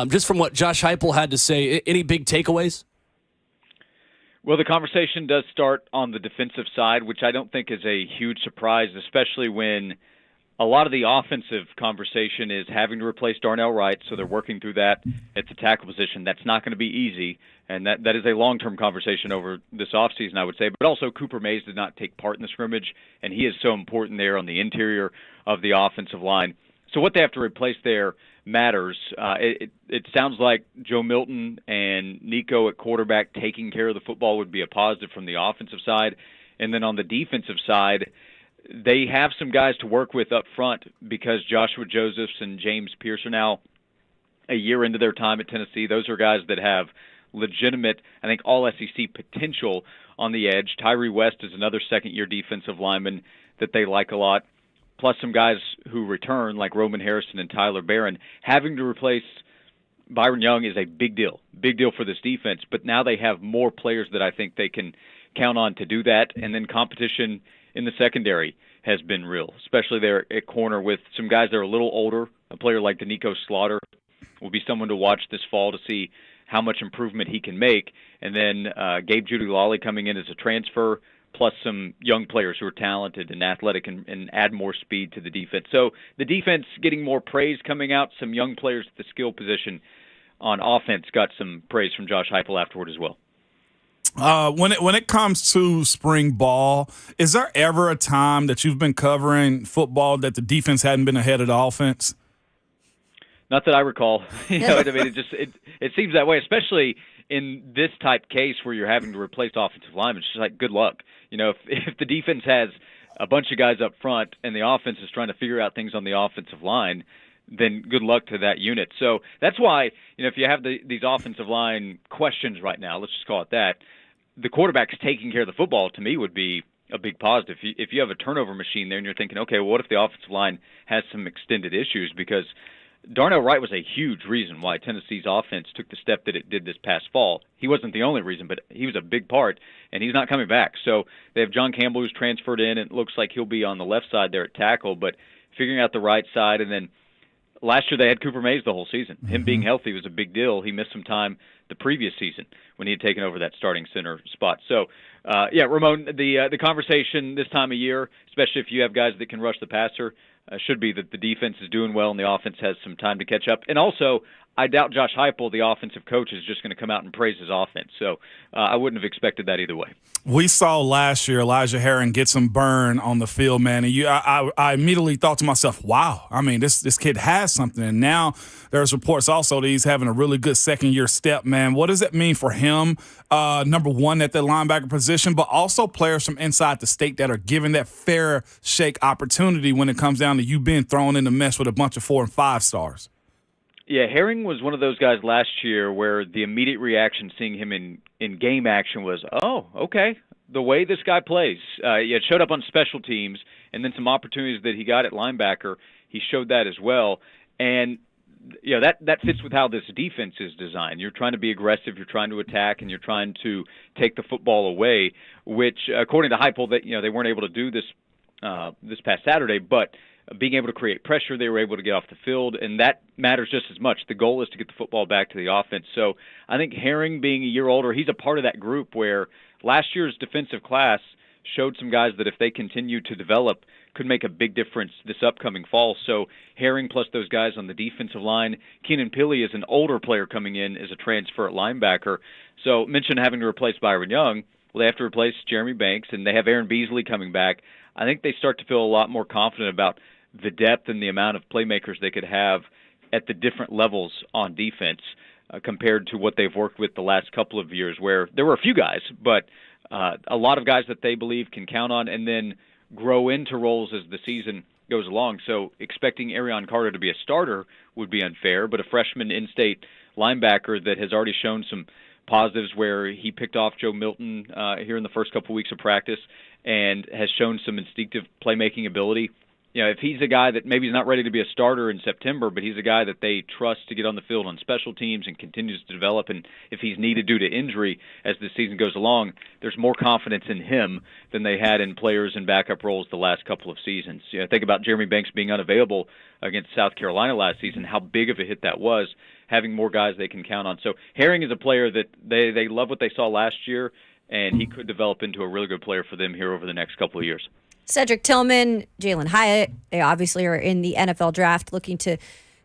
just from what Josh Heupel had to say, any big takeaways? Well, the conversation does start on the defensive side, which I don't think is a huge surprise, especially when a lot of the offensive conversation is having to replace Darnell Wright, so they're working through that at the tackle position. That's not going to be easy, and that is a long-term conversation over this offseason, I would say. But also, Cooper Mays did not take part in the scrimmage, and he is so important there on the interior of the offensive line. So what they have to replace there matters. It sounds like Joe Milton and Nico at quarterback taking care of the football would be a positive from the offensive side. And then on the defensive side, they have some guys to work with up front because Joshua Josephs and James Pierce are now a year into their time at Tennessee. Those are guys that have legitimate, I think, all-SEC potential on the edge. Tyree West is another second-year defensive lineman that they like a lot, plus some guys who return like Roman Harrison and Tyler Barron. Having to replace Byron Young is a big deal for this defense, but now they have more players that I think they can count on to do that, and then competition in the secondary has been real, especially there at corner with some guys that are a little older. A player like Danico Slaughter will be someone to watch this fall to see how much improvement he can make. And then Gabe Judy-Lawley coming in as a transfer, plus some young players who are talented and athletic and add more speed to the defense. So the defense getting more praise coming out. Some young players at the skill position on offense got some praise from Josh Heupel afterward as well. When it comes to spring ball, is there ever a time that you've been covering football that the defense hadn't been ahead of the offense? Not that I recall. I mean, it seems that way, especially in this type case where you're having to replace offensive linemen. It's just like good luck. If the defense has a bunch of guys up front and the offense is trying to figure out things on the offensive line, then good luck to that unit. So that's why, if you have these offensive line questions right now, let's just call it that, the quarterback's taking care of the football, to me, would be a big positive. If you have a turnover machine there and you're thinking, okay, well, what if the offensive line has some extended issues? Because Darnell Wright was a huge reason why Tennessee's offense took the step that it did this past fall. He wasn't the only reason, but he was a big part, and he's not coming back. So they have John Campbell who's transferred in, and it looks like he'll be on the left side there at tackle, but figuring out the right side. And then last year they had Cooper Mays the whole season. Him being healthy was a big deal. He missed some time the previous season when he had taken over that starting center spot. So, Ramon, the conversation this time of year, especially if you have guys that can rush the passer, should be that the defense is doing well and the offense has some time to catch up. And also, I doubt Josh Heupel, the offensive coach, is just going to come out and praise his offense. So I wouldn't have expected that either way. We saw last year Elijah Herring get some burn on the field, man. And I immediately thought to myself, wow, I mean, this kid has something. And now there's reports also that he's having a really good second-year step, man. What does that mean for him, number one, at the linebacker position, but also players from inside the state that are given that fair shake opportunity when it comes down to you being thrown in the mess with a bunch of 4 and 5 stars? Yeah, Herring was one of those guys last year where the immediate reaction seeing him in game action was, oh, okay, the way this guy plays. It showed up on special teams, and then some opportunities that he got at linebacker, he showed that as well. And that fits with how this defense is designed. You're trying to be aggressive, you're trying to attack, and you're trying to take the football away, which, according to Heupel, that they weren't able to do this past Saturday, but being able to create pressure, they were able to get off the field, and that matters just as much. The goal is to get the football back to the offense. So I think Herring, being a year older, he's a part of that group where last year's defensive class showed some guys that if they continue to develop could make a big difference this upcoming fall. So Herring plus those guys on the defensive line. Keenan Pili is an older player coming in as a transfer at linebacker. So mention having to replace Byron Young. Well, they have to replace Jeremy Banks, and they have Aaron Beasley coming back. I think they start to feel a lot more confident about the depth and the amount of playmakers they could have at the different levels on defense compared to what they've worked with the last couple of years, where there were a few guys, but a lot of guys that they believe can count on and then grow into roles as the season goes along. So expecting Arion Carter to be a starter would be unfair, but a freshman in-state linebacker that has already shown some positives where he picked off Joe Milton here in the first couple weeks of practice and has shown some instinctive playmaking ability. If he's a guy that maybe is not ready to be a starter in September, but he's a guy that they trust to get on the field on special teams and continues to develop, and if he's needed due to injury as the season goes along, there's more confidence in him than they had in players in backup roles the last couple of seasons. Think about Jeremy Banks being unavailable against South Carolina last season, how big of a hit that was, having more guys they can count on. So Herring is a player that they love what they saw last year, and he could develop into a really good player for them here over the next couple of years. Cedric Tillman, Jalen Hyatt, they obviously are in the NFL draft looking to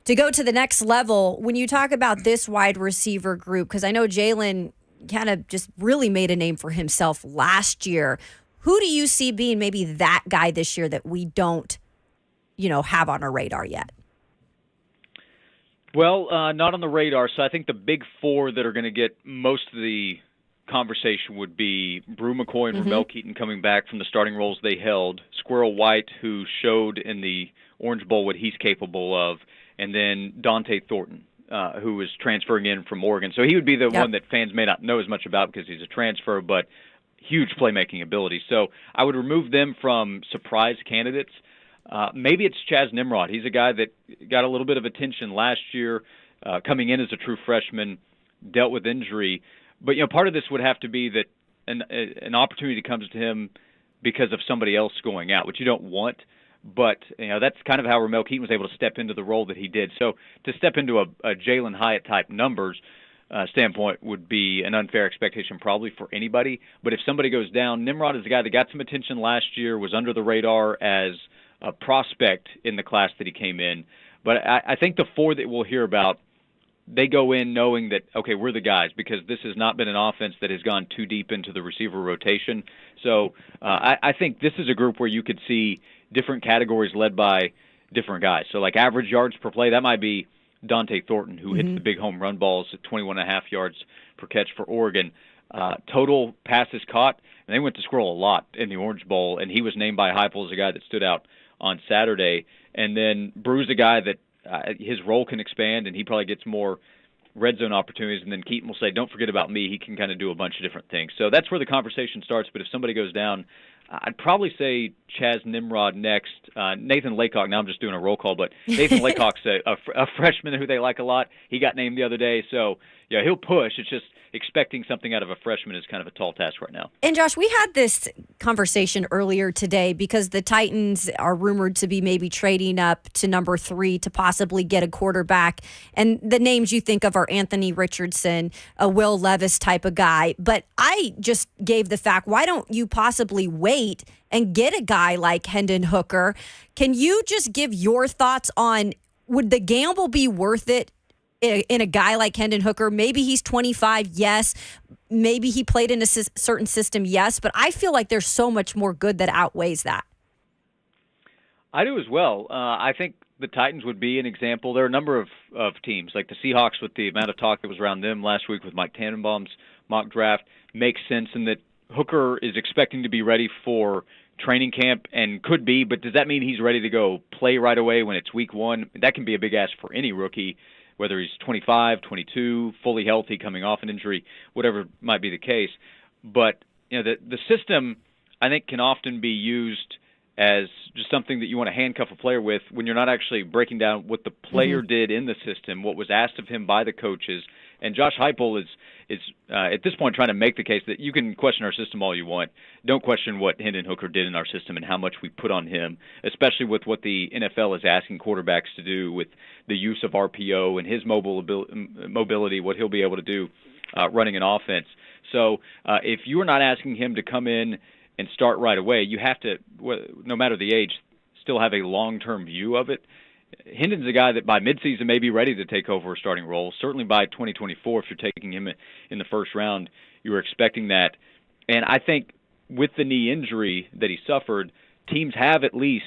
go to the next level. When you talk about this wide receiver group, because I know Jalen kind of just really made a name for himself last year, who do you see being maybe that guy this year that we don't, have on our radar yet? Well, not on the radar. So I think the big four that are going to get most of the conversation would be Brew McCoy and Ramel Keaton coming back from the starting roles they held, Squirrel White, who showed in the Orange Bowl what he's capable of, and then Dante Thornton, who is transferring in from Oregon. So he would be the one that fans may not know as much about because he's a transfer, but huge playmaking ability. So I would remove them from surprise candidates. Maybe it's Chaz Nimrod. He's a guy that got a little bit of attention last year, coming in as a true freshman, dealt with injury. But part of this would have to be that an opportunity comes to him because of somebody else going out, which you don't want. But that's kind of how Ramel Keaton was able to step into the role that he did. So to step into a Jalen Hyatt type numbers standpoint would be an unfair expectation probably for anybody. But if somebody goes down, Nimrod is a guy that got some attention last year, was under the radar as a prospect in the class that he came in. But I think the four that we'll hear about, they go in knowing that, okay, we're the guys, because this has not been an offense that has gone too deep into the receiver rotation. So I think this is a group where you could see different categories led by different guys. So like average yards per play, that might be Dante Thornton, who hits the big home run balls at 21.5 yards per catch for Oregon. Total passes caught, and they went to Squirrel a lot in the Orange Bowl, and he was named by Heupel as a guy that stood out on Saturday. And then Brew's a guy that his role can expand, and he probably gets more red zone opportunities. And then Keaton will say, don't forget about me. He can kind of do a bunch of different things. So that's where the conversation starts. But if somebody goes down, I'd probably say Chaz Nimrod next. Nathan Laycock, now I'm just doing a roll call, but Nathan Laycock's a freshman who they like a lot. He got named the other day. So, yeah, he'll push. It's just expecting something out of a freshman is kind of a tall task right now. And Josh, we had this conversation earlier today because the Titans are rumored to be maybe trading up to number 3 to possibly get a quarterback. And the names you think of are Anthony Richardson, a Will Levis type of guy. But I just gave the fact, why don't you possibly wait and get a guy like Hendon Hooker? Can you just give your thoughts on, would the gamble be worth it in a guy like Hendon Hooker? Maybe he's 25, yes. Maybe he played in a certain system, yes. But I feel like there's so much more good that outweighs that. I do as well. I think the Titans would be an example. There are a number of teams, like the Seahawks, with the amount of talk that was around them last week with Mike Tannenbaum's mock draft, makes sense in that Hooker is expecting to be ready for training camp and could be, but does that mean he's ready to go play right away when it's week 1? That can be a big ask for any rookie, whether he's 25, 22, fully healthy, coming off an injury, whatever might be the case. But the system, I think, can often be used as just something that you want to handcuff a player with when you're not actually breaking down what the player did in the system, what was asked of him by the coaches. And Josh Heupel is at this point trying to make the case that you can question our system all you want. Don't question what Hendon Hooker did in our system and how much we put on him, especially with what the NFL is asking quarterbacks to do with the use of RPO and his mobility, what he'll be able to do running an offense. So if you are not asking him to come in and start right away, you have to, no matter the age, still have a long-term view of it. Hendon's a guy that by midseason may be ready to take over a starting role. Certainly by 2024, if you're taking him in the first round, you were expecting that. And I think with the knee injury that he suffered, teams have at least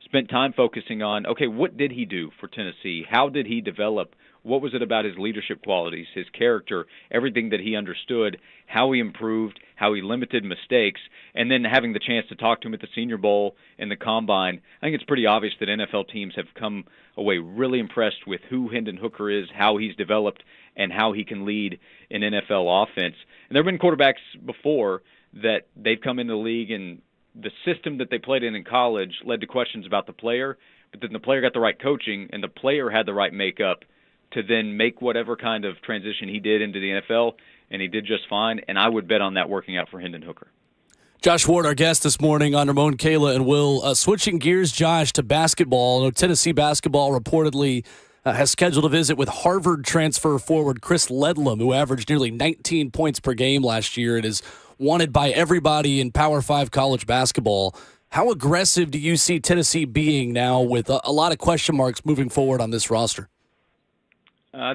spent time focusing on, okay, what did he do for Tennessee? How did he develop? What was it about his leadership qualities, his character, everything that he understood, how he improved, how he limited mistakes, and then having the chance to talk to him at the Senior Bowl and the Combine. I think it's pretty obvious that NFL teams have come away really impressed with who Hendon Hooker is, how he's developed, and how he can lead an NFL offense. And there have been quarterbacks before that they've come into the league and the system that they played in college led to questions about the player, but then the player got the right coaching and the player had the right makeup to then make whatever kind of transition he did into the NFL, and he did just fine, and I would bet on that working out for Hendon Hooker. Josh Ward, our guest this morning on Ramon, Kayla, and Will. Switching gears, Josh, to basketball. Tennessee basketball reportedly has scheduled a visit with Harvard transfer forward Chris Ledlum, who averaged nearly 19 points per game last year and is wanted by everybody in Power 5 college basketball. How aggressive do you see Tennessee being now with a lot of question marks moving forward on this roster?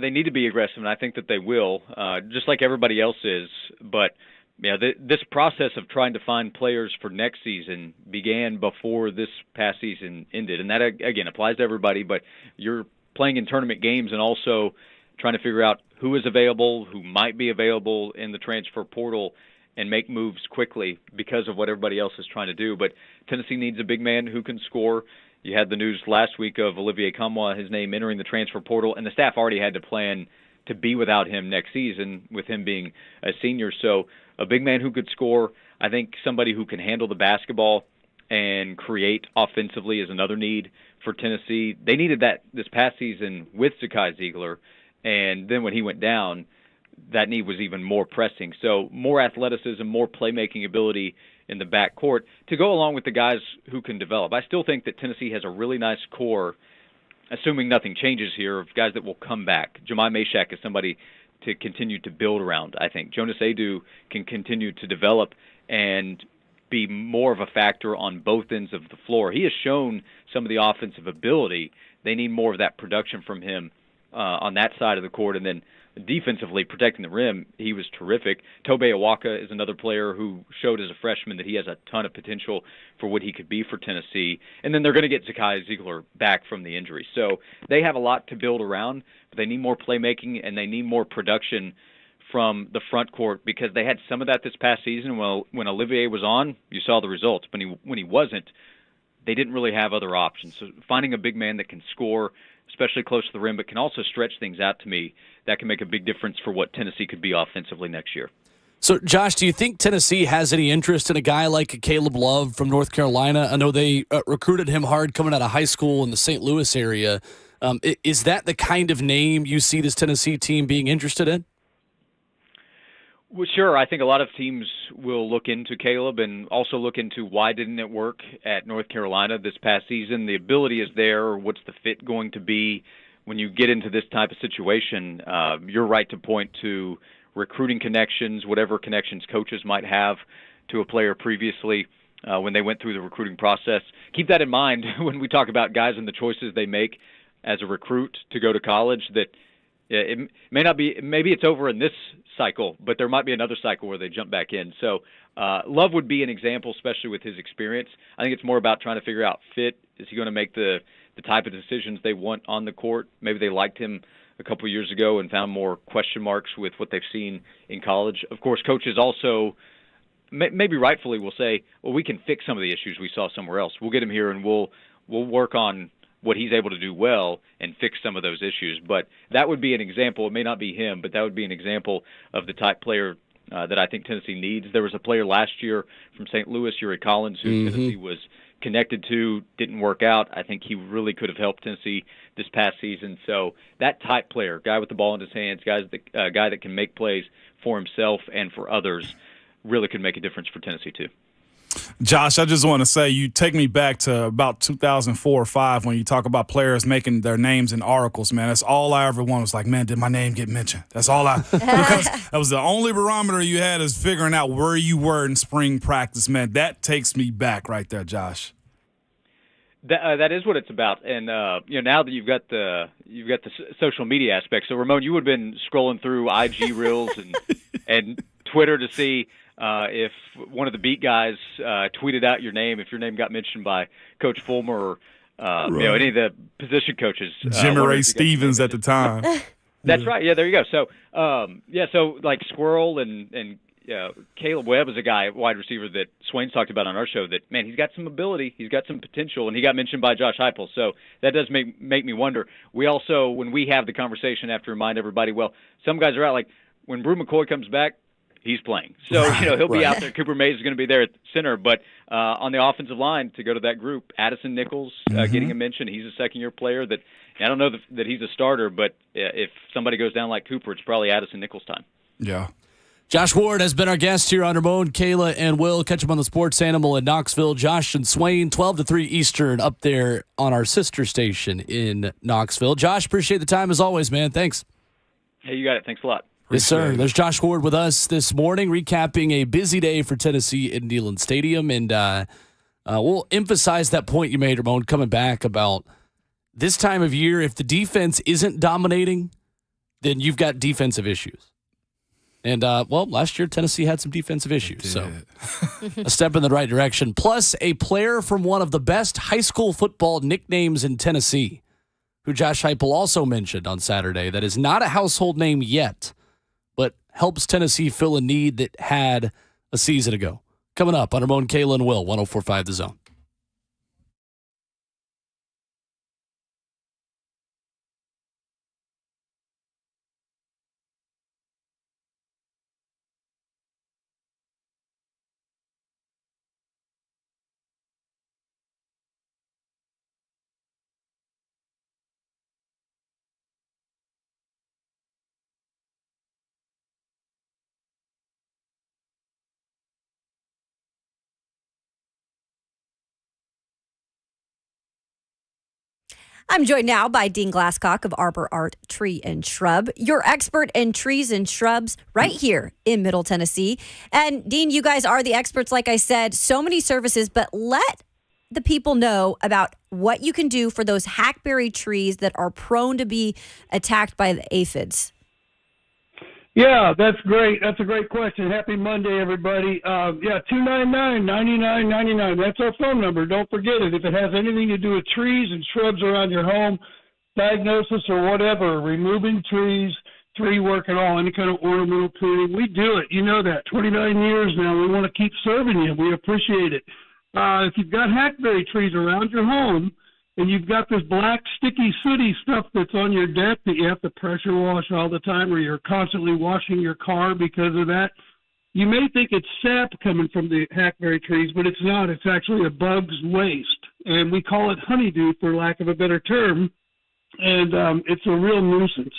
They need to be aggressive, and I think that they will, just like everybody else is. But this process of trying to find players for next season began before this past season ended, and that, again, applies to everybody. But you're playing in tournament games and also trying to figure out who is available, who might be available in the transfer portal, and make moves quickly because of what everybody else is trying to do. But Tennessee needs a big man who can score. You had the news last week of Olivier Kamwa, his name entering the transfer portal, and the staff already had to plan to be without him next season with him being a senior. So a big man who could score. I think somebody who can handle the basketball and create offensively is another need for Tennessee. They needed that this past season with Zakai Ziegler, and then when he went down, that need was even more pressing. So more athleticism, more playmaking ability in the backcourt to go along with the guys who can develop. I still think that Tennessee has a really nice core, assuming nothing changes here, of guys that will come back. Jemai Mashak is somebody to continue to build around, I think. Jonas Adu can continue to develop and be more of a factor on both ends of the floor. He has shown some of the offensive ability. They need more of that production from him on that side of the court. And then defensively, protecting the rim, he was terrific. Tobe Awaka is another player who showed as a freshman that he has a ton of potential for what he could be for Tennessee. And then they're going to get Zakai Ziegler back from the injury. So they have a lot to build around, but they need more playmaking and they need more production from the front court because they had some of that this past season. Well, when Olivier was on, you saw the results. But when he wasn't, they didn't really have other options. So finding a big man that can score, especially close to the rim, but can also stretch things out, to me, that can make a big difference for what Tennessee could be offensively next year. So, Josh, do you think Tennessee has any interest in a guy like Caleb Love from North Carolina? I know they recruited him hard coming out of high school in the St. Louis area. Is that the kind of name you see this Tennessee team being interested in? Well, sure. I think a lot of teams will look into Caleb and also look into why didn't it work at North Carolina this past season. The ability is there. What's the fit going to be? When you get into this type of situation, you're right to point to recruiting connections, whatever connections coaches might have to a player previously when they went through the recruiting process. Keep that in mind when we talk about guys and the choices they make as a recruit to go to college, that it may not be, maybe it's over in this cycle, but there might be another cycle where they jump back in. So Love would be an example, especially with his experience. I think it's more about trying to figure out fit. Is he going to make the type of decisions they want on the court? Maybe they liked him a couple of years ago and found more question marks with what they've seen in college. Of course, coaches also maybe rightfully will say, well, we can fix some of the issues we saw somewhere else. We'll get him here and we'll work on what he's able to do well and fix some of those issues. But that would be an example. It may not be him, but that would be an example of the type player that I think Tennessee needs. There was a player last year from St. Louis, Yuri Collins, who Tennessee was connected to, didn't work out. I think he really could have helped Tennessee this past season. So that type player, guy with the ball in his hands, guy that can make plays for himself and for others, really could make a difference for Tennessee too. Josh, I just want to say you take me back to about 2004 or 5 when you talk about players making their names in articles, man. That's all I ever wanted was like, man, did my name get mentioned? That's all because that was the only barometer you had is figuring out where you were in spring practice, man. That takes me back right there, Josh. That is what it's about, and now that you've got the social media aspect. So Ramon, you would have been scrolling through IG reels and Twitter to see if one of the beat guys tweeted out your name, if your name got mentioned by Coach Fulmer or any of the position coaches. Jimmy Ray Stevens at the time. That's right. Yeah, there you go. So so like Squirrel and Caleb Webb is a guy, wide receiver, that Swain's talked about on our show that, man, he's got some ability, he's got some potential, and he got mentioned by Josh Heupel. So that does make me wonder. We also, when we have the conversation, have to remind everybody, well, some guys are out. Like when Brew McCoy comes back, he's playing. So, he'll be out there. Cooper Mays is going to be there at center. But on the offensive line, to go to that group, Addison Nichols getting a mention. He's a second-year player that I don't know that he's a starter, but if somebody goes down like Cooper, it's probably Addison Nichols' time. Yeah. Josh Ward has been our guest here on Ramon, Kayla, and Will. Catch him on the Sports Animal in Knoxville. Josh and Swain, 12 to 3 Eastern, up there on our sister station in Knoxville. Josh, appreciate the time as always, man. Thanks. Hey, you got it. Thanks a lot. Yes, sir. There's Josh Ward with us this morning, recapping a busy day for Tennessee in Neyland Stadium. And we'll emphasize that point you made, Ramon, coming back about this time of year. If the defense isn't dominating, then you've got defensive issues. And, last year Tennessee had some defensive issues. So a step in the right direction. Plus, a player from one of the best high school football nicknames in Tennessee, who Josh Heupel also mentioned on Saturday, that is not a household name yet, but helps Tennessee fill a need that had a season ago. Coming up on Ramon, Kayla, and Will, 104.5 The Zone. I'm joined now by Dean Glasscock of Arbor Art Tree and Shrub, your expert in trees and shrubs right here in Middle Tennessee. And Dean, you guys are the experts, like I said, so many services, but let the people know about what you can do for those hackberry trees that are prone to be attacked by the aphids. Yeah, that's great. That's a great question. Happy Monday, everybody. 299-9999. That's our phone number. Don't forget it. If it has anything to do with trees and shrubs around your home, diagnosis or whatever, removing trees, tree work at all, any kind of ornamental pruning, we do it. You know that. 29 years now. We want to keep serving you. We appreciate it. If you've got hackberry trees around your home, and you've got this black, sticky, sooty stuff that's on your deck that you have to pressure wash all the time, or you're constantly washing your car because of that, you may think it's sap coming from the hackberry trees, but it's not. It's actually a bug's waste, and we call it honeydew for lack of a better term, and it's a real nuisance.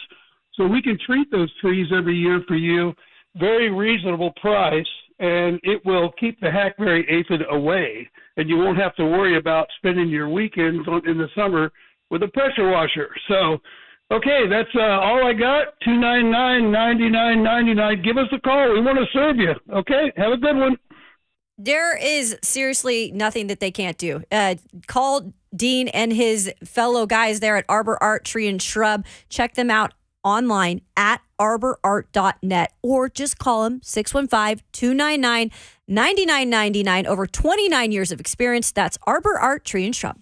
So we can treat those trees every year for you, very reasonable price, and it will keep the hackberry aphid away, and you won't have to worry about spending your weekends in the summer with a pressure washer. So, okay, that's all I got. 299-9999. Give us a call. We want to serve you. Okay, have a good one. There is seriously nothing that they can't do. Call Dean and his fellow guys there at Arbor Art Tree and Shrub. Check them out online at arborart.net, or just call them 615-299-9999. Over 29 years of experience. That's Arbor Art Tree and Shrub.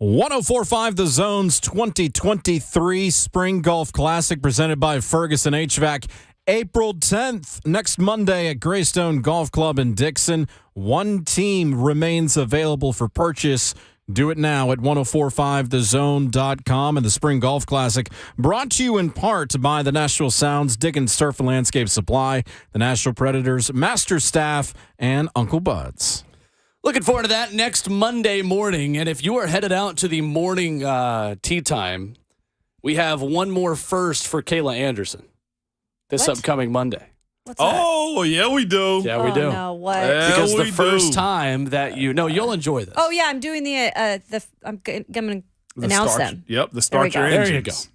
104.5 The Zone's 2023 Spring Golf Classic presented by Ferguson HVAC. April 10th, next Monday at Greystone Golf Club in Dixon. One team remains available for purchase. Do it now at 1045thezone.com. And the Spring Golf Classic brought to you in part by the Nashville Sounds, Dickens Turf and Landscape Supply, the Nashville Predators, Master Staff, and Uncle Bud's. Looking forward to that next Monday morning. And if you are headed out to the morning tee time, we have one more first for Kayla Anderson this upcoming Monday. What's that? Oh, yeah, we do. Yeah, we do. No, what? Yeah, Because the we first do. time that you'll enjoy this. Oh yeah, I'm doing I'm going to announce start, them. Yep, the start There your we go. engines.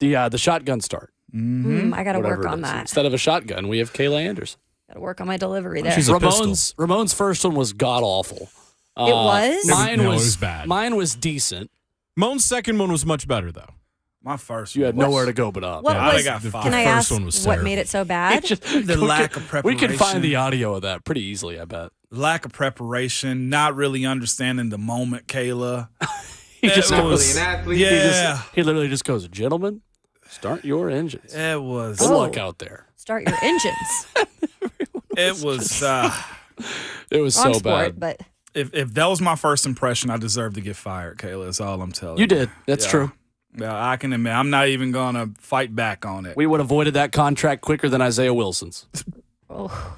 There you go. The shotgun start. Mm-hmm. I got to Whatever work it on is. that. Instead of a shotgun, we have Kayla Anderson. Got to work on my delivery there. She's a pistol. Ramon's first one was god awful. It was? Mine No, it was was bad. Mine was decent. Moan's second one was much better, though. My first You had one. nowhere to go but up. What Yeah, I was? got five. Can I The ask first one was what terrible. made it so bad? The lack of We can preparation. find the audio of that pretty easily, I bet. Lack of preparation, not really understanding the moment, Kayla. He just It goes, was- he Yeah. he literally just goes, gentlemen, start your engines. It was. Good Oh. luck out there. Start your engines. It was. It was Wrong so sport, bad. but If that was my first impression, I deserve to get fired, Kayla. That's all I'm telling you. You did. That's Yeah. true. Yeah, I can admit. I'm not even gonna fight back on it. We would have avoided that contract quicker than Isaiah Wilson's. oh,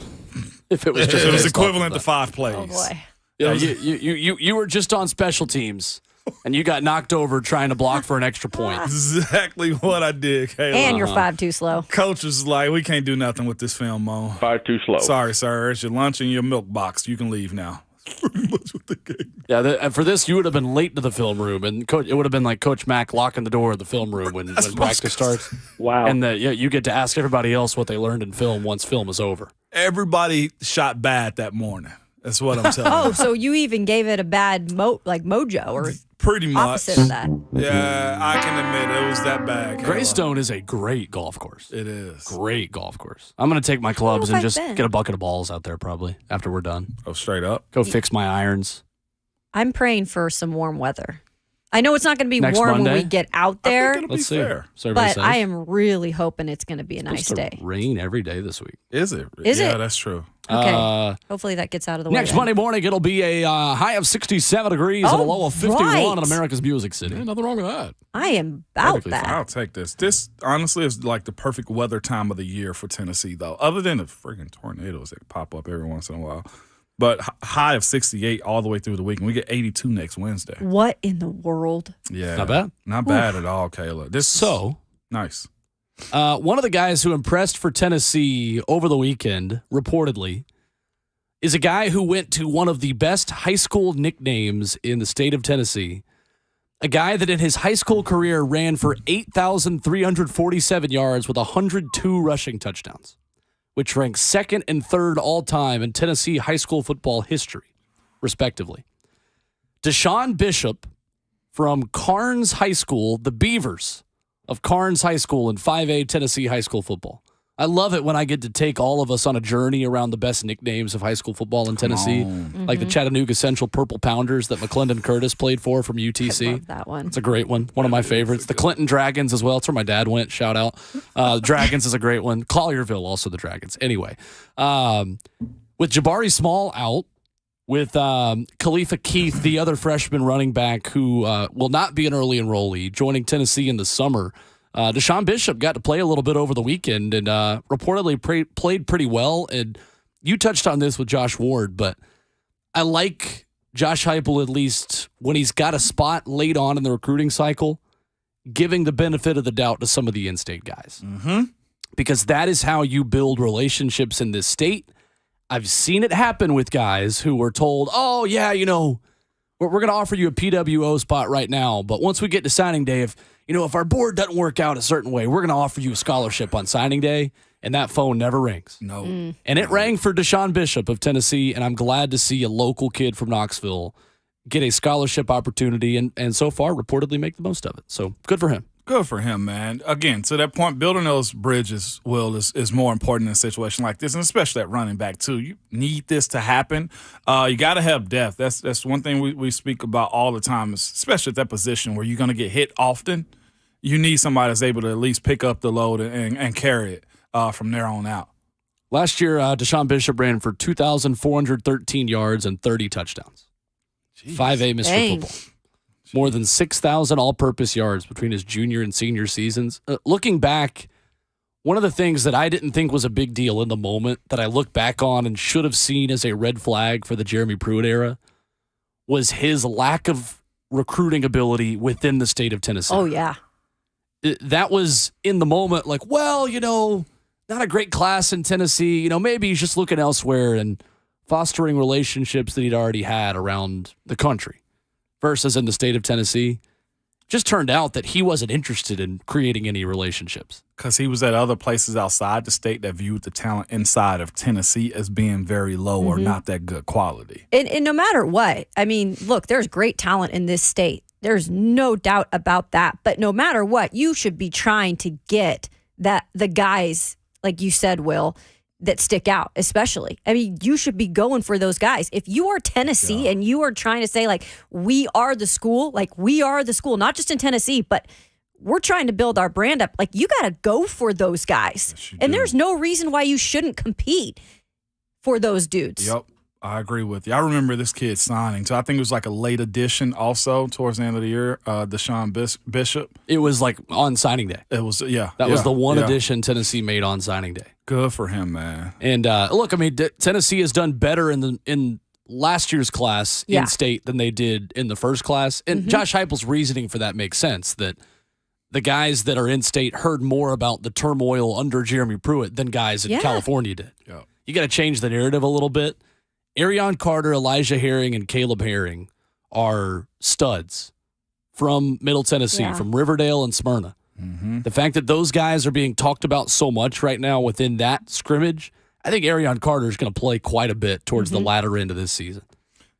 If it was just it was based off of equivalent to that. 5 plays. oh boy. Yeah, you were just on special teams, and you got knocked over trying to block for an extra point. Exactly what I did, Kayla. And you're 5 too slow. Coach was like, we can't do nothing with this film, Mo. 5 too slow. Sorry, sir. It's your lunch and your milk box. You can leave now. Pretty much what the game. Yeah, and for this, you would have been late to the film room, and it would have been like Coach Mack locking the door of the film room when practice starts. Wow. And you get to ask everybody else what they learned in film once film is over. Everybody shot bad that morning. That's what I'm telling Oh, you. so you even gave it a bad mojo or Pretty much. opposite of that. Yeah, I can admit it was that bad. Kayla. Greystone is a great golf course. It is. Great golf course. I'm going to take my clubs if and I've just been. get a bucket of balls out there probably after we're done. Oh, straight up. Go fix my irons. I'm praying for some warm weather. I know it's not going to be Next warm Monday? when we get out there, It'll be Let's see. fair. So everybody but says. I am really hoping it's going to be a nice Supposed to day. rain every day this week. Is it? Is yeah, it? that's true. Okay. Hopefully that gets out of the way. Next then. Monday morning, it'll be a high of 67 degrees and a Oh, low of 51 right. in America's Music City. Yeah, nothing wrong with that. I am about Perfectly that. I'll take this. This honestly is like the perfect weather time of the year for Tennessee, though. Other than the friggin' tornadoes that pop up every once in a while, but high of 68 all the way through the week, and we get 82 next Wednesday. What in the world? Yeah, Not bad. Not bad at all, Kayla. This So, nice. one of the guys who impressed for Tennessee over the weekend, reportedly, is a guy who went to one of the best high school nicknames in the state of Tennessee. A guy that in his high school career ran for 8,347 yards with 102 rushing touchdowns, which ranks second and third all time in Tennessee high school football history, respectively. Deshaun Bishop from Carnes High School, the Beavers of Carnes High School in 5A Tennessee high school football. I love it when I get to take all of us on a journey around the best nicknames of high school football in Tennessee, like the Chattanooga Central Purple Pounders that McClendon Curtis played for from UTC. I love that one. It's a great one. One of my favorites. The Clinton Dragons as well. It's where my dad went. Shout out. Dragons is a great one. Collierville, also the Dragons. Anyway, with Jabari Small out, with Khalifa Keith, the other freshman running back who will not be an early enrollee, joining Tennessee in the summer, Deshaun Bishop got to play a little bit over the weekend and reportedly played pretty well. And you touched on this with Josh Ward, but I like Josh Heupel, at least when he's got a spot late on in the recruiting cycle, giving the benefit of the doubt to some of the in-state guys. Mm-hmm. Because that is how you build relationships in this state. I've seen it happen with guys who were told, oh, yeah, we're going to offer you a PWO spot right now, but once we get to signing day, if our board doesn't work out a certain way, we're going to offer you a scholarship on signing day, and that phone never rings. No. And it rang for Deshaun Bishop of Tennessee, and I'm glad to see a local kid from Knoxville get a scholarship opportunity and so far reportedly make the most of it. So good for him. Good for him, man. Again, to that point, building those bridges, Will, is more important in a situation like this, and especially at running back, too. You need this to happen. You got to have depth. That's one thing we speak about all the time, especially at that position where you're going to get hit often. You need somebody that's able to at least pick up the load and carry it from there on out. Last year, Deshaun Bishop ran for 2,413 yards and 30 touchdowns. Jeez. 5A Mr. Football. More than 6,000 all-purpose yards between his junior and senior seasons. Looking back, one of the things that I didn't think was a big deal in the moment that I look back on and should have seen as a red flag for the Jeremy Pruitt era was his lack of recruiting ability within the state of Tennessee. Oh, yeah. That was in the moment like, well, not a great class in Tennessee. Maybe he's just looking elsewhere and fostering relationships that he'd already had around the country. Versus in the state of Tennessee, just turned out that he wasn't interested in creating any relationships. Because he was at other places outside the state that viewed the talent inside of Tennessee as being very low or not that good quality. And no matter what, I mean, look, there's great talent in this state. There's no doubt about that. But no matter what, you should be trying to get the guys, like you said, Will, that stick out, especially. I mean, you should be going for those guys. If you are Tennessee and you are trying to say, like, we are the school, not just in Tennessee, but we're trying to build our brand up, like, you got to go for those guys. Yes, and there's no reason why you shouldn't compete for those dudes. Yep. I agree with you. I remember this kid signing. So I think it was like a late addition also towards the end of the year, Deshaun Bishop. It was like on signing day. It was, yeah. That was the one addition Tennessee made on signing day. Good for him, man. And look, I mean, Tennessee has done better in last year's class in state than they did in the first class. And Josh Heupel's reasoning for that makes sense, that the guys that are in state heard more about the turmoil under Jeremy Pruitt than guys in California did. Yeah. You got to change the narrative a little bit. Arion Carter, Elijah Herring, and Caleb Herring are studs from Middle Tennessee, from Riverdale and Smyrna. Mm-hmm. The fact that those guys are being talked about so much right now within that scrimmage, I think Arion Carter is going to play quite a bit towards the latter end of this season.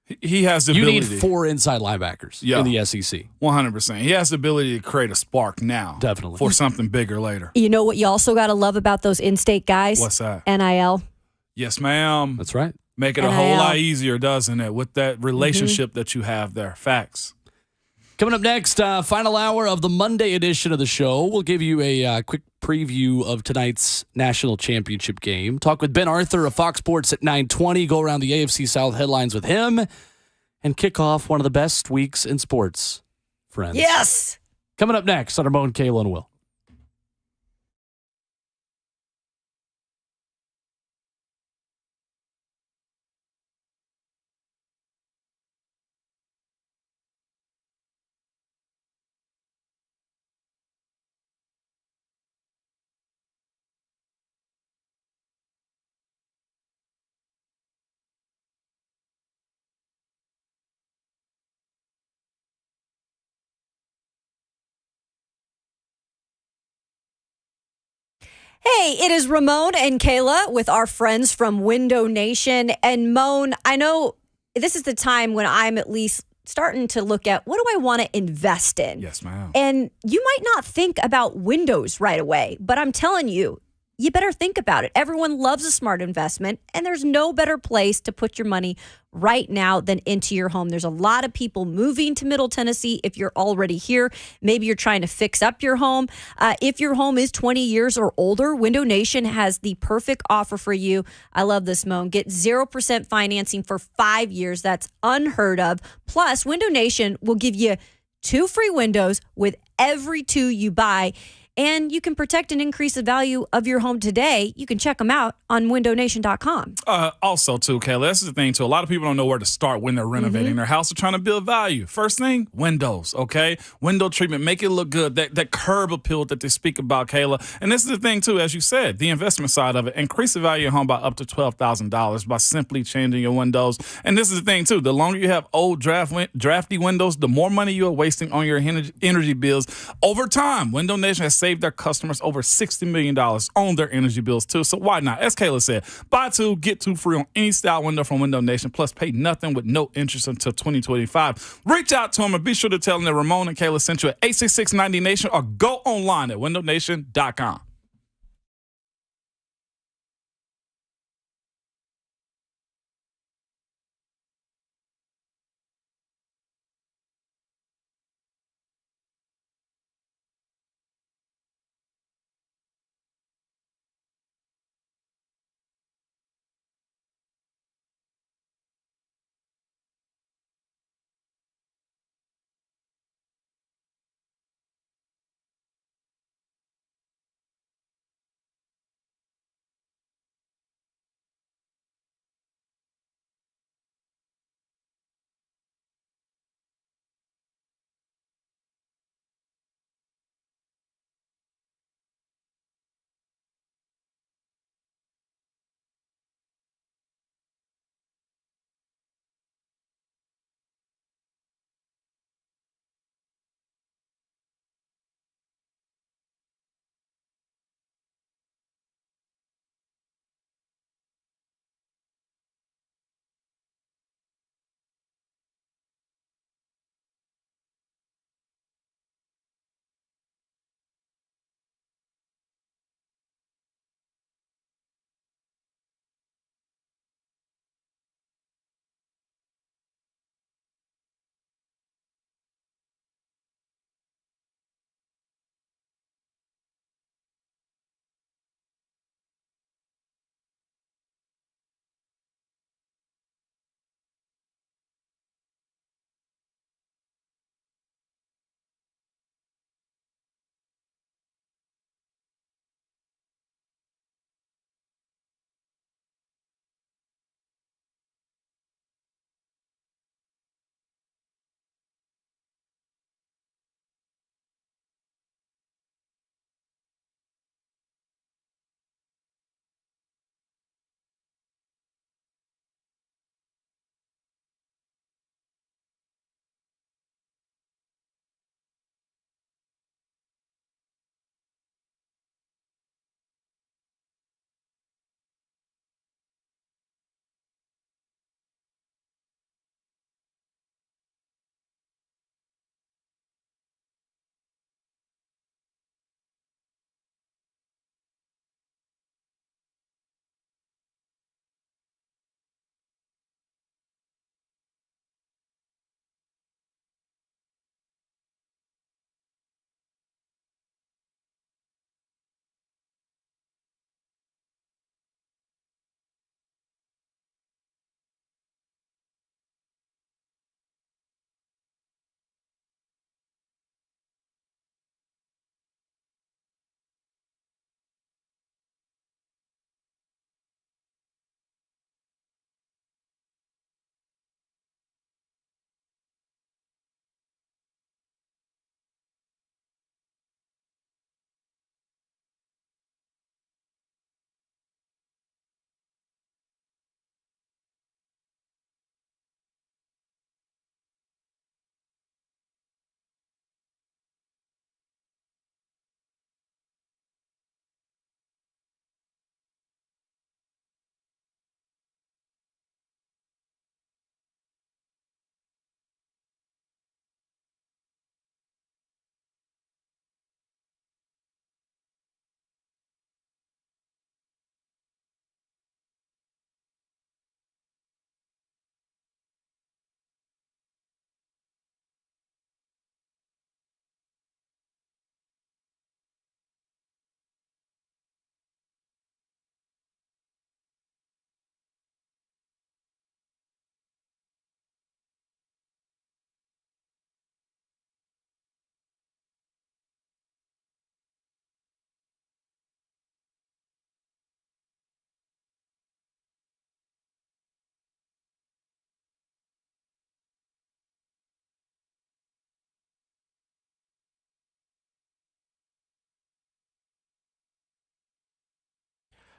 He has the ability. You need 4 inside linebackers in the SEC. 100%. He has the ability to create a spark now. Definitely. For something bigger later. You know what you also got to love about those in-state guys? What's that? NIL. Yes, ma'am. That's right. Make it a whole lot easier, doesn't it, with that relationship that you have there. Facts. Coming up next, final hour of the Monday edition of the show. We'll give you a quick preview of tonight's national championship game. Talk with Ben Arthur of Fox Sports at 9:20. Go around the AFC South headlines with him and kick off one of the best weeks in sports, friends. Yes! Coming up next on Ramon, Kayla, and Will. Hey, it is Ramon and Kayla with our friends from Window Nation. And Moan, I know this is the time when I'm at least starting to look at what do I want to invest in? Yes, ma'am. And you might not think about windows right away, but I'm telling you, you better think about it. Everyone loves a smart investment, and there's no better place to put your money right now than into your home. There's a lot of people moving to Middle Tennessee. If you're already here, maybe you're trying to fix up your home. If your home is 20 years or older, Window Nation has the perfect offer for you. I love this, Moan. Get 0% financing for 5 years. That's unheard of. Plus, Window Nation will give you 2 free windows with every 2 you buy. And you can protect and increase the value of your home today. You can check them out on windownation.com. Also, too, Kayla, this is the thing, too. A lot of people don't know where to start when they're renovating their house or trying to build value. First thing, windows, okay? Window treatment, make it look good. That curb appeal that they speak about, Kayla. And this is the thing, too, as you said, the investment side of it. Increase the value of your home by up to $12,000 by simply changing your windows. And this is the thing, too. The longer you have old drafty windows, the more money you are wasting on your energy bills over time. Window Nation has saved save their customers over $60 million on their energy bills, too. So why not? As Kayla said, buy two, get two free on any style window from Window Nation, plus pay nothing with no interest until 2025. Reach out to them and be sure to tell them that Ramon and Kayla sent you at 866-90Nation or go online at windownation.com.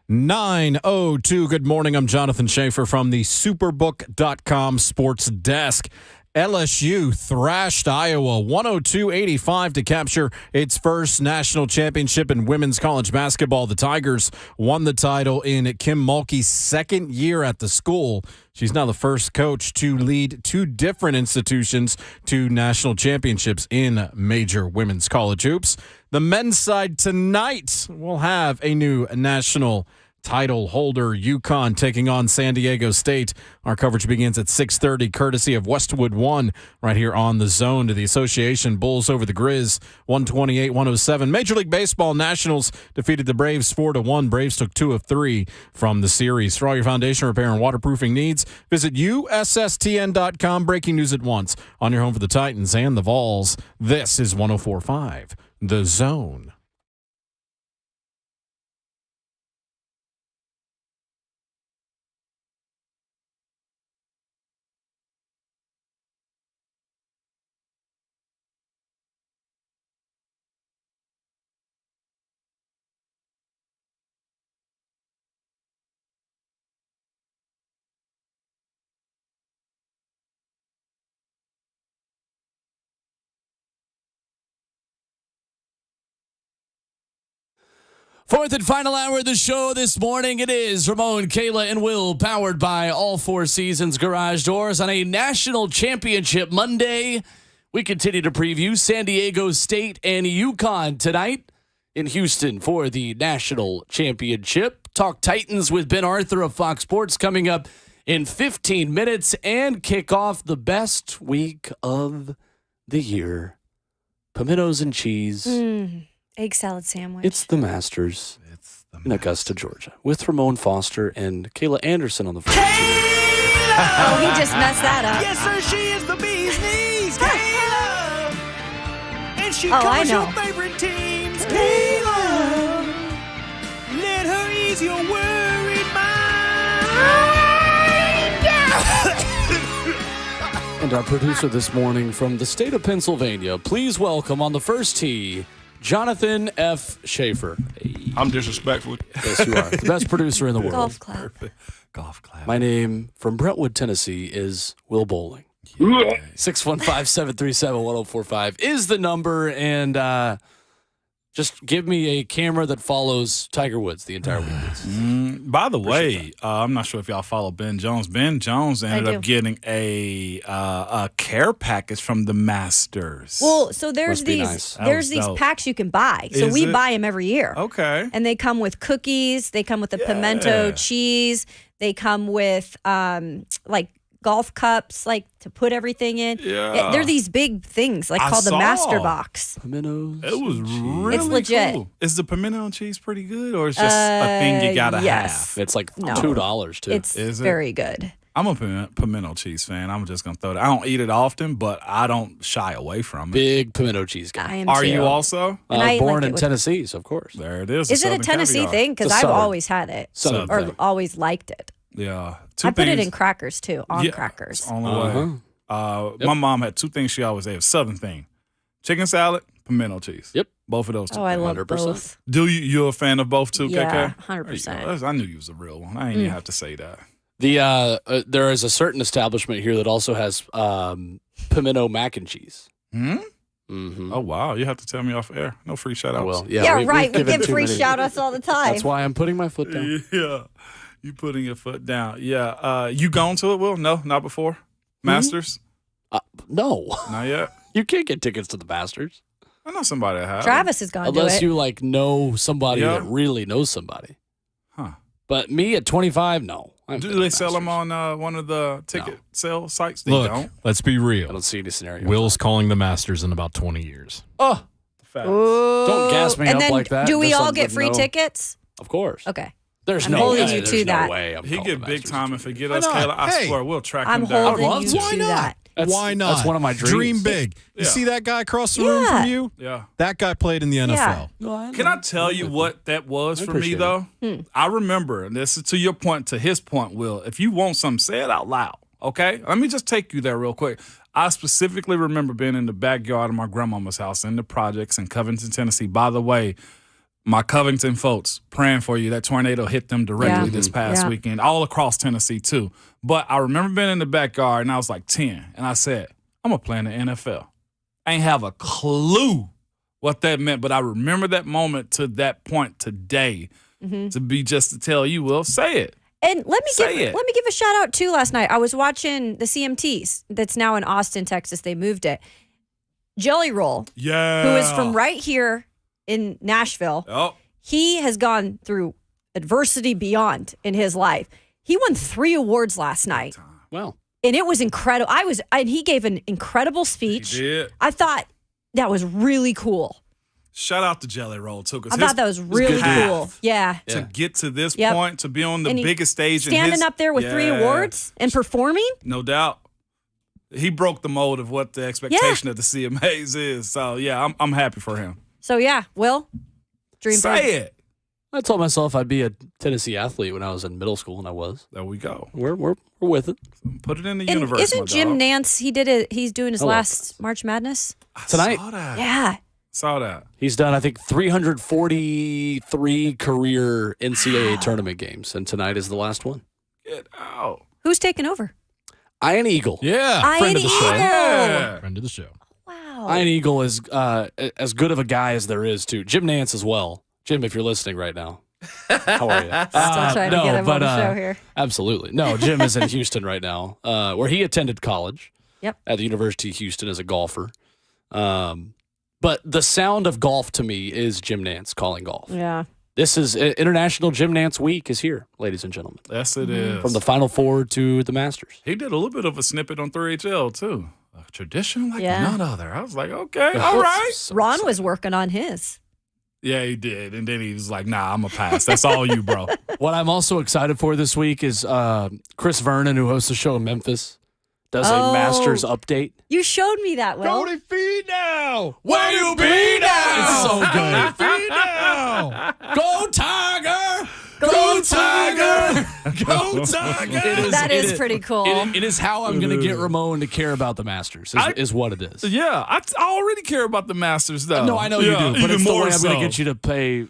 (9:02). Good morning. I'm Jonathan Schaefer from the Superbook.com Sports Desk. LSU thrashed Iowa 102-85 to capture its first national championship in women's college basketball. The Tigers won the title in Kim Mulkey's second year at the school. She's now the first coach to lead two different institutions to national championships in major women's college hoops. The men's side tonight will have a new national title holder, UConn, taking on San Diego State. Our coverage begins at 6:30, courtesy of Westwood One, right here on the Zone. To the Association, Bulls over the Grizz, 128-107. Major League Baseball Nationals defeated the Braves 4-1. Braves took 2 of 3 from the series. For all your foundation repair and waterproofing needs, visit USSTN.com. Breaking news at once on your home for the Titans and the Vols. This is 104.5, The Zone. Fourth and final hour of the show this morning. It is Ramon, Kayla, and Will, powered by All Four Seasons Garage Doors on a national championship Monday. We continue to preview San Diego State and UConn tonight in Houston for the national championship. Talk Titans with Ben Arthur of Fox Sports coming up in 15 minutes and kick off the best week of the year. Pimentos and cheese. Egg salad sandwich. It's the Masters in Augusta, Georgia, with Ramon Foster and Kayla Anderson on the phone. Oh, he just messed that up. Yes, sir, she is the bee's knees, Kayla. And she I covers know. your favorite teams, Kayla. Let her ease your worried mind. And our producer this morning from the state of Pennsylvania, please welcome on the first tee, Jonathan F. Schaefer. I'm disrespectful. Yes, you are. The best producer in the world. Golf clap. Golf clap. My name from Brentwood, Tennessee is Will Bowling. 615-737-1045 is the number. And just give me a camera that follows Tiger Woods the entire week. By the way, I'm not sure if y'all follow Ben Jones. Ben Jones ended up getting a care package from the Masters. Well, so there's Must be these nice. there's these dope. packs you can buy. So Is we it? buy them every year. Okay. And they come with cookies. They come with the pimento cheese. They come with like golf cups, like to put everything in. Yeah. They're these big things, like I called the Master saw. Box. Pimentos. It was really It's legit. cool. Is the pimento and cheese pretty good, or it's just a thing you gotta yes. have? It's like No. $2 too. It's Is it? very good. I'm a pimento cheese fan. I'm just gonna throw it. I don't eat it often, but I don't shy away from it. Big pimento cheese guy. I am Are too. you also? And I Born like it in with- Tennessee, so of course. There it is. Is it a Southern Tennessee caviar. thing? Because It's a I've Southern- always had it. Southern Or thing. always liked it. Yeah. I put it in crackers too, on crackers. It's on the way. Yep. My mom had two things she always ate. Southern thing. Chicken salad, pimento cheese. Yep. Both of those two. Oh, I love 100%. both. Do you a fan of both too, Yeah, KK? 100%. There you go. I knew you was a real one. I ain't even have to say that. The there is a certain establishment here that also has pimento mac and cheese. Mm-hmm. Oh wow, you have to tell me off air. No free shout outs. Well, Yeah, we've right. We given give too free many. shout outs all the time. That's why I'm putting my foot down. Yeah. You putting your foot down. Yeah. You gone to it, Will? No, not before. Masters? No, Not yet. you can't get tickets to the Masters I know somebody that has. Travis has gone to unless it. you like know somebody Yeah. that really knows somebody. Huh. But me at 25, no. I haven't Do been to they the sell them Masters. on one of the ticket sale sites? They Look, don't. let's be I real. don't see any scenario. Will's calling the Masters in about 20 years. Oh, Facts. don't gas me and up then like that. do we just all so get that free no- tickets? Of course. Okay. There's I'm no holding way. you There's to no that. way I'm He calling get the big Masters time in if he 20 get Why us, not? Kayla. I Hey. swear, we'll track I'm him down. holding love you to. Why to not? that. That's- Why not? That's one of my dreams. Dream big. You Yeah. see that guy across the room Yeah. from you? Yeah. That guy played in the NFL. Can I tell you what that was for me, appreciate though? Hmm. I remember, and this is to your point, to his point, Will, if you want something, say it out loud, okay? Let me just take you there real quick. I specifically remember being in the backyard of my grandmama's house in the projects in Covington, Tennessee. By the way, my Covington folks, praying for you. That tornado hit them directly this past weekend, all across Tennessee, too. But I remember being in the backyard, and I was like 10, and I said, I'm going to play in the NFL. I ain't have a clue what that meant, but I remember that moment to that point today to tell you, Will, say it. And let me give a shout out too. Last night I was watching the CMTs. That's now in Austin, Texas. They moved it. Jelly Roll, who is from right here in Nashville. Oh. He has gone through adversity beyond in his life. He won 3 awards last night. Well, and it was incredible. And he gave an incredible speech. He did. I thought that was really cool. Shout out to Jelly Roll, too. I thought that was really cool. Yeah. To get to this point, to be on the biggest stage. Standing up there with 3 awards and performing. No doubt. He broke the mold of what the expectation of the CMAs is. So, yeah, I'm happy for him. So, yeah, Will, dream Say it. I told myself I'd be a Tennessee athlete when I was in middle school, and I was. There we go. We're with it. Put it in the And universe, isn't Jim Nance, he's doing his last March Madness? Tonight. Saw that. Yeah. Saw that. He's done, I think, 343 career NCAA tournament games, and tonight is the last one. Get out. Who's taking over? Ian Eagle. Yeah. Friend of the show. Yeah. Friend of the show. Wow. Ian Eagle is as good of a guy as there is, too. Jim Nance as well. Jim, if you're listening right now, how are you? Still trying to get him on the show here. Absolutely. No, Jim is in Houston right now, where he attended college. Yep. At the University of Houston as a golfer. But the sound of golf to me is Jim Nance calling golf. Yeah. This is International Jim Nance Week is here, ladies and gentlemen. Yes, it is. From the Final Four to the Masters. He did a little bit of a snippet on 3HL, too. A tradition like Yeah. none other. I was like, okay, all right. Ron was working on his. Yeah, he did. And then he was like, nah, I'm going to pass. That's all you, bro. What I'm also excited for this week is Chris Vernon, who hosts a show in Memphis, does a Masters update. You showed me that, Will. Cody Finau. Where you be now? It's so good. Finau. Go Tiger! Go Tiger! Go Tiger! That is pretty cool. It is how I'm going to get Ramon to care about the Masters, is what it is. Yeah, I already care about the Masters, though. No, I know you do, but even it's the more way I'm going so. to get you to pay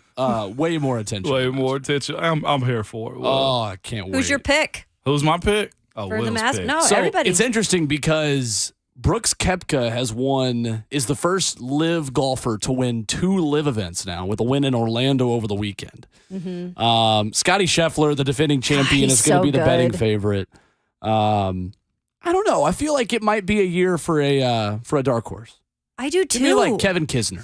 way more attention. Way more attention. I'm here for it. Will. Oh, I can't wait. Who's your pick? Who's my pick? Oh, For the Will's Masters? pick. No, So everybody. it's interesting because Brooks Koepka is the first live golfer to win 2 live events now, with a win in Orlando over the weekend. Scotty Scheffler, the defending champion, He's is going to so be the betting good. favorite. I don't know. I feel like it might be a year for a dark horse. I do too. Give me like Kevin Kisner.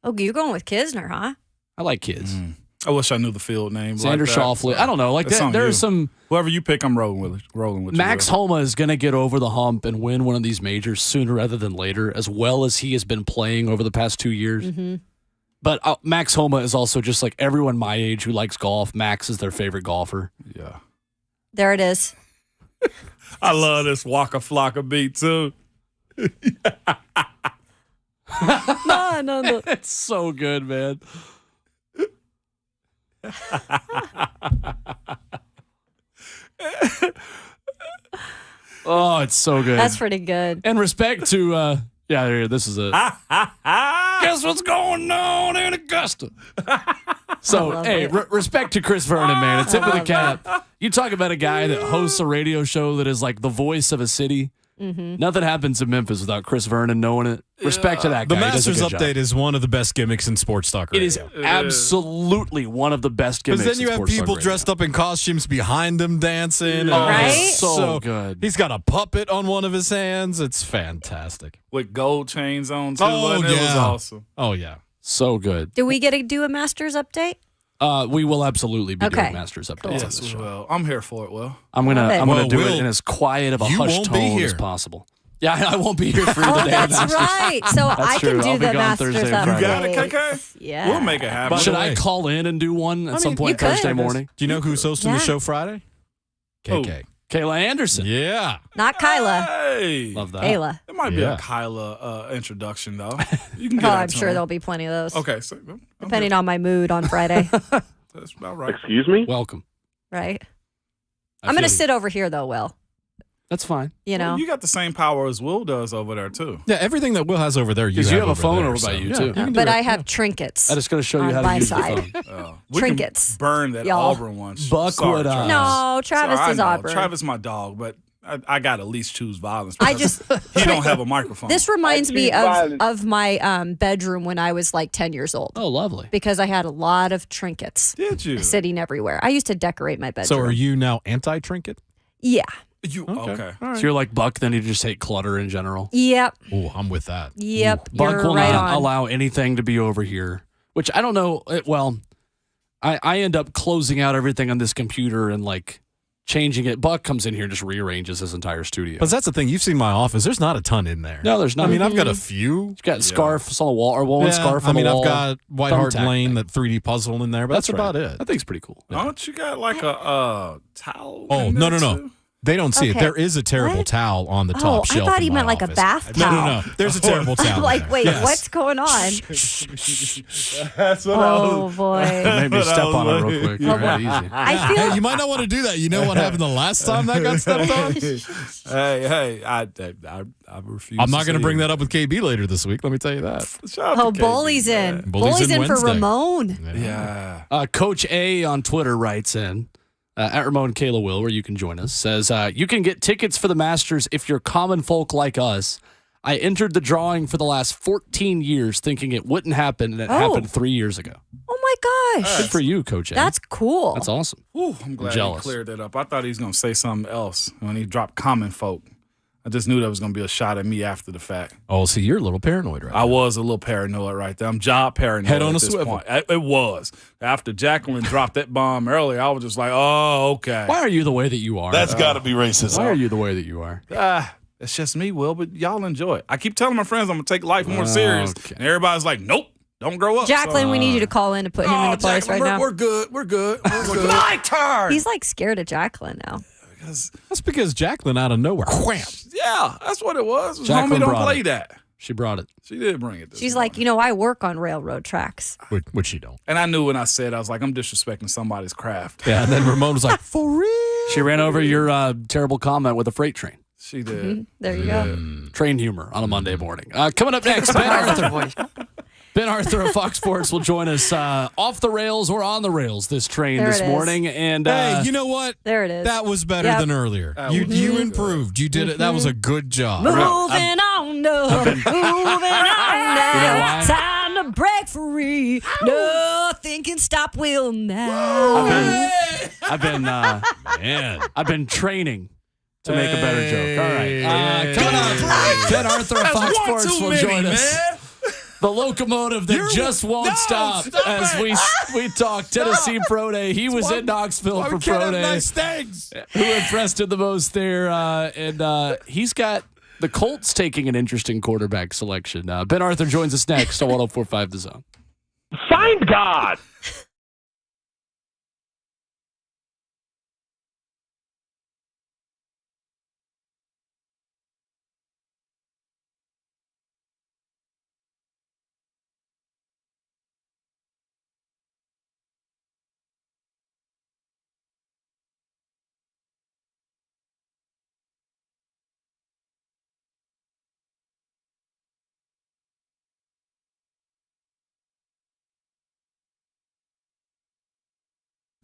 Oh, you're going with Kisner, huh? I like kids. I wish I knew the field name. Xander Schauffele. I don't know. Like That's on there you. are some. Whoever you pick, I'm rolling with you. Max Will. Homa is going to get over the hump and win one of these majors sooner rather than later, as well as he has been playing over the past 2 years. Mm-hmm. But Max Homa is also just like everyone my age who likes golf. Max is their favorite golfer. Yeah. There it is. I love this Waka Flocka beat, too. No. It's so good, man. Oh, it's so good. That's pretty good. And respect to, this is it. Guess what's going on in Augusta? So, hey, respect to Chris Vernon, man. A tip of the cap. You talk about a guy that hosts a radio show that is like the voice of a city. Mm-hmm. Nothing happens in Memphis without Chris Vernon knowing it. Respect to that The guy. He does a Masters good update job. is one of the best gimmicks in sports talk radio. It is absolutely one of the best gimmicks. Because then you in have sports talk people radio. dressed up in costumes behind him dancing. and Right? it's So good. He's got a puppet on one of his hands. It's fantastic. With gold chains on, too. Oh, wasn't it? It was yeah. awesome. Oh, yeah. So good. Do we get to do a Masters update? We will absolutely be Okay. doing Masters updates on Yes, this show. well, I'm here for it, Will. I'm gonna Love it. do Well, it Will, in as quiet of a you hushed won't be tone here. as possible. Yeah, I won't be here for the Oh, day of that's Masters. right. So I true. can do I'll be the gone Masters Thursday and update. Friday. You got it, KK? Yeah. We'll make it happen. Should the I way- call in and do one at some you point could. Thursday morning? Do you know who's hosting Yeah. the show Friday? KK. Kayla Anderson. Yeah. Not Kyla. Hey. Love that. Kayla. It might be Yeah. a Kyla introduction, though. You can get Oh, that I'm to sure him. there'll be plenty of those. Okay, so Depending on my mood on Friday. that's about right. Excuse me? Welcome. Right? I I'm going to feel you. sit over here, though, Will. That's fine. You know? Well, you got the same power as Will does over there, too. Yeah, everything that Will has over there, you Because you have a over phone there, over by so, you, yeah, too. can do But it, I have yeah. trinkets. I'm just going to show you On how my to use side. the phone. We Trinkets. can burn that y'all. Auburn one. Buckwood Sorry, eyes. Travis. No, Travis Sorry, I is know. Auburn. Travis my dog, but I got to at least choose violence. I just he don't have a microphone. This reminds me of my bedroom when I was like 10 years old. Oh, lovely. Because I had a lot of trinkets. Did you? Sitting everywhere. I used to decorate my bedroom. So are you now anti-trinket? Yeah. You okay? Right. So you're like Buck, then you just hate clutter in general. Yep. Oh, I'm with that. Yep. Buck You're will right not on. allow anything to be over here, which I don't know. Well, I end up closing out everything on this computer and like changing it. Buck comes in here and just rearranges his entire studio. But that's the thing. You've seen my office. There's not a ton in there. No, there's not. I mean, I've got a few. You've got scarves on the wall, or one scarf on the wall. I've got White Hart Thumbtack Lane, thing. that 3D puzzle in there, but that's about it. I think it's pretty cool. Don't you got like a towel? Oh, in no, there no. too? They don't see it. Okay. There is a terrible What? towel on the top I shelf. thought in he my meant like a office. bath towel. No. There's a terrible towel. I'm like, in there. wait, Yes. what's going on? That's what Oh, boy. Maybe step on it real quick. Yeah. All right, easy. I feel Hey, you might not want to do that. You know what happened the last time that got stepped on? Hey, I refuse. I'm not going to bring that up with KB later this week. Let me tell you that. Oh, Bully's in. Bully's in for Wednesday. Ramon. Yeah. Coach A on Twitter writes in, at Ramon Kayla Will, where you can join us, says, you can get tickets for the Masters if you're common folk like us. I entered the drawing for the last 14 years thinking it wouldn't happen, and it happened 3 years ago. Oh, my gosh. Good for you, Coach A. That's cool. That's awesome. Ooh, I'm glad jealous. he cleared that up. I thought he was going to say something else when he dropped common folk. I just knew that was going to be a shot at me after the fact. Oh, see, you're a little paranoid right I was a little paranoid right there. I'm job paranoid. Head on at a this swivel. point. It was. After Jacqueline dropped that bomb earlier, I was just like, oh, okay. Why are you the way that you are? That's got to be racist. Why are you the way that you are? It's just me, Will, but y'all enjoy it. I keep telling my friends I'm going to take life more serious, Okay. and everybody's like, nope, don't grow up. Jacqueline, we need you to call in to put him into place Jacqueline, right now. We're good. We're good. We're good. My turn. He's like scared of Jacqueline now. That's because Jacqueline out of nowhere. Wham! Yeah, that's what it was. Jacqueline Homie don't brought play it. that. She brought it. She did bring it. She's like, I work on railroad tracks. Which you don't. And I knew when I said, I was like, I'm disrespecting somebody's craft. Yeah, and then Ramon was like, for real? She ran over your terrible comment with a freight train. She did. There you go. Train humor on a Monday morning. Coming up next, Ben Arthur. Ben Arthur of Fox Sports will join us off the rails or on the rails this train There this it is. morning. And Hey, you know what? There it is. That was better Yep. than earlier. You improved. You did it. That was a good job. Moving on, no. Moving on now. why? Time to break free. Nothing can stop Will now. I've been training to make a better joke. All right. Coming up, Ben Arthur of Fox Sports will join us. The locomotive that just won't stop as we talk Tennessee Pro Day. He was in Knoxville for Pro Day. Nice things. Who impressed him the most there? And he's got the Colts taking an interesting quarterback selection. Ben Arthur joins us next on 104.5 The Zone. Find God.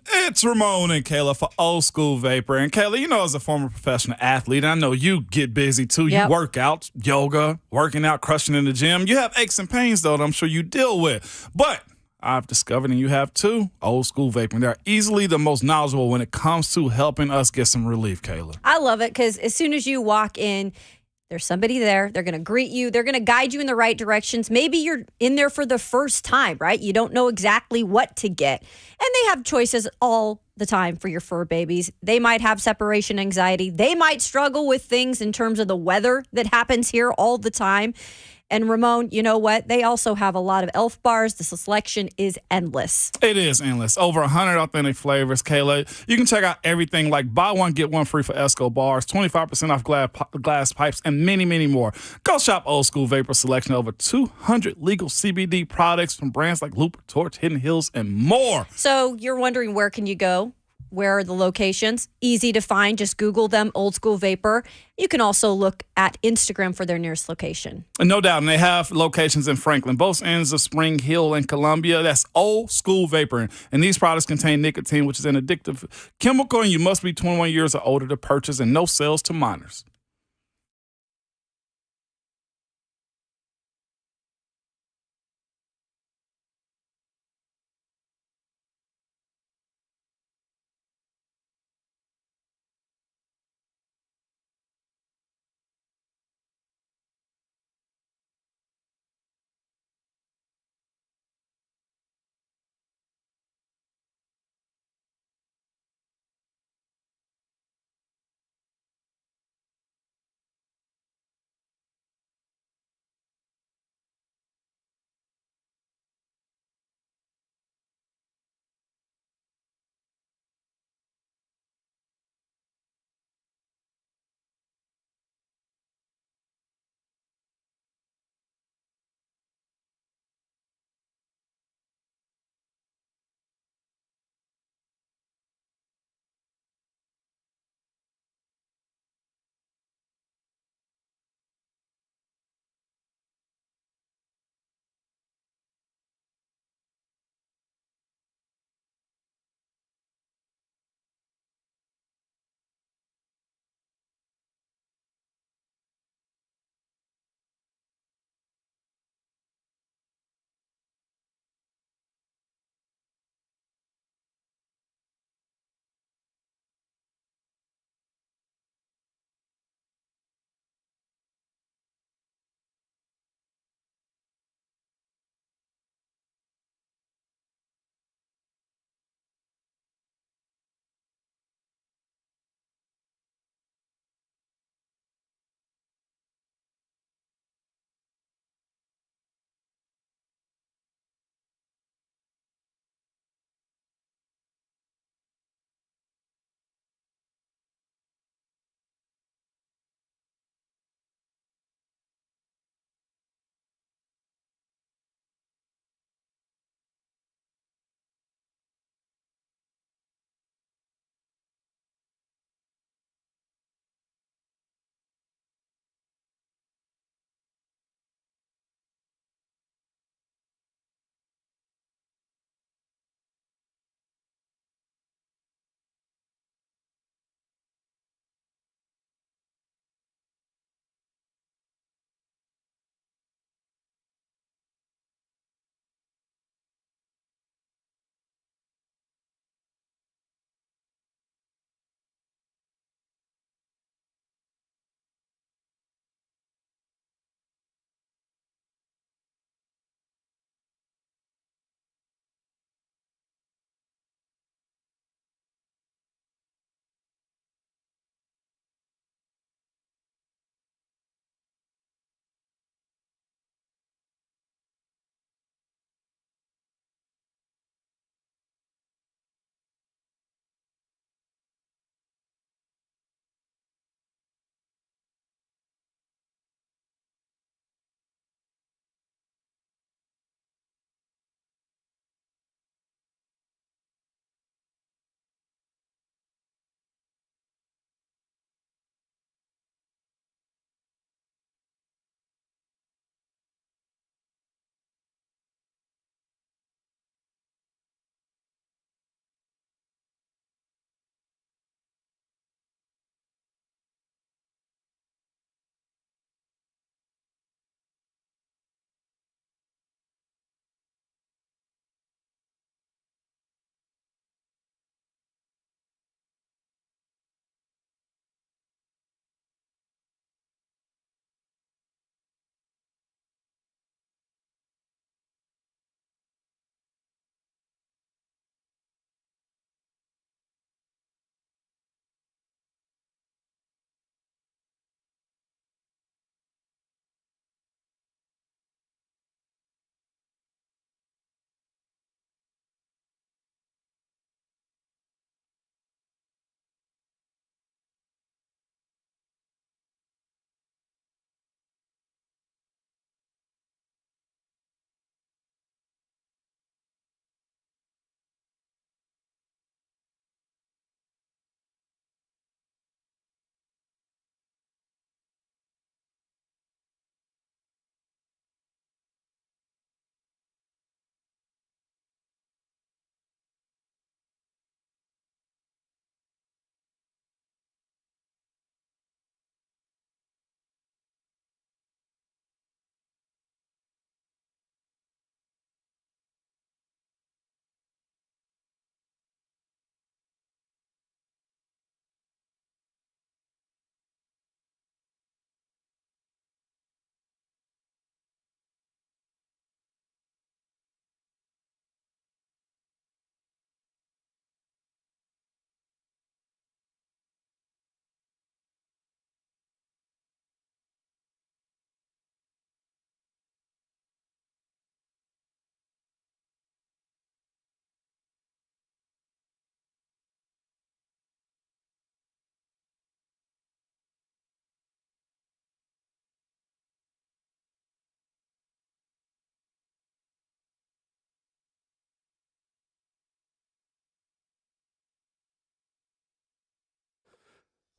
It's Ramon and Kayla for Old School Vapor. And Kayla, you know, as a former professional athlete, I know you get busy too. Yep. You work out, yoga, working out, crushing in the gym. You have aches and pains, though, that I'm sure you deal with. But I've discovered, and you have too, Old School Vapor. They're easily the most knowledgeable when it comes to helping us get some relief, Kayla. I love it because as soon as you walk in, there's somebody there. They're going to greet you. They're going to guide you in the right directions. Maybe you're in there for the first time, right? You don't know exactly what to get. And they have choices all the time for your fur babies. They might have separation anxiety. They might struggle with things in terms of the weather that happens here all the time. And Ramon, you know what? They also have a lot of elf bars. The selection is endless. It is endless. Over 100 authentic flavors, Kayla. You can check out everything like buy one, get one free for Esco bars, 25% off glass pipes, and many, many more. Go shop Old School Vapor selection of over 200 legal CBD products from brands like Loop, Torch, Hidden Hills, and more. So you're wondering, where can you go? where are the locations? Easy to find. Just Google them, Old School Vapor. You can also look at Instagram for their nearest location. And no doubt, and they have locations in Franklin, both ends of Spring Hill and Columbia. That's Old School Vapor. And these products contain nicotine, which is an addictive chemical, and you must be 21 years or older to purchase, and no sales to minors.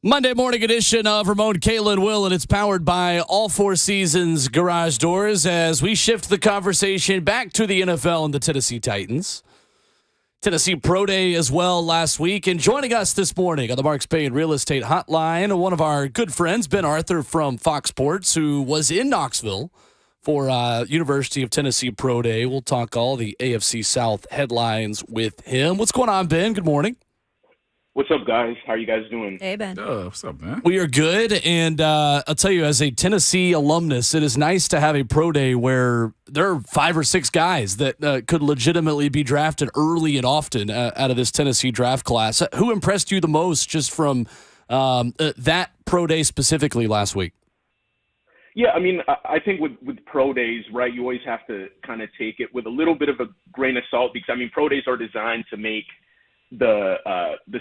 Monday morning edition of Ramon, Kayla, and Will, and it's powered by All Four Seasons Garage Doors as we shift the conversation back to the NFL and the Tennessee Titans. Tennessee Pro Day as well last week. And joining us this morning on the Mark Spain Real Estate Hotline, one of our good friends, Ben Arthur from Fox Sports, who was in Knoxville for University of Tennessee Pro Day. We'll talk all the AFC South headlines with him. What's going on, Ben? Good morning. What's up, guys? How are you guys doing? Hey, Ben. What's up, man? We are good, and I'll tell you, as a Tennessee alumnus, it is nice to have a pro day where there are 5 or 6 guys that could legitimately be drafted early and often out of this Tennessee draft class. Who impressed you the most just from that pro day specifically last week? Yeah, I mean, I think with pro days, right, you always have to kind of take it with a little bit of a grain of salt because, I mean, pro days are designed to make the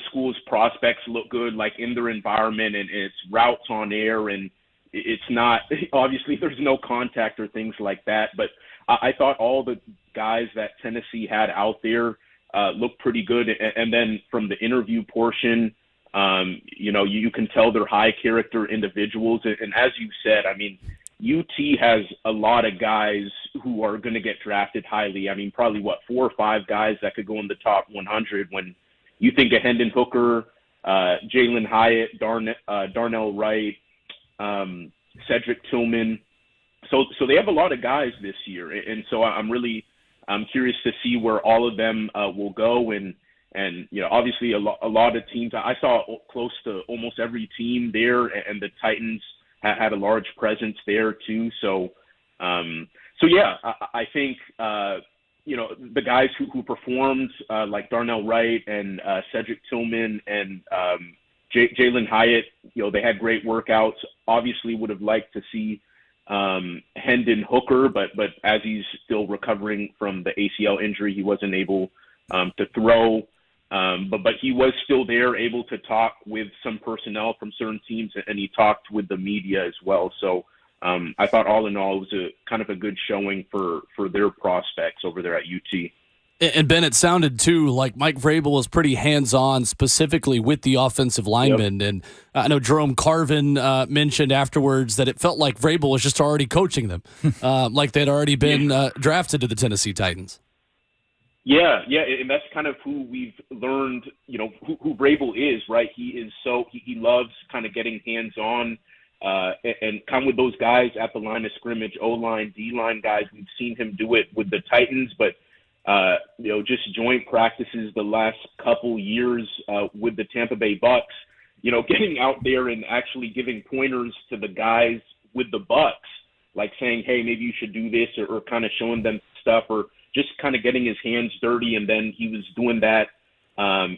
school's prospects look good, like in their environment, and it's routes on air, and it's not obviously there's no contact or things like that. But I thought all the guys that Tennessee had out there looked pretty good, and then from the interview portion, you can tell they're high character individuals, and as you said, I mean, UT has a lot of guys who are going to get drafted highly. I mean, probably 4 or 5 guys that could go in the top 100 when you think of Hendon Hooker, Jalen Hyatt, Darnell Wright, Cedric Tillman. So they have a lot of guys this year, and so I'm curious to see where all of them will go. And obviously a lot of teams. I saw close to almost every team there, and the Titans had a large presence there too. So yeah, I think the guys who performed like Darnell Wright and Cedric Tillman and Jalen Hyatt, they had great workouts. Obviously, would have liked to see Hendon Hooker, but as he's still recovering from the ACL injury, he wasn't able to throw. But he was still there, able to talk with some personnel from certain teams, and he talked with the media as well. So I thought all in all, it was a kind of a good showing for their prospects over there at UT. And Ben, it sounded too like Mike Vrabel was pretty hands-on specifically with the offensive linemen. Yep. And I know Jerome Carvin mentioned afterwards that it felt like Vrabel was just already coaching them, like they'd already been drafted to the Tennessee Titans. Yeah, and that's kind of who we've learned, who Vrabel is, right? He loves kind of getting hands-on and come with those guys at the line of scrimmage, O-line, D-line guys. We've seen him do it with the Titans, but, just joint practices the last couple years with the Tampa Bay Bucks, getting out there and actually giving pointers to the guys with the Bucks, like saying, hey, maybe you should do this, or kind of showing them stuff, or just kind of getting his hands dirty. And then he was doing that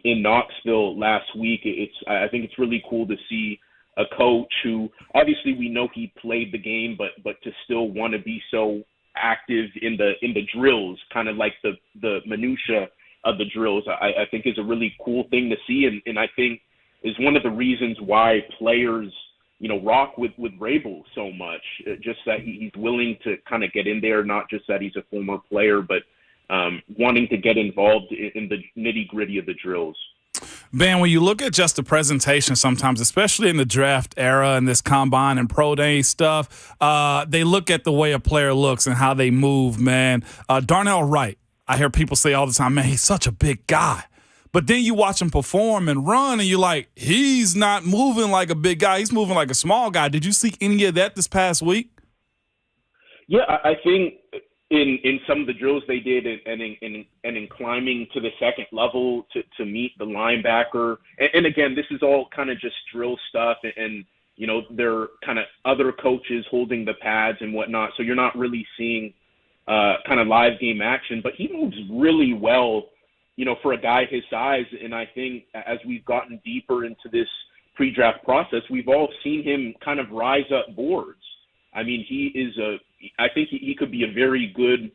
in Knoxville last week. I think it's really cool to see a coach who, obviously we know he played the game, but to still want to be so active in the drills, kind of like the minutia of the drills, I think is a really cool thing to see. And I think is one of the reasons why players, rock with Vrabel so much, just that he's willing to kind of get in there, not just that he's a former player, but wanting to get involved in the nitty-gritty of the drills. Ben, when you look at just the presentation sometimes, especially in the draft era and this combine and pro day stuff, they look at the way a player looks and how they move, man. Darnell Wright, I hear people say all the time, man, he's such a big guy. But then you watch him perform and run, and you're like, he's not moving like a big guy. He's moving like a small guy. Did you see any of that this past week? Yeah, I think in some of the drills they did, and in climbing to the second level to meet the linebacker. And again, this is all kind of just drill stuff, and they're kind of other coaches holding the pads and whatnot. So you're not really seeing kind of live game action. But he moves really well, for a guy his size. And I think as we've gotten deeper into this pre-draft process, we've all seen him kind of rise up boards. I mean, I think he could be a very good,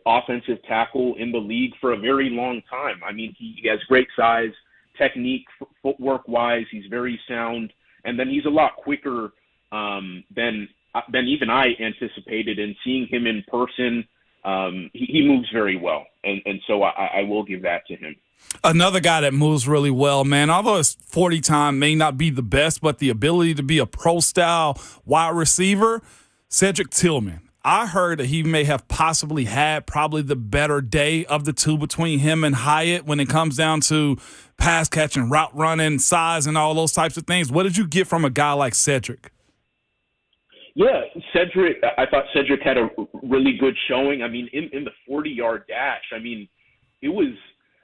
offensive tackle in the league for a very long time. I mean, he has great size, technique, footwork-wise. He's very sound. And then he's a lot quicker than even I anticipated. And seeing him in person, he moves very well, and so I will give that to him. Another guy that moves really well, man. Although his 40 time may not be the best, but the ability to be a pro-style wide receiver, Cedric Tillman. I heard that he may have possibly had probably the better day of the two between him and Hyatt when it comes down to pass catching, route running, size, and all those types of things. What did you get from a guy like Cedric? Yeah, Cedric, I thought Cedric had a really good showing. I mean, in the 40-yard dash, I mean, it was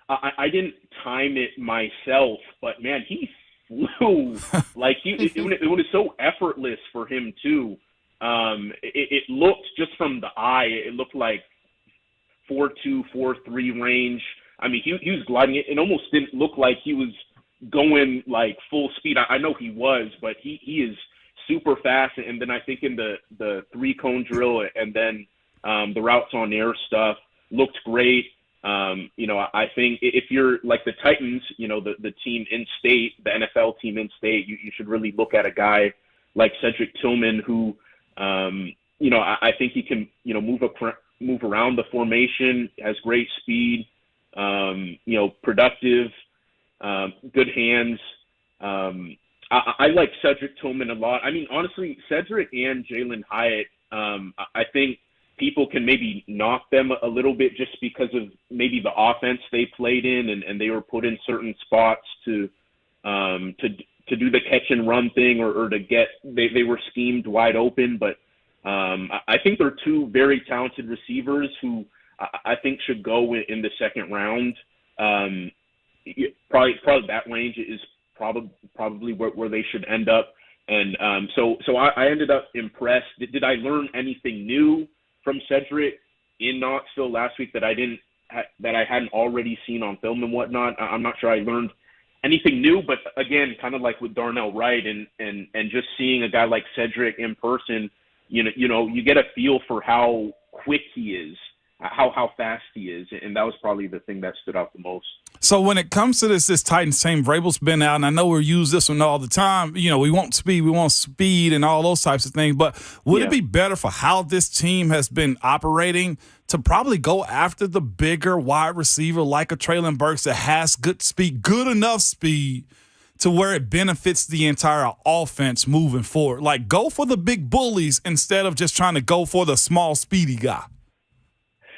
I didn't time it myself, but, man, he flew. Like, it was so effortless for him, too. It looked, just from the eye, it looked like 4.2, 4.3 range. I mean, he was gliding it. It almost didn't look like he was going, like, full speed. I know he was, but he is super fast. And then I think in the three-cone drill and then the routes on air stuff looked great. I think if you're like the Titans, the team in state, the NFL team in state, you should really look at a guy like Cedric Tillman who, I think he can, move around the formation, has great speed, productive, good hands. I like Cedric Tillman a lot. I mean, honestly, Cedric and Jalen Hyatt, I think people can maybe knock them a little bit just because of maybe the offense they played in and they were put in certain spots to do the catch and run thing or to get they were schemed wide open. But I think they're two very talented receivers who I think should go in the second round. Probably that range is probably where they should end up. And so I ended up impressed. Did I learn anything new from Cedric in Knoxville last week that I hadn't already seen on film and whatnot? I'm not sure I learned anything new, but again, kind of like with Darnell Wright and just seeing a guy like Cedric in person, you get a feel for how quick he is, how fast he is, and that was probably the thing that stood out the most. So when it comes to this Titans team, Vrabel's been out, and I know we use this one all the time. We want speed and all those types of things. But would it be better for how this team has been operating to probably go after the bigger wide receiver like a Treylon Burks that has good speed, good enough speed to where it benefits the entire offense moving forward? Like, go for the big bullies instead of just trying to go for the small, speedy guy.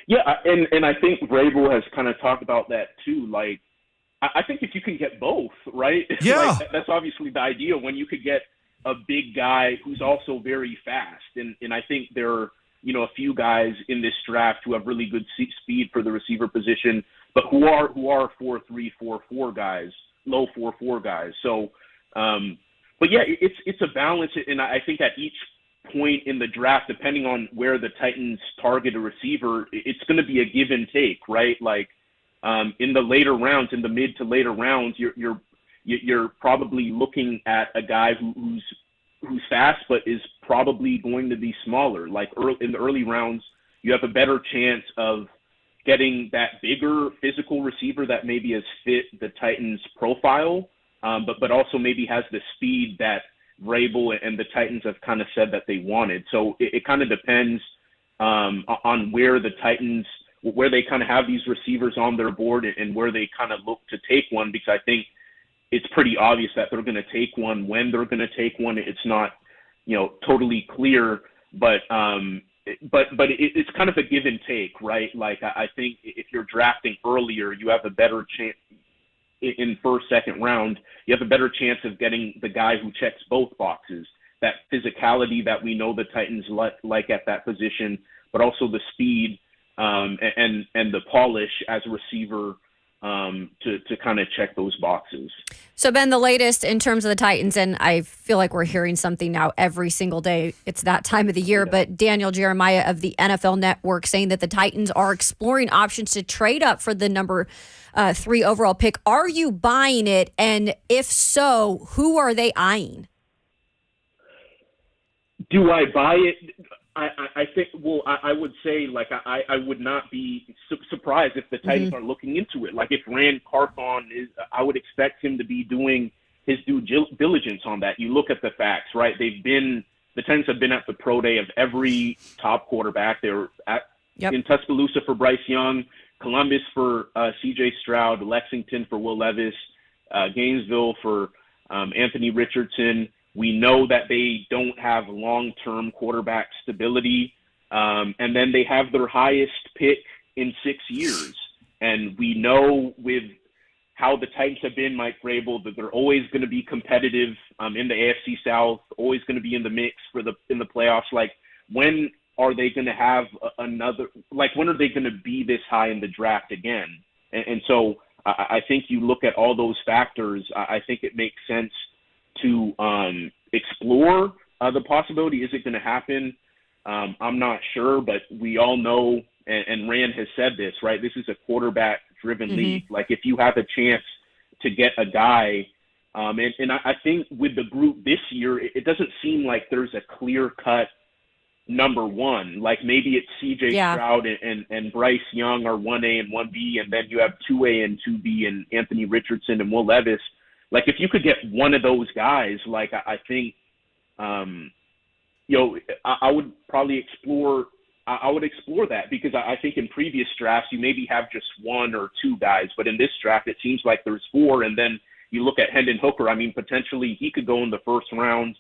Yeah, and I think Vrabel has kind of talked about that too. Like, I think if you can get both, right? Yeah. Like, that's obviously the idea, when you could get a big guy who's also very fast. And I think there are, a few guys in this draft who have really good speed for the receiver position, but who are 4.3, 4.4 guys, low 4.4 guys. So, but yeah, it's a balance. And I think at each point in the draft, depending on where the Titans target a receiver, it's going to be a give and take, right? Like in the later rounds, in the mid to later rounds, you're probably looking at a guy who's fast but is probably going to be smaller. Like in the early rounds, you have a better chance of getting that bigger physical receiver that maybe has fit the Titans' profile, but also maybe has the speed that Vrabel and the Titans have kind of said that they wanted. So it kind of depends on where the Titans, where they kind of have these receivers on their board and where they kind of look to take one, because I think it's pretty obvious that they're going to take one when they're going to take one. It's not, totally clear, but it's kind of a give and take, right? Like I think if you're drafting earlier, you have a better chance in first, second round, you have a better chance of getting the guy who checks both boxes, that physicality that we know the Titans like at that position, but also the speed and the polish as a receiver to kind of check those boxes. So, Ben, the latest in terms of the Titans, and I feel like we're hearing something now every single day. It's that time of the year, but Daniel Jeremiah of the NFL Network saying that the Titans are exploring options to trade up for the number 3 overall pick. Are you buying it? And if so, who are they eyeing? Do I buy it? I think, I would say, like, I would not be surprised if the Titans are looking into it. Like, if Rand Carthon is, I would expect him to be doing his due diligence on that. You look at the facts, right? The Titans have been at the pro day of every top quarterback. They were at Yep. In Tuscaloosa for Bryce Young, Columbus for C.J. Stroud, Lexington for Will Levis, Gainesville for Anthony Richardson. We know that they don't have long-term quarterback stability, and then they have their highest pick in 6 years. And we know with how the Titans have been, Mike Vrabel, that they're always going to be competitive in the AFC South, always going to be in the mix in the playoffs. Like, when are they going to have another? Like, when are they going to be this high in the draft again? And so I think you look at all those factors. I think it makes sense to explore the possibility. Is it going to happen? I'm not sure, but we all know, and Rand has said this, right? This is a quarterback-driven league. Like, if you have a chance to get a guy, and I think with the group this year, it doesn't seem like there's a clear-cut number one. Like, maybe it's C.J. Stroud and Bryce Young are 1A and 1B, and then you have 2A and 2B and Anthony Richardson and Will Levis. Like, if you could get one of those guys, like, I think, I would probably explore that, because I think in previous drafts you maybe have just one or two guys, but in this draft it seems like there's four. And then you look at Hendon Hooker. I mean, potentially he could go in the first round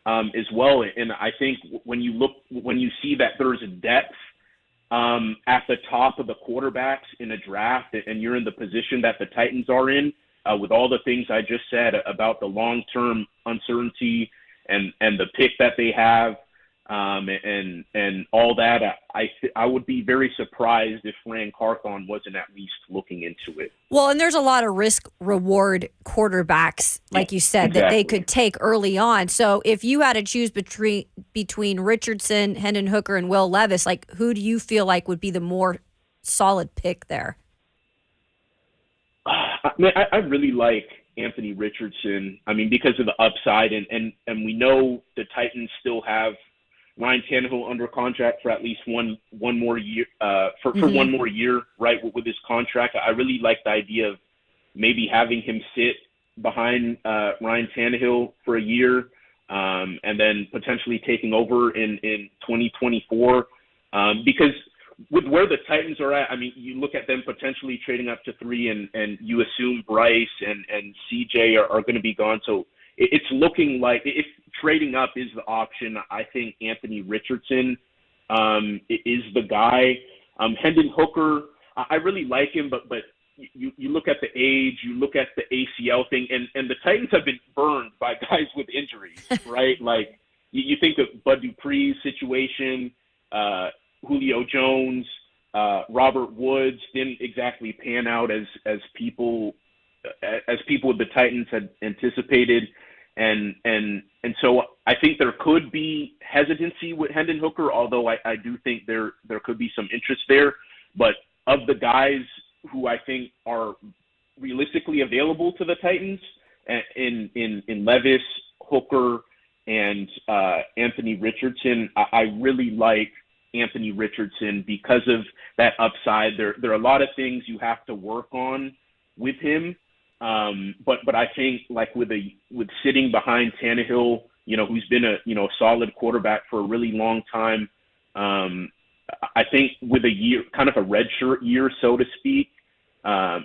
as well. And I think when you see that there's a depth at the top of the quarterbacks in a draft, and you're in the position that the Titans are in, with all the things I just said about the long-term uncertainty and the pick that they have, and all that, I would be very surprised if Rand Carthon wasn't at least looking into it. Well, and there's a lot of risk-reward quarterbacks, like you said, that they could take early on. So if you had to choose between Richardson, Hendon Hooker, and Will Levis, like, who do you feel like would be the more solid pick there? I really like Anthony Richardson. I mean, because of the upside, and we know the Titans still have Ryan Tannehill under contract for at least one more year, for one more year, right, with his contract. I really like the idea of maybe having him sit behind Ryan Tannehill for a year, and then potentially taking over in 2024, because with where the Titans are at, I mean, you look at them potentially trading up to 3, and you assume Bryce and CJ are going to be gone. So it's looking like if trading up is the option, I think Anthony Richardson is the guy. Hendon Hooker, I really like him, but you look at the age, you look at the ACL thing, and the Titans have been burned by guys with injuries, right? Like, you think of Bud Dupree's situation, Julio Jones, Robert Woods didn't exactly pan out as people with the Titans had anticipated, and so I think there could be hesitancy with Hendon Hooker, although I do think there could be some interest there. But of the guys who I think are realistically available to the Titans, in Levis, Hooker, and Anthony Richardson, I really like Anthony Richardson because of that upside. There are a lot of things you have to work on with him, but I think, like, with sitting behind Tannehill, who's been a solid quarterback for a really long time, I think with a year, kind of a redshirt year, so to speak,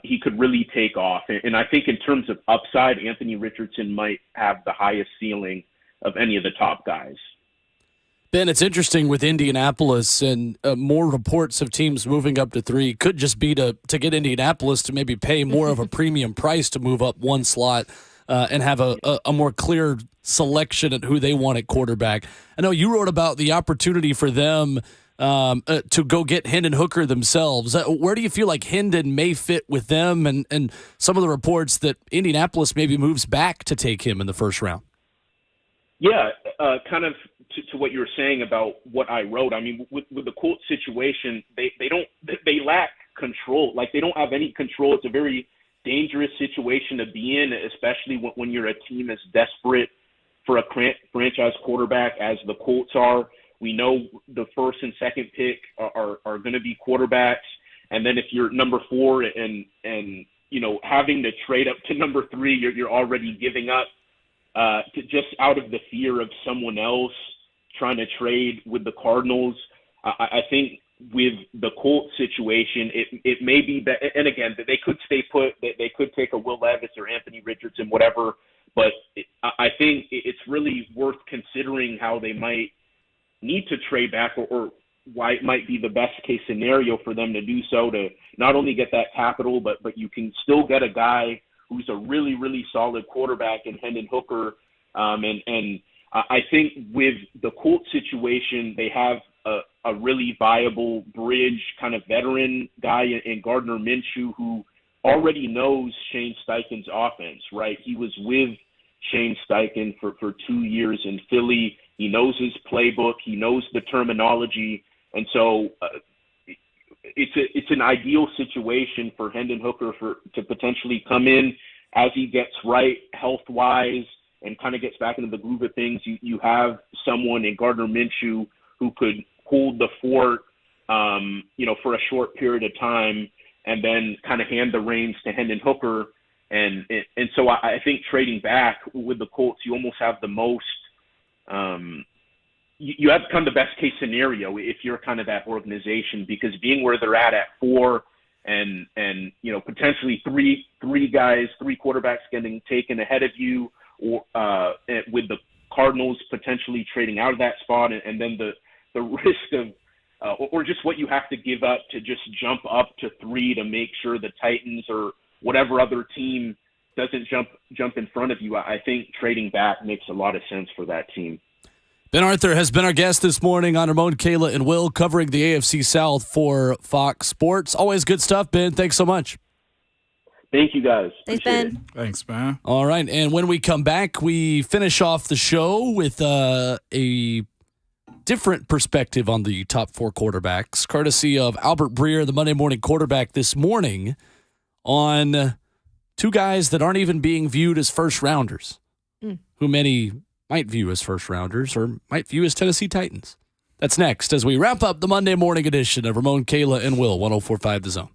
he could really take off. And I think in terms of upside, Anthony Richardson might have the highest ceiling of any of the top guys. Ben, it's interesting with Indianapolis, and more reports of teams moving up to 3 could just be to get Indianapolis to maybe pay more of a premium price to move up one slot and have a more clear selection at who they want at quarterback. I know you wrote about the opportunity for them to go get Hendon Hooker themselves. Where do you feel like Hendon may fit with them, and some of the reports that Indianapolis maybe moves back to take him in the first round? Yeah, kind of to what you were saying about what I wrote. I mean, with the Colts situation, they lack control. Like, they don't have any control. It's a very dangerous situation to be in, especially when you're a team as desperate for a franchise quarterback as the Colts are. We know the first and second pick are going to be quarterbacks, and then if you're number 4 and having to trade up to number 3, you're already giving up to just out of the fear of someone else trying to trade with the Cardinals. I think with the Colts situation, it may be that, and again, they could stay put, they could take a Will Levis or Anthony Richardson, whatever. But I think it's really worth considering how they might need to trade back, or why it might be the best case scenario for them to do so, to not only get that capital, but you can still get a guy who's a really, really solid quarterback in Hendon Hooker. And I think with the Colts situation, they have a really viable bridge kind of veteran guy in Gardner Minshew, who already knows Shane Steichen's offense, right? He was with Shane Steichen for 2 years in Philly. He knows his playbook. He knows the terminology. And so it's an ideal situation for Hendon Hooker to potentially come in as he gets right health-wise and kind of gets back into the groove of things. You have someone in Gardner Minshew who could hold the fort, for a short period of time, and then kind of hand the reins to Hendon Hooker. And so I think trading back with the Colts, you almost have the most you have kind of the best case scenario if you're kind of that organization, because being where they're at 4 and potentially three quarterbacks getting taken ahead of you, or with the Cardinals potentially trading out of that spot, and then the risk of or just what you have to give up to just jump up to 3 to make sure the Titans or whatever other team doesn't jump in front of you. I think trading back makes a lot of sense for that team. Ben Arthur has been our guest this morning on Ramon, Kayla, and Will, covering the AFC South for Fox Sports. Always good stuff, Ben. Thanks so much. Thank you, guys. Thanks, Appreciate Ben. Thanks, man. All right, and when we come back, we finish off the show with a different perspective on the top 4 quarterbacks, courtesy of Albert Breer, the Monday Morning Quarterback, this morning on 2 guys that aren't even being viewed as first-rounders, who many might view as first-rounders or might view as Tennessee Titans. That's next as we wrap up the Monday morning edition of Ramon, Kayla, and Will, 104.5 The Zone.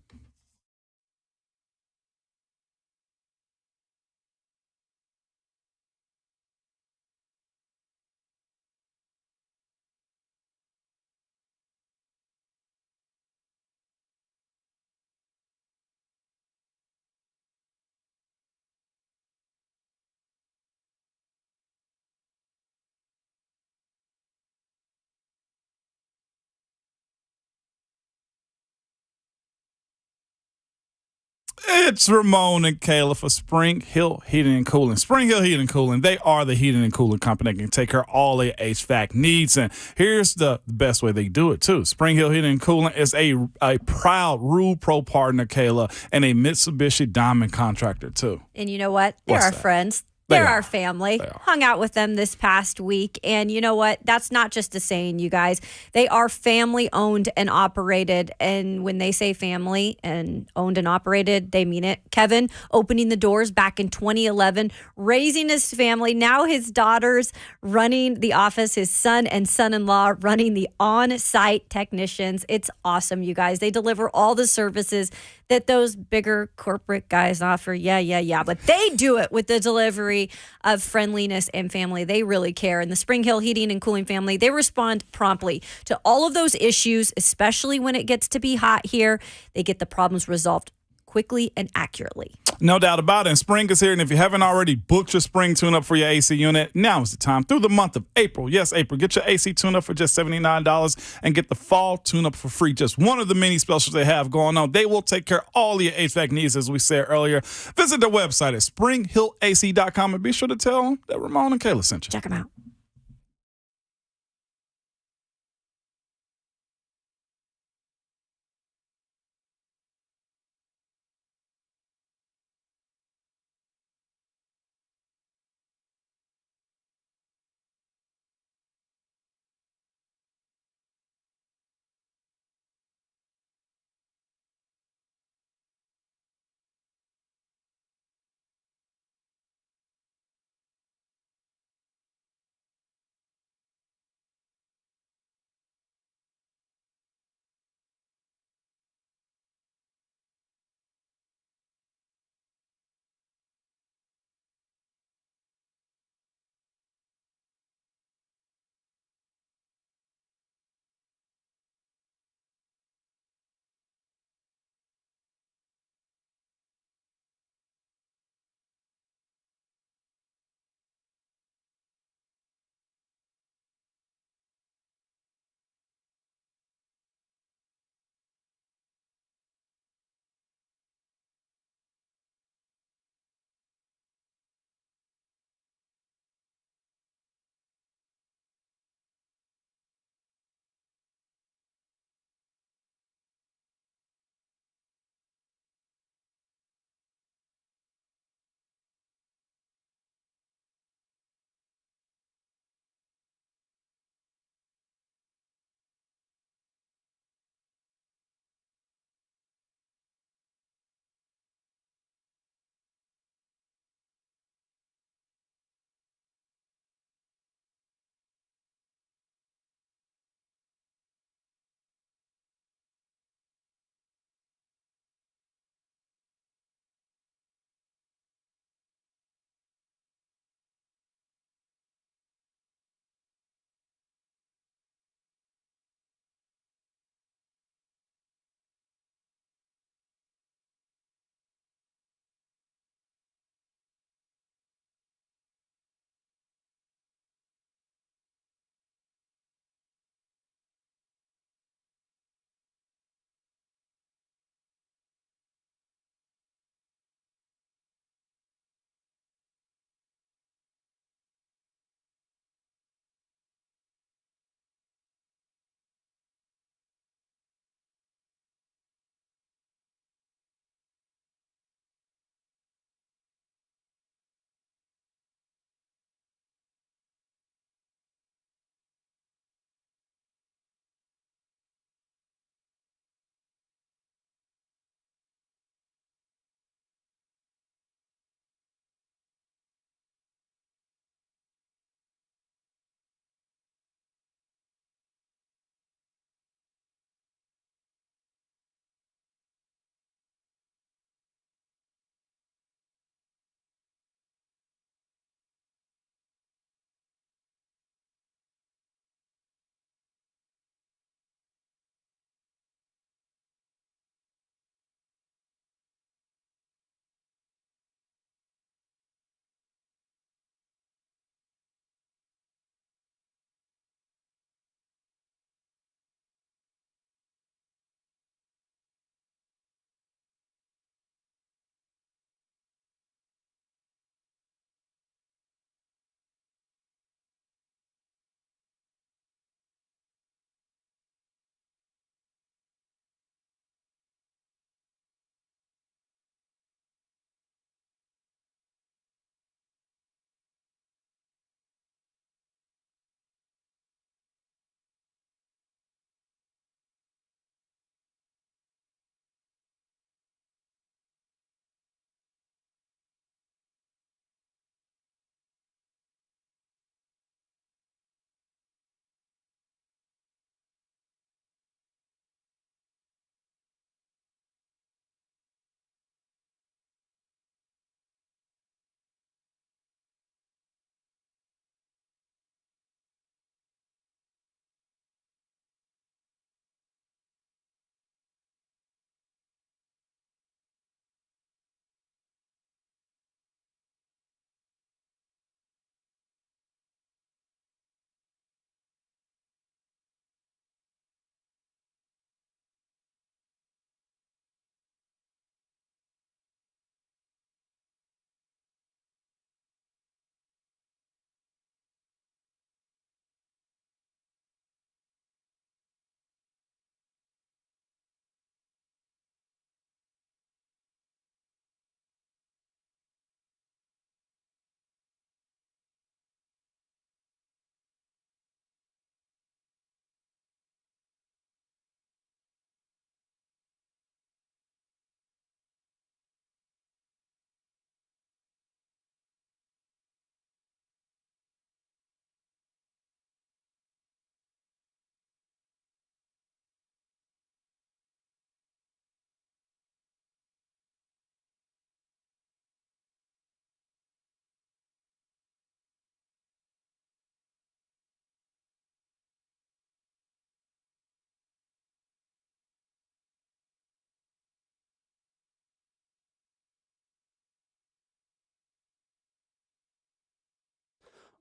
It's Ramon and Kayla for Spring Hill Heating and Cooling. Spring Hill Heating and Cooling, they are the heating and cooling company that can take care of all their HVAC needs. And here's the best way they do it, too. Spring Hill Heating and Cooling is a proud Rule Pro partner, Kayla, and a Mitsubishi Diamond contractor, too. And you know what? They're our friends. They're our family. Hung out with them this past week. And you know what? That's not just a saying, you guys. They are family owned and operated. And when they say family and owned and operated, they mean it. Kevin opening the doors back in 2011, raising his family. Now his daughters running the office, his son and son-in-law running the on-site technicians. It's awesome, you guys. They deliver all the services that those bigger corporate guys offer. Yeah. But they do it with the delivery of friendliness and family. They really care. And the Spring Hill Heating and Cooling family, they respond promptly to all of those issues, especially when it gets to be hot here. They get the problems resolved quickly and accurately. No doubt about it. And spring is here. And if you haven't already booked your spring tune-up for your AC unit, now is the time. Through the month of April. Yes, April. Get your AC tune-up for just $79 and get the fall tune-up for free. Just one of the many specials they have going on. They will take care of all your HVAC needs, as we said earlier. Visit their website at springhillac.com and be sure to tell them that Ramon and Kayla sent you. Check them out.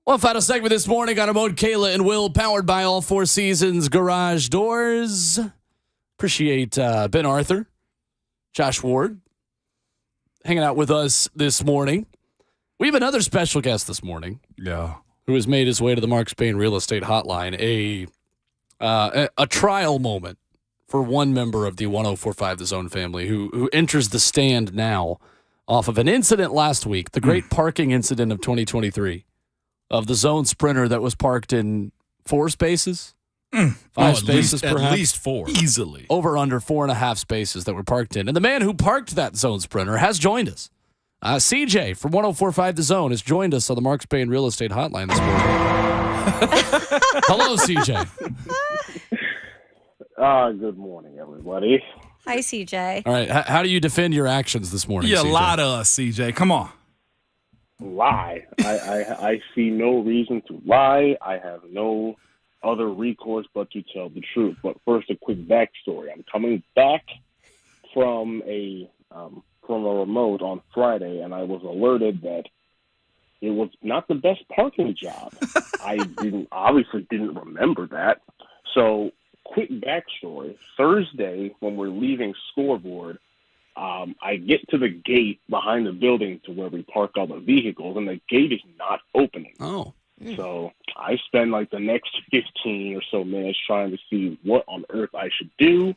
One final segment this morning on Ramon, Kayla, and Will, powered by All Four Seasons Garage Doors. Appreciate Ben Arthur, Josh Ward, hanging out with us this morning. We have another special guest this morning. Yeah. Who has made his way to the Mark Spain Real Estate Hotline. A trial moment for one member of the 104.5 The Zone family who enters the stand now off of an incident last week, the great parking incident of 2023, of the Zone Sprinter that was parked in 4 spaces. 5 spaces, perhaps. At least 4. Easily. Over under 4.5 spaces that were parked in. And the man who parked that Zone Sprinter has joined us. CJ from 104.5 The Zone has joined us on the Mark Spain Real Estate Hotline this morning. Hello, CJ. Good morning, everybody. Hi, CJ. All right. How do you defend your actions this morning, Yeah, CJ? lie to us, CJ. Come on. Lie. I see no reason to lie. I have no other recourse but to tell the truth. But first, a quick backstory. I'm coming back from a remote on Friday, and I was alerted that it was not the best parking job. I obviously didn't remember that. So, quick backstory. Thursday, when we're leaving Scoreboard, I get to the gate behind the building to where we park all the vehicles, and the gate is not opening. Oh. So I spend like the next 15 or so minutes trying to see what on earth I should do.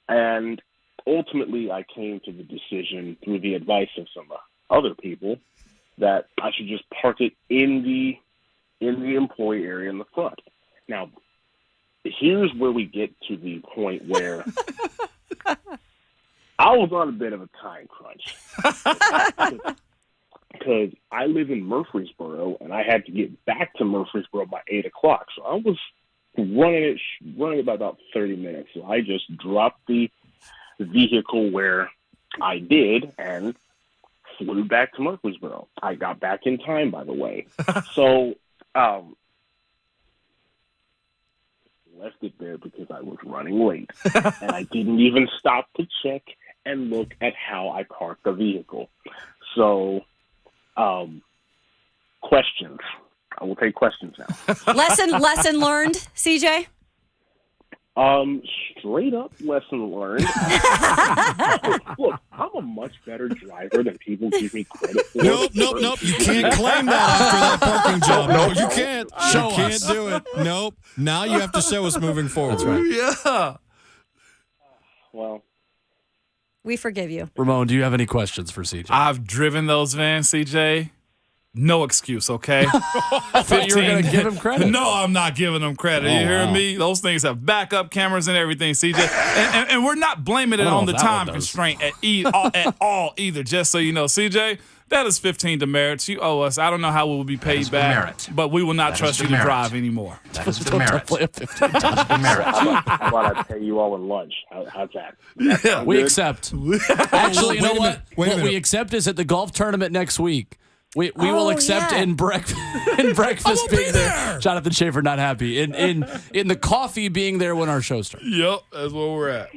And ultimately, I came to the decision, through the advice of some other people, that I should just park it in the employee area in the front. Now, here's where we get to the point where I was on a bit of a time crunch. Because I live in Murfreesboro, and I had to get back to Murfreesboro by 8 o'clock. So I was running about 30 minutes. So I just dropped the vehicle where I did and flew back to Murfreesboro. I got back in time, by the way. So left it there because I was running late. And I didn't even stop to check and look at how I parked the vehicle. So... questions. I will take questions now. Lesson learned, CJ? Straight up lesson learned. Look, I'm a much better driver than people give me credit for. Nope. You can't claim that after that parking job. No, you can't. Show you can't us. do it. Nope. Now you have to show us moving forward. That's right. Yeah. Well, We forgive you. Ramon, do you have any questions for CJ? I've driven those vans, CJ. No excuse, okay? I thought you were going to give him credit. No, I'm not giving them credit. You hearing me? Those things have backup cameras and everything, CJ. And we're not blaming it on the time constraint at all either, just so you know. CJ, that is 15 demerits. You owe us. I don't know how we will be paid back, but we will not trust you to drive anymore. That is demerit. how about I pay you all in lunch? How's that? Yeah. We accept. Actually, you know what? Wait a What we minute. accept is at the golf tournament next week. We will accept in breakfast being there. Jonathan Schaefer not happy. In the coffee being there when our show starts. Yep, that's where we're at.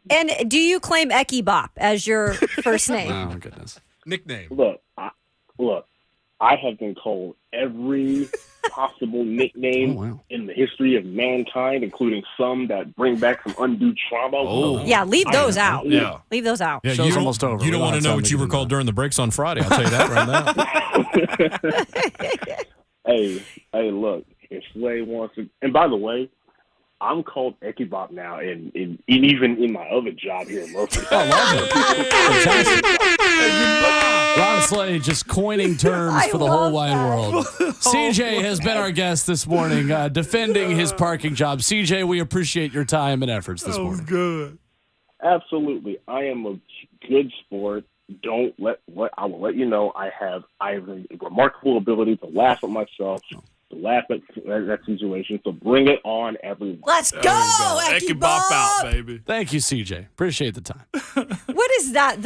And do you claim Eki Bop as your first name? Oh goodness. Nickname. Look, I have been called every possible nickname in the history of mankind, including some that bring back some undue trauma. Oh. Yeah, leave those out. Yeah. Leave those out. Yeah, Show's almost over. You don't want to know what you were called during the breaks on Friday. I'll tell you that right now. Hey, look, if Slay wants to, and by the way, I'm called Eki Bop now, and even in my other job here in Murphy. I love it. Fantastic. Ron Slay just coining terms for the whole wide world. CJ has been our guest this morning, defending his parking job. CJ, we appreciate your time and efforts this morning. Good. Absolutely, I am a good sport. I will let you know I have a remarkable ability to laugh at myself, to laugh at that situation. So bring it on, everyone. Let's go, Eki Bop Bop. out, baby. Thank you, CJ. Appreciate the time. What is that?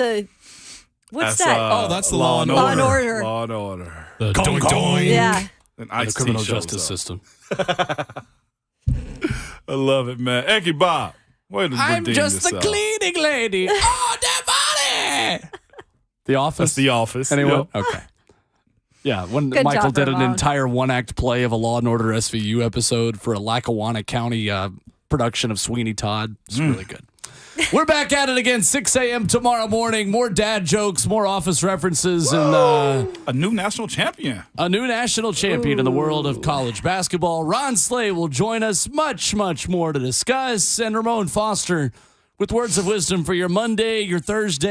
What's That's, that? That's the Law and Law and Order. Law and Order. The doink doink. Yeah. And The criminal justice system. I love it, man. Eki Bop. Way to I'm redeem just yourself. the cleaning lady. Oh, that body. The Office? That's The Office. Anyone? Yep. Okay. Yeah, when Good Michael job, did an Ramon. entire one-act play of a Law & Order SVU episode for a Lackawanna County production of Sweeney Todd. It's really good. We're back at it again, 6 a.m. tomorrow morning. More dad jokes, more office references, and a new national champion. A new national champion in the world of college basketball. Ron Slay will join us. Much, much more to discuss. And Ramon Foster with words of wisdom for your Monday, your Thursday.